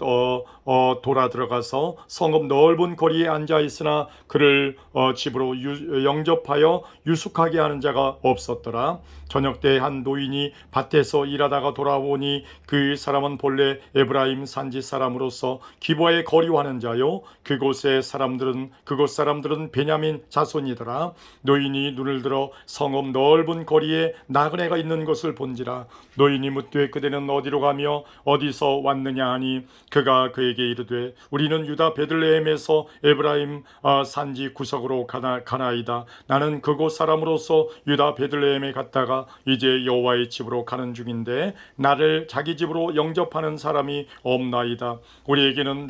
A: 돌아 들어가서 성읍 넓은 거리에 앉아 있으나 그를 집으로 영접하여 유숙하게 하는 자가 없었더라. 저녁 때 한 노인이 밭에서 일하다가 돌아오니 그 사람은 본래 에브라임 산지 사람으로서 기브아에 거류하는 자요 그곳 사람들은 베냐민 자손이더라. 노인이 눈을 들어 성읍 넓은 거리에 나그네가 있는 것을 본지라. 노인이 묻되 그대는 어디로 가며 어디서 왔느냐 하니 그가 그에게 이르되 우리는 유다 베들레헴에서 에브라임 산지 구석으로 가나이다. 나는 그곳 사람으로서 유다 베들레헴에 갔다가 이제 여호와의 집으로 가는 중인데 나를 자기 집으로 영접하는 사람이 없나이다. 우리에게는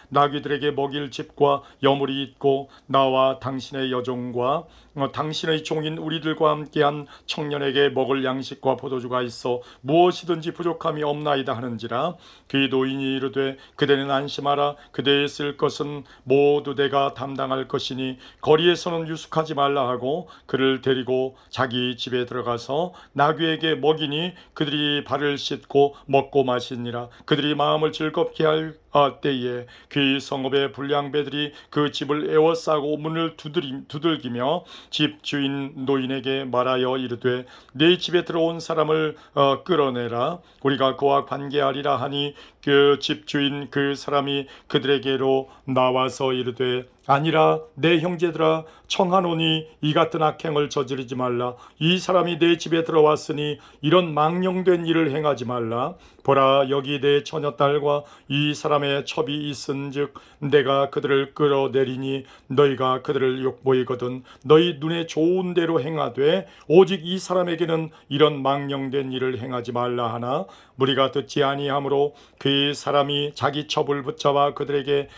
A: 나귀들에게 먹일 집과 여물이 있고 나와 당신의 여종과 당신의 종인 우리들과 함께한 청년에게 먹을 양식과 포도주가 있어 무엇이든지 부족함이 없나이다 하는지라. 그 노인이 이르되 그대는 안심하라. 그대의 쓸 것은 모두 내가 담당할 것이니 거리에서는 유숙하지 말라 하고 그를 데리고 자기 집에 들어가서 나귀에게 먹이니 그들이 발을 씻고 먹고 마시니라. 그들이 마음을 즐겁게 할 때에 그 성읍의 불량배들이 그 집을 에워싸고 문을 두들기며 집 주인 노인에게 말하여 이르되 내 집에 들어온 사람을 끌어내라. 우리가 그와 관계하리라 하니 그 집 주인 그 사람이 그들에게로 나와서 이르되 아니라 내 형제들아 청하노니 이 같은 악행을 저지르지 말라. 이 사람이 내 집에 들어왔으니 이런 망령된 일을 행하지 말라. 보라 여기 내 처녀딸과 이 사람의 첩이 있은즉 내가 그들을 끌어내리니 너희가 그들을 욕보이거든 너희 눈에 좋은 대로 행하되 오직 이 사람에게는 이런 망령된 일을 행하지 말라 하나 무리가 듣지 아니하므로 그 사람이 자기 첩을 붙잡아 그들에게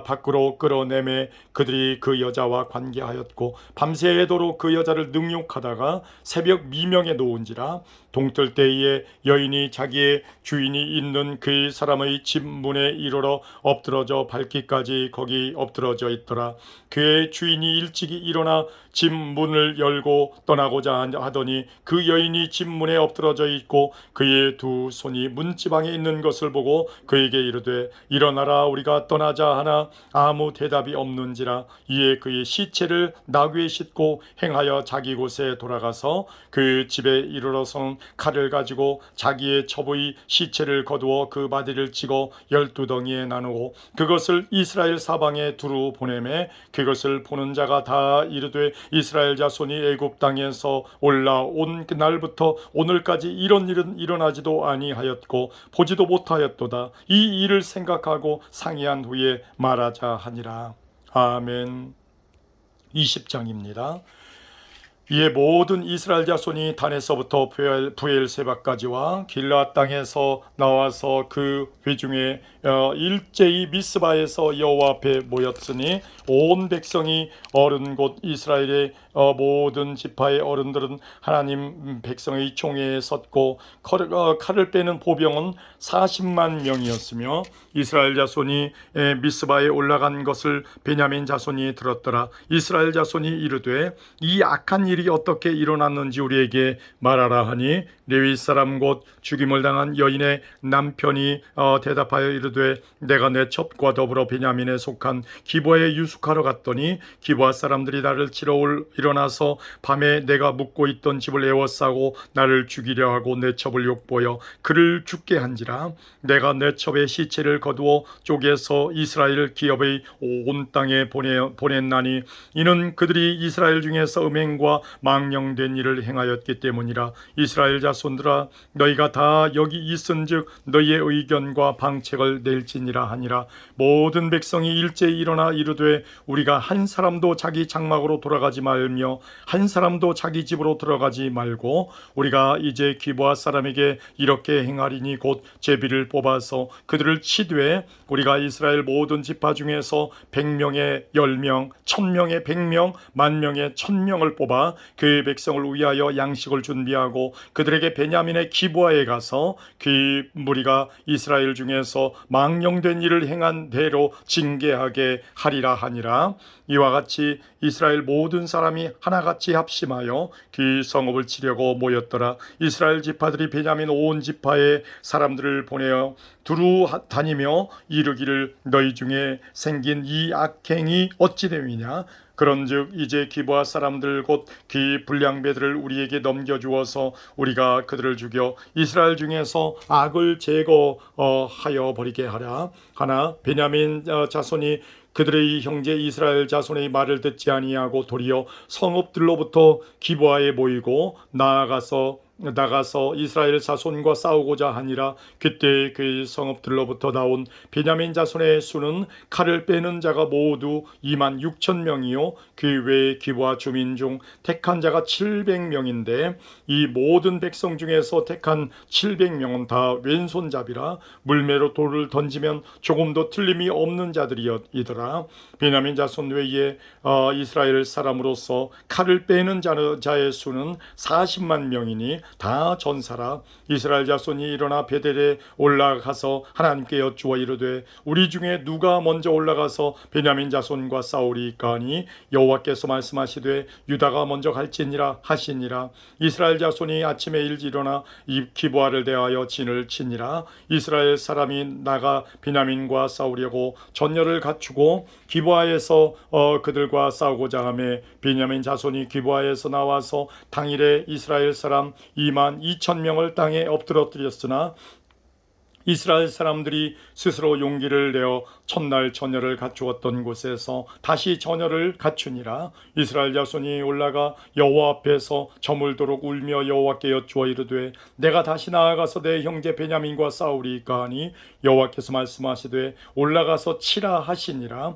A: 밖으로 끌어내매 그들이 그 여자와 관계하였고 밤새도록 그 여자를 능욕하다가 새벽 미명에 놓은지라. 동틀 때에 여인이 자기의 주인이 있는 그 사람의 집 문에 이르러 엎드러져 밟기까지 거기 엎드러져 있더라. 그의 주인이 일찍이 일어나 집 문을 열고 떠나고자 하더니 그 여인이 집 문에 엎드러져 있고 그의 두 손이 문지방에 있는 것을 보고 그에게 이르되 일어나라 우리가 떠나자 하나 아무 대답이 없는지라. 이에 그의 시체를 나귀에 싣고 행하여 자기 곳에 돌아가서 그 집에 이르러서는 칼을 가지고 자기의 첩의 시체를 거두어 그 마디를 찍어 12덩이에 나누고 그것을 이스라엘 사방에 두루 보내매 그것을 보는 자가 다 이르되 이스라엘 자손이 애굽 땅에서 올라온 그날부터 오늘까지 이런 일은 일어나지도 아니하였고 보지도 못하였도다. 이 일을 생각하고 상의한 후에 말하자 하니라. 아멘. 20장입니다. 이에 모든 이스라엘 자손이 단에서부터 부엘세바까지와 길앗 땅에서 나와서 그 회중에 일제히 미스바에서 여호와 앞에 모였으니 온 백성이 어른 곧 이스라엘의 모든 지파의 어른들은 하나님 백성의 총회에 섰고 칼을 빼는 보병은 40만 명이었으며 이스라엘 자손이 미스바에 올라간 것을 베냐민 자손이 들었더라. 이스라엘 자손이 이르되 이 악한 일이 어떻게 일어났는지 우리에게 말하라 하니 레위 사람 곧 죽임을 당한 여인의 남편이 대답하여 이르되 내가 내 첩과 더불어 베냐민에 속한 기브아에 유숙하러 갔더니 기브아 사람들이 나를 치러 일어나서 밤에 내가 묵고 있던 집을 에워싸고 나를 죽이려 하고 내 첩을 욕보여 그를 죽게 한지라. 내가 내 첩의 시체를 거두어 쪼개서 이스라엘 기업의 온 땅에 보냈나니 이는 그들이 이스라엘 중에서 음행과 망령된 일을 행하였기 때문이라. 이스라엘 자손들아 너희가 다 여기 있은즉 너희의 의견과 방책을 낼지니라 하니라. 모든 백성이 일제히 일어나 이르되 우리가 한 사람도 자기 장막으로 돌아가지 말며 한 사람도 자기 집으로 들어가지 말고 우리가 이제 기브아 사람에게 이렇게 행하리니 곧 제비를 뽑아서 그들을 치되 우리가 이스라엘 모든 지파 중에서 100명에 10명 1000명에 100명 10,000명에 1000명을 뽑아 그 백성을 위하여 양식을 준비하고 그들에게 베냐민의 기브아에 가서 그 무리가 이스라엘 중에서 망령된 일을 행한 대로 징계하게 하리라 하니라. 이와 같이 이스라엘 모든 사람이 하나같이 합심하여 그 성읍을 치려고 모였더라. 이스라엘 지파들이 베냐민 온 지파의 사람들을 보내어 두루 다니며 이르기를 너희 중에 생긴 이 악행이 어찌 됨이냐. 그런즉 이제 기브아 사람들 곧 그 불량배들을 우리에게 넘겨주어서 우리가 그들을 죽여 이스라엘 중에서 악을 제거하여 버리게 하라. 하나 베냐민 자손이 그들의 형제 이스라엘 자손의 말을 듣지 아니하고 도리어 성읍들로부터 기브아에 모이고 나가서 이스라엘 자손과 싸우고자 하니라. 그때 그 성읍들로부터 나온 베냐민 자손의 수는 칼을 빼는 자가 모두 26,000명이요 그 외에 기브아 주민 중 택한 자가 700명인데 이 모든 백성 중에서 택한 700명은 다 왼손잡이라. 물매로 돌을 던지면 조금도 틀림이 없는 자들이더라. 베냐민 자손 외에 이스라엘 사람으로서 칼을 빼는 자의 수는 40만 명이니 다 전사라. 이스라엘 자손이 일어나 베델에 올라가서 하나님께 여쭈어 이르되 우리 중에 누가 먼저 올라가서 베냐민 자손과 싸우리까 하니 여호와께서 말씀하시되 유다가 먼저 갈지니라 하시니라. 이스라엘 자손이 아침에 일찍 일어나 이 기브아를 대하여 진을 치니라. 이스라엘 사람이 나가 베냐민과 싸우려고 전열을 갖추고 기브아에서 그들과 싸우고자 하매 베냐민 자손이 기브아에서 나와서 당일에 이스라엘 사람 22,000명을 땅에 엎드러뜨렸으나 이스라엘 사람들이 스스로 용기를 내어 첫날 전열을 갖추었던 곳에서 다시 전열을 갖추니라. 이스라엘 자손이 올라가 여호와 앞에서 저물도록 울며 여호와께 여쭈어 이르되 내가 다시 나아가서 내 형제 베냐민과 싸우리까 하니 여호와께서 말씀하시되 올라가서 치라 하시니라.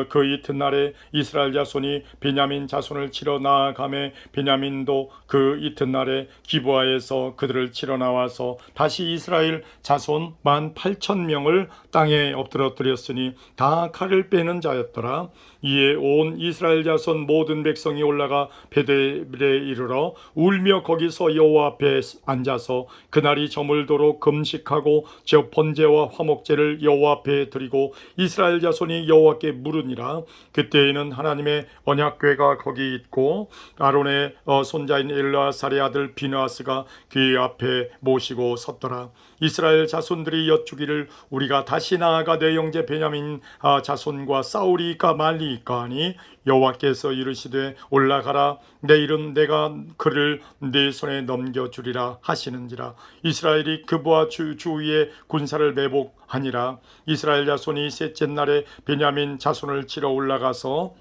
A: 그 이튿날에 이스라엘 자손이 베냐민 자손을 치러 나아가매 베냐민도 그 이튿날에 기브아에서 그들을 치러 나와서 다시 이스라엘 자손 18,000명을 땅에 엎드러뜨렸으니 다 칼을 빼는 자였더라. 이에 온 이스라엘 자손 모든 백성이 올라가 베델에 이르러 울며 거기서 여호와 앞에 앉아서 그날이 저물도록 금식하고 저 번제와 화목제를 여호와 앞에 드리고 이스라엘 자손이 여호와께 물으니라. 그때에는 하나님의 언약궤가 거기 있고 아론의 손자인 엘르아살의 아들 비느하스가 그 앞에 모시고 섰더라. 이스라엘 자손들이 여쭈기를 우리가 다시 나아가 내 형제 베냐민 자손과 싸우리까 말리까 하니 여호와께서 이르시되 올라가라. 내일은 내가 그를 네 손에 넘겨주리라 하시는지라. 이스라엘이 기브아 주위에 군사를 매복하니라. 이스라엘 자손이 셋째 날에 베냐민 자손을 치러 올라가서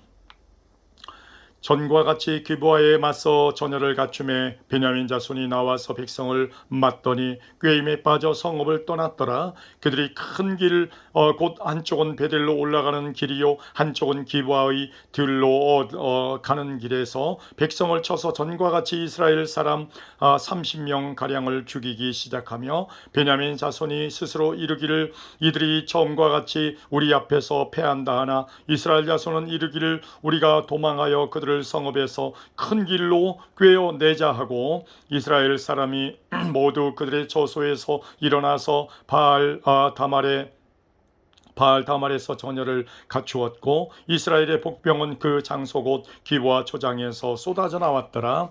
A: 전과 같이 기브아에 맞서 전열을 갖추매 베냐민 자손이 나와서 백성을 맞더니 꾀임에 빠져 성읍을 떠났더라. 그들이 큰 길 곧 한쪽은 베델로 올라가는 길이요 한쪽은 기브아의 들로 가는 길에서 백성을 쳐서 전과 같이 이스라엘 사람 30명 가량을 죽이기 시작하며 베냐민 자손이 스스로 이르기를 이들이 처음과 같이 우리 앞에서 패한다 하나 이스라엘 자손은 이르기를 우리가 도망하여 그들을 성읍에서 큰 길로 꿰어내자 하고 이스라엘 사람이 모두 그들의 처소에서 일어나서 바알 다말에 바알 다말에서 전열을 갖추었고 이스라엘의 복병은 그 장소 곧 기브아 초장에서 쏟아져 나왔더라.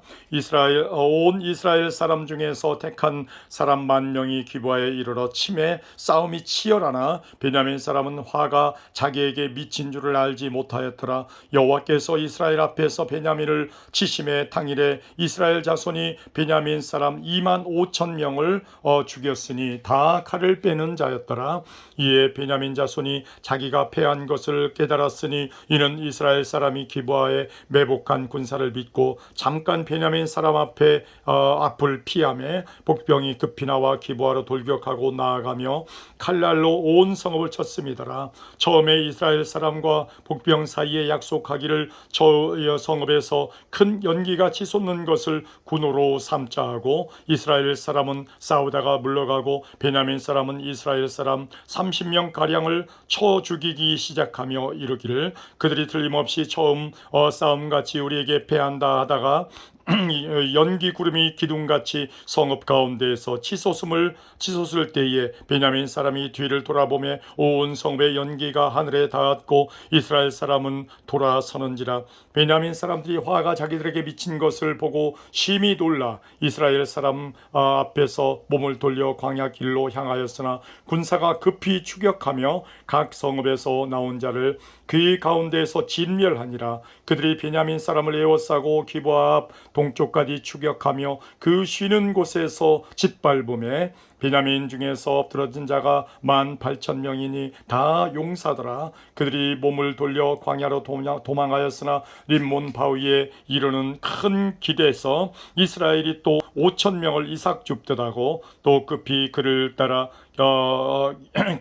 A: 온 이스라엘 사람 중에서 택한 사람 10,000명이 기브아에 이르러 침에 싸움이 치열하나 베냐민 사람은 화가 자기에게 미친 줄을 알지 못하였더라. 여호와께서 이스라엘 앞에서 베냐민을 치심의 당일에 이스라엘 자손이 베냐민 사람 25,000명을 죽였으니 다 칼을 빼는 자였더라. 이에 베냐민 자손이 자기가 패한 것을 깨달았으니 이는 이스라엘 사람이 기브아에 매복한 군사를 믿고 잠깐 베냐민 사람 앞을 피하며 복병이 급히 나와 기브아로 돌격하고 나아가며 칼날로 온 성읍을 쳤음이더라. 처음에 이스라엘 사람과 복병 사이에 약속하기를 저 성읍에서 큰 연기가 치솟는 것을 군호로 삼자 하고 이스라엘 사람은 싸우다가 물러가고 베냐민 사람은 이스라엘 사람 30명 가량을 쳐 죽이기 시작하며 이르기를 그들이 틀림없이 처음 싸움같이 우리에게 패한다 하다가 연기 구름이 기둥같이 성읍 가운데에서 치솟을 때에 베냐민 사람이 뒤를 돌아보며 온 성읍의 연기가 하늘에 닿았고 이스라엘 사람은 돌아서는지라. 베냐민 사람들이 화가 자기들에게 미친 것을 보고 심히 놀라 이스라엘 사람 앞에서 몸을 돌려 광야 길로 향하였으나 군사가 급히 추격하며 각 성읍에서 나온 자를 그 가운데에서 진멸하니라. 그들이 베냐민 사람을 에워싸고 기브아 앞 동쪽까지 추격하며 그 쉬는 곳에서 짓밟음에 베냐민 중에서 엎드러진 자가 18,000명이니 다 용사더라. 그들이 몸을 돌려 광야로 도망하였으나 림몬 바위에 이르는 큰 길에서 이스라엘이 또 5,000명을 이삭 줍듯하고 또 급히 그를 따라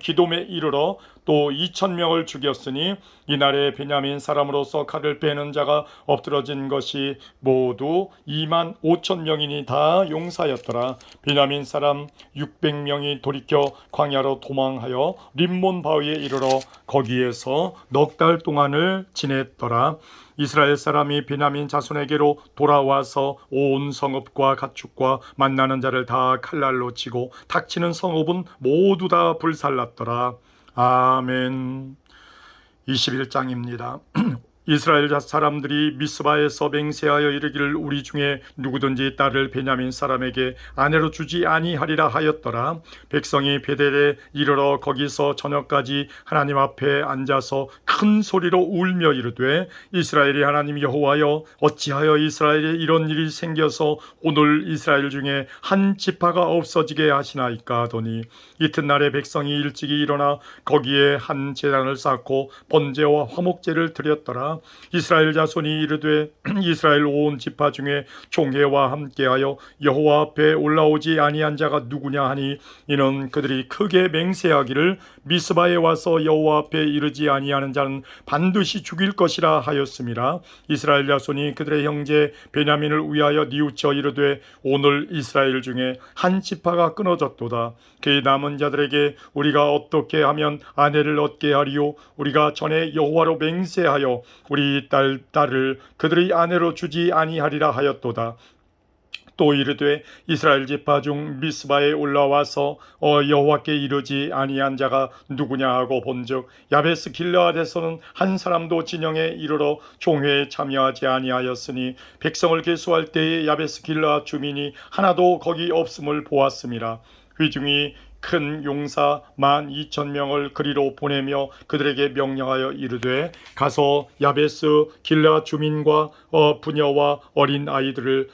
A: 기돔에 이르러 또 2,000명을 죽였으니 이날에 베냐민 사람으로서 칼을 빼는 자가 엎드러진 것이 모두 25,000명이니 다 용사였더라. 베냐민 사람 600명이 돌이켜 광야로 도망하여 림몬 바위에 이르러 거기에서 넉 달 동안을 지냈더라. 이스라엘 사람이 베냐민 자손에게로 돌아와서 온 성읍과 가축과 만나는 자를 다 칼날로 치고 닥치는 성읍은 모두 다 불살랐더라. 아멘. 21장입니다. 이스라엘 사람들이 미스바에서 맹세하여 이르기를 우리 중에 누구든지 딸을 베냐민 사람에게 아내로 주지 아니하리라 하였더라. 백성이 베델에 이르러 거기서 저녁까지 하나님 앞에 앉아서 큰 소리로 울며 이르되 이스라엘의 하나님 여호와여 어찌하여 이스라엘에 이런 일이 생겨서 오늘 이스라엘 중에 한 지파가 없어지게 하시나이까 하더니 이튿날에 백성이 일찍이 일어나 거기에 한 제단을 쌓고 번제와 화목제를 드렸더라. 이스라엘 자손이 이르되 이스라엘 온 지파 중에 총회와 함께하여 여호와 앞에 올라오지 아니한 자가 누구냐 하니 이는 그들이 크게 맹세하기를 미스바에 와서 여호와 앞에 이르지 아니하는 자는 반드시 죽일 것이라 하였음이라. 이스라엘 자손이 그들의 형제 베냐민을 위하여 뉘우쳐 이르되 오늘 이스라엘 중에 한 지파가 끊어졌도다. 그 남은 자들에게 우리가 어떻게 하면 아내를 얻게 하리요? 우리가 전에 여호와로 맹세하여 우리 딸을 그들의 아내로 주지 아니하리라 하였도다. 또 이르되 이스라엘 지파 중 미스바에 올라와서 여호와께 이르지 아니한 자가 누구냐 하고 본즉 야베스 길르앗에서는 한 사람도 진영에 이르러 총회에 참여하지 아니하였으니 백성을 계수할 때에 야베스 길르앗 주민이 하나도 거기 없음을 보았음이라. 회중이 큰 용사 12,000명을 그리로 보내며 그들에게 명령하여 이르되 가서 야베스 길르앗 주민과 부녀와 어린 아이를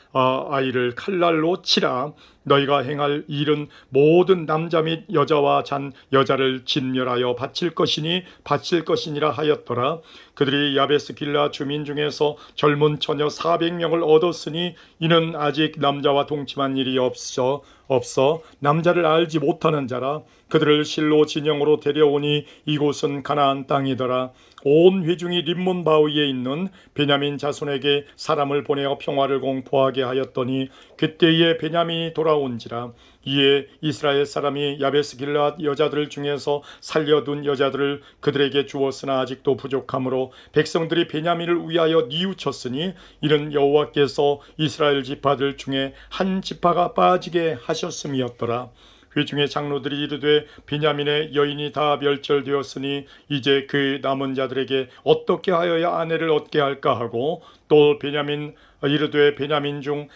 A: 칼날로 치라. 너희가 행할 일은 모든 남자 및 여자와 잔 여자를 진멸하여 바칠 것이니라 하였더라. 그들이 야베스 길르앗 주민 중에서 젊은 처녀 400명을 얻었으니 이는 아직 남자와 동침한 일이 없어 남자를 알지 못하는 자라. 그들을 실로 진영으로 데려오니 이곳은 가나안 땅이더라. 온 회중이 림몬 바위에 있는 베냐민 자손에게 사람을 보내어 평화를 공포하게 하였더니 그때에 베냐민이 돌아온지라. 이에 이스라엘 사람이 야베스 길르앗 여자들 중에서 살려둔 여자들을 그들에게 주었으나 아직도 부족하므로 백성들이 베냐민을 위하여 뉘우쳤으니 이는 여호와께서 이스라엘 지파들 중에 한 지파가 빠지게 하셨음이었더라. 회중의 장로들이 이르되 베냐민의 여인이 다 멸절되었으니 이제 그 남은 자들에게 어떻게 하여야 아내를 얻게 할까 하고, 또 베냐민 이르되 베냐민 중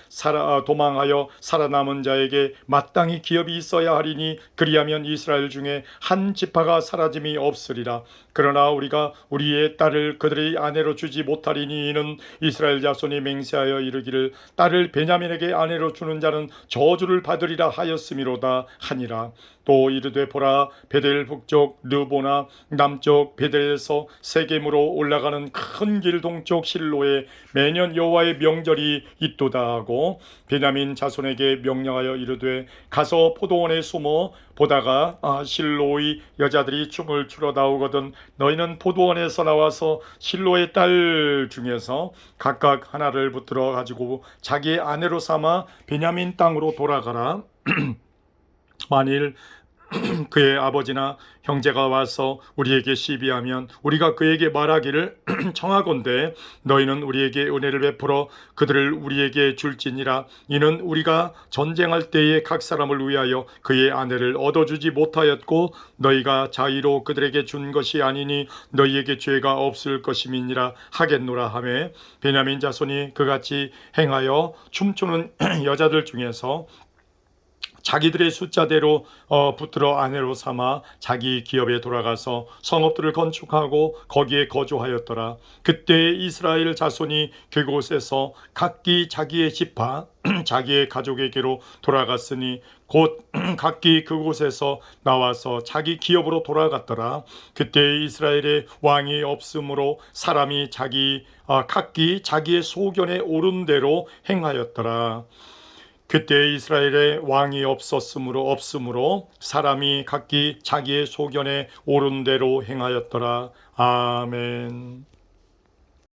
A: 도망하여 살아남은 자에게 마땅히 기업이 있어야 하리니 그리하면 이스라엘 중에 한 지파가 사라짐이 없으리라. 그러나 우리가 우리의 딸을 그들의 아내로 주지 못하리니 이는 이스라엘 자손이 맹세하여 이르기를 딸을 베냐민에게 아내로 주는 자는 저주를 받으리라 하였음이로다 하니라. 또 이르되 보라, 베델 북쪽 르보나 남쪽 베델에서 세겜으로 올라가는 큰 길 동쪽 실로에 매년 여호와의 명절이 있도다 하고, 베냐민 자손에게 명령하여 이르되 가서 포도원에 숨어 보다가 실로의 여자들이 춤을 추러 나오거든 너희는 포도원에서 나와서 실로의 딸 중에서 각각 하나를 붙들어 가지고 자기의 아내로 삼아 베냐민 땅으로 돌아가라. 만일 그의 아버지나 형제가 와서 우리에게 시비하면 우리가 그에게 말하기를 청하건대 너희는 우리에게 은혜를 베풀어 그들을 우리에게 줄지니라. 이는 우리가 전쟁할 때에 각 사람을 위하여 그의 아내를 얻어주지 못하였고 너희가 자의로 그들에게 준 것이 아니니 너희에게 죄가 없을 것임이니라 하겠노라 하며, 베냐민 자손이 그같이 행하여 춤추는 여자들 중에서 자기들의 숫자대로 붙들어 아내로 삼아 자기 기업에 돌아가서 성읍들을 건축하고 거기에 거주하였더라. 그때 이스라엘 자손이 그곳에서 각기 자기의 지파 자기의 가족에게로 돌아갔으니 곧 각기 그곳에서 나와서 자기 기업으로 돌아갔더라. 그때 이스라엘에 왕이 없으므로 사람이 각기 자기의 소견에 오른 대로 행하였더라. 그때 이스라엘에 왕이 없으므로 사람이 각기 자기의 소견에 오른 대로 행하였더라. 아멘.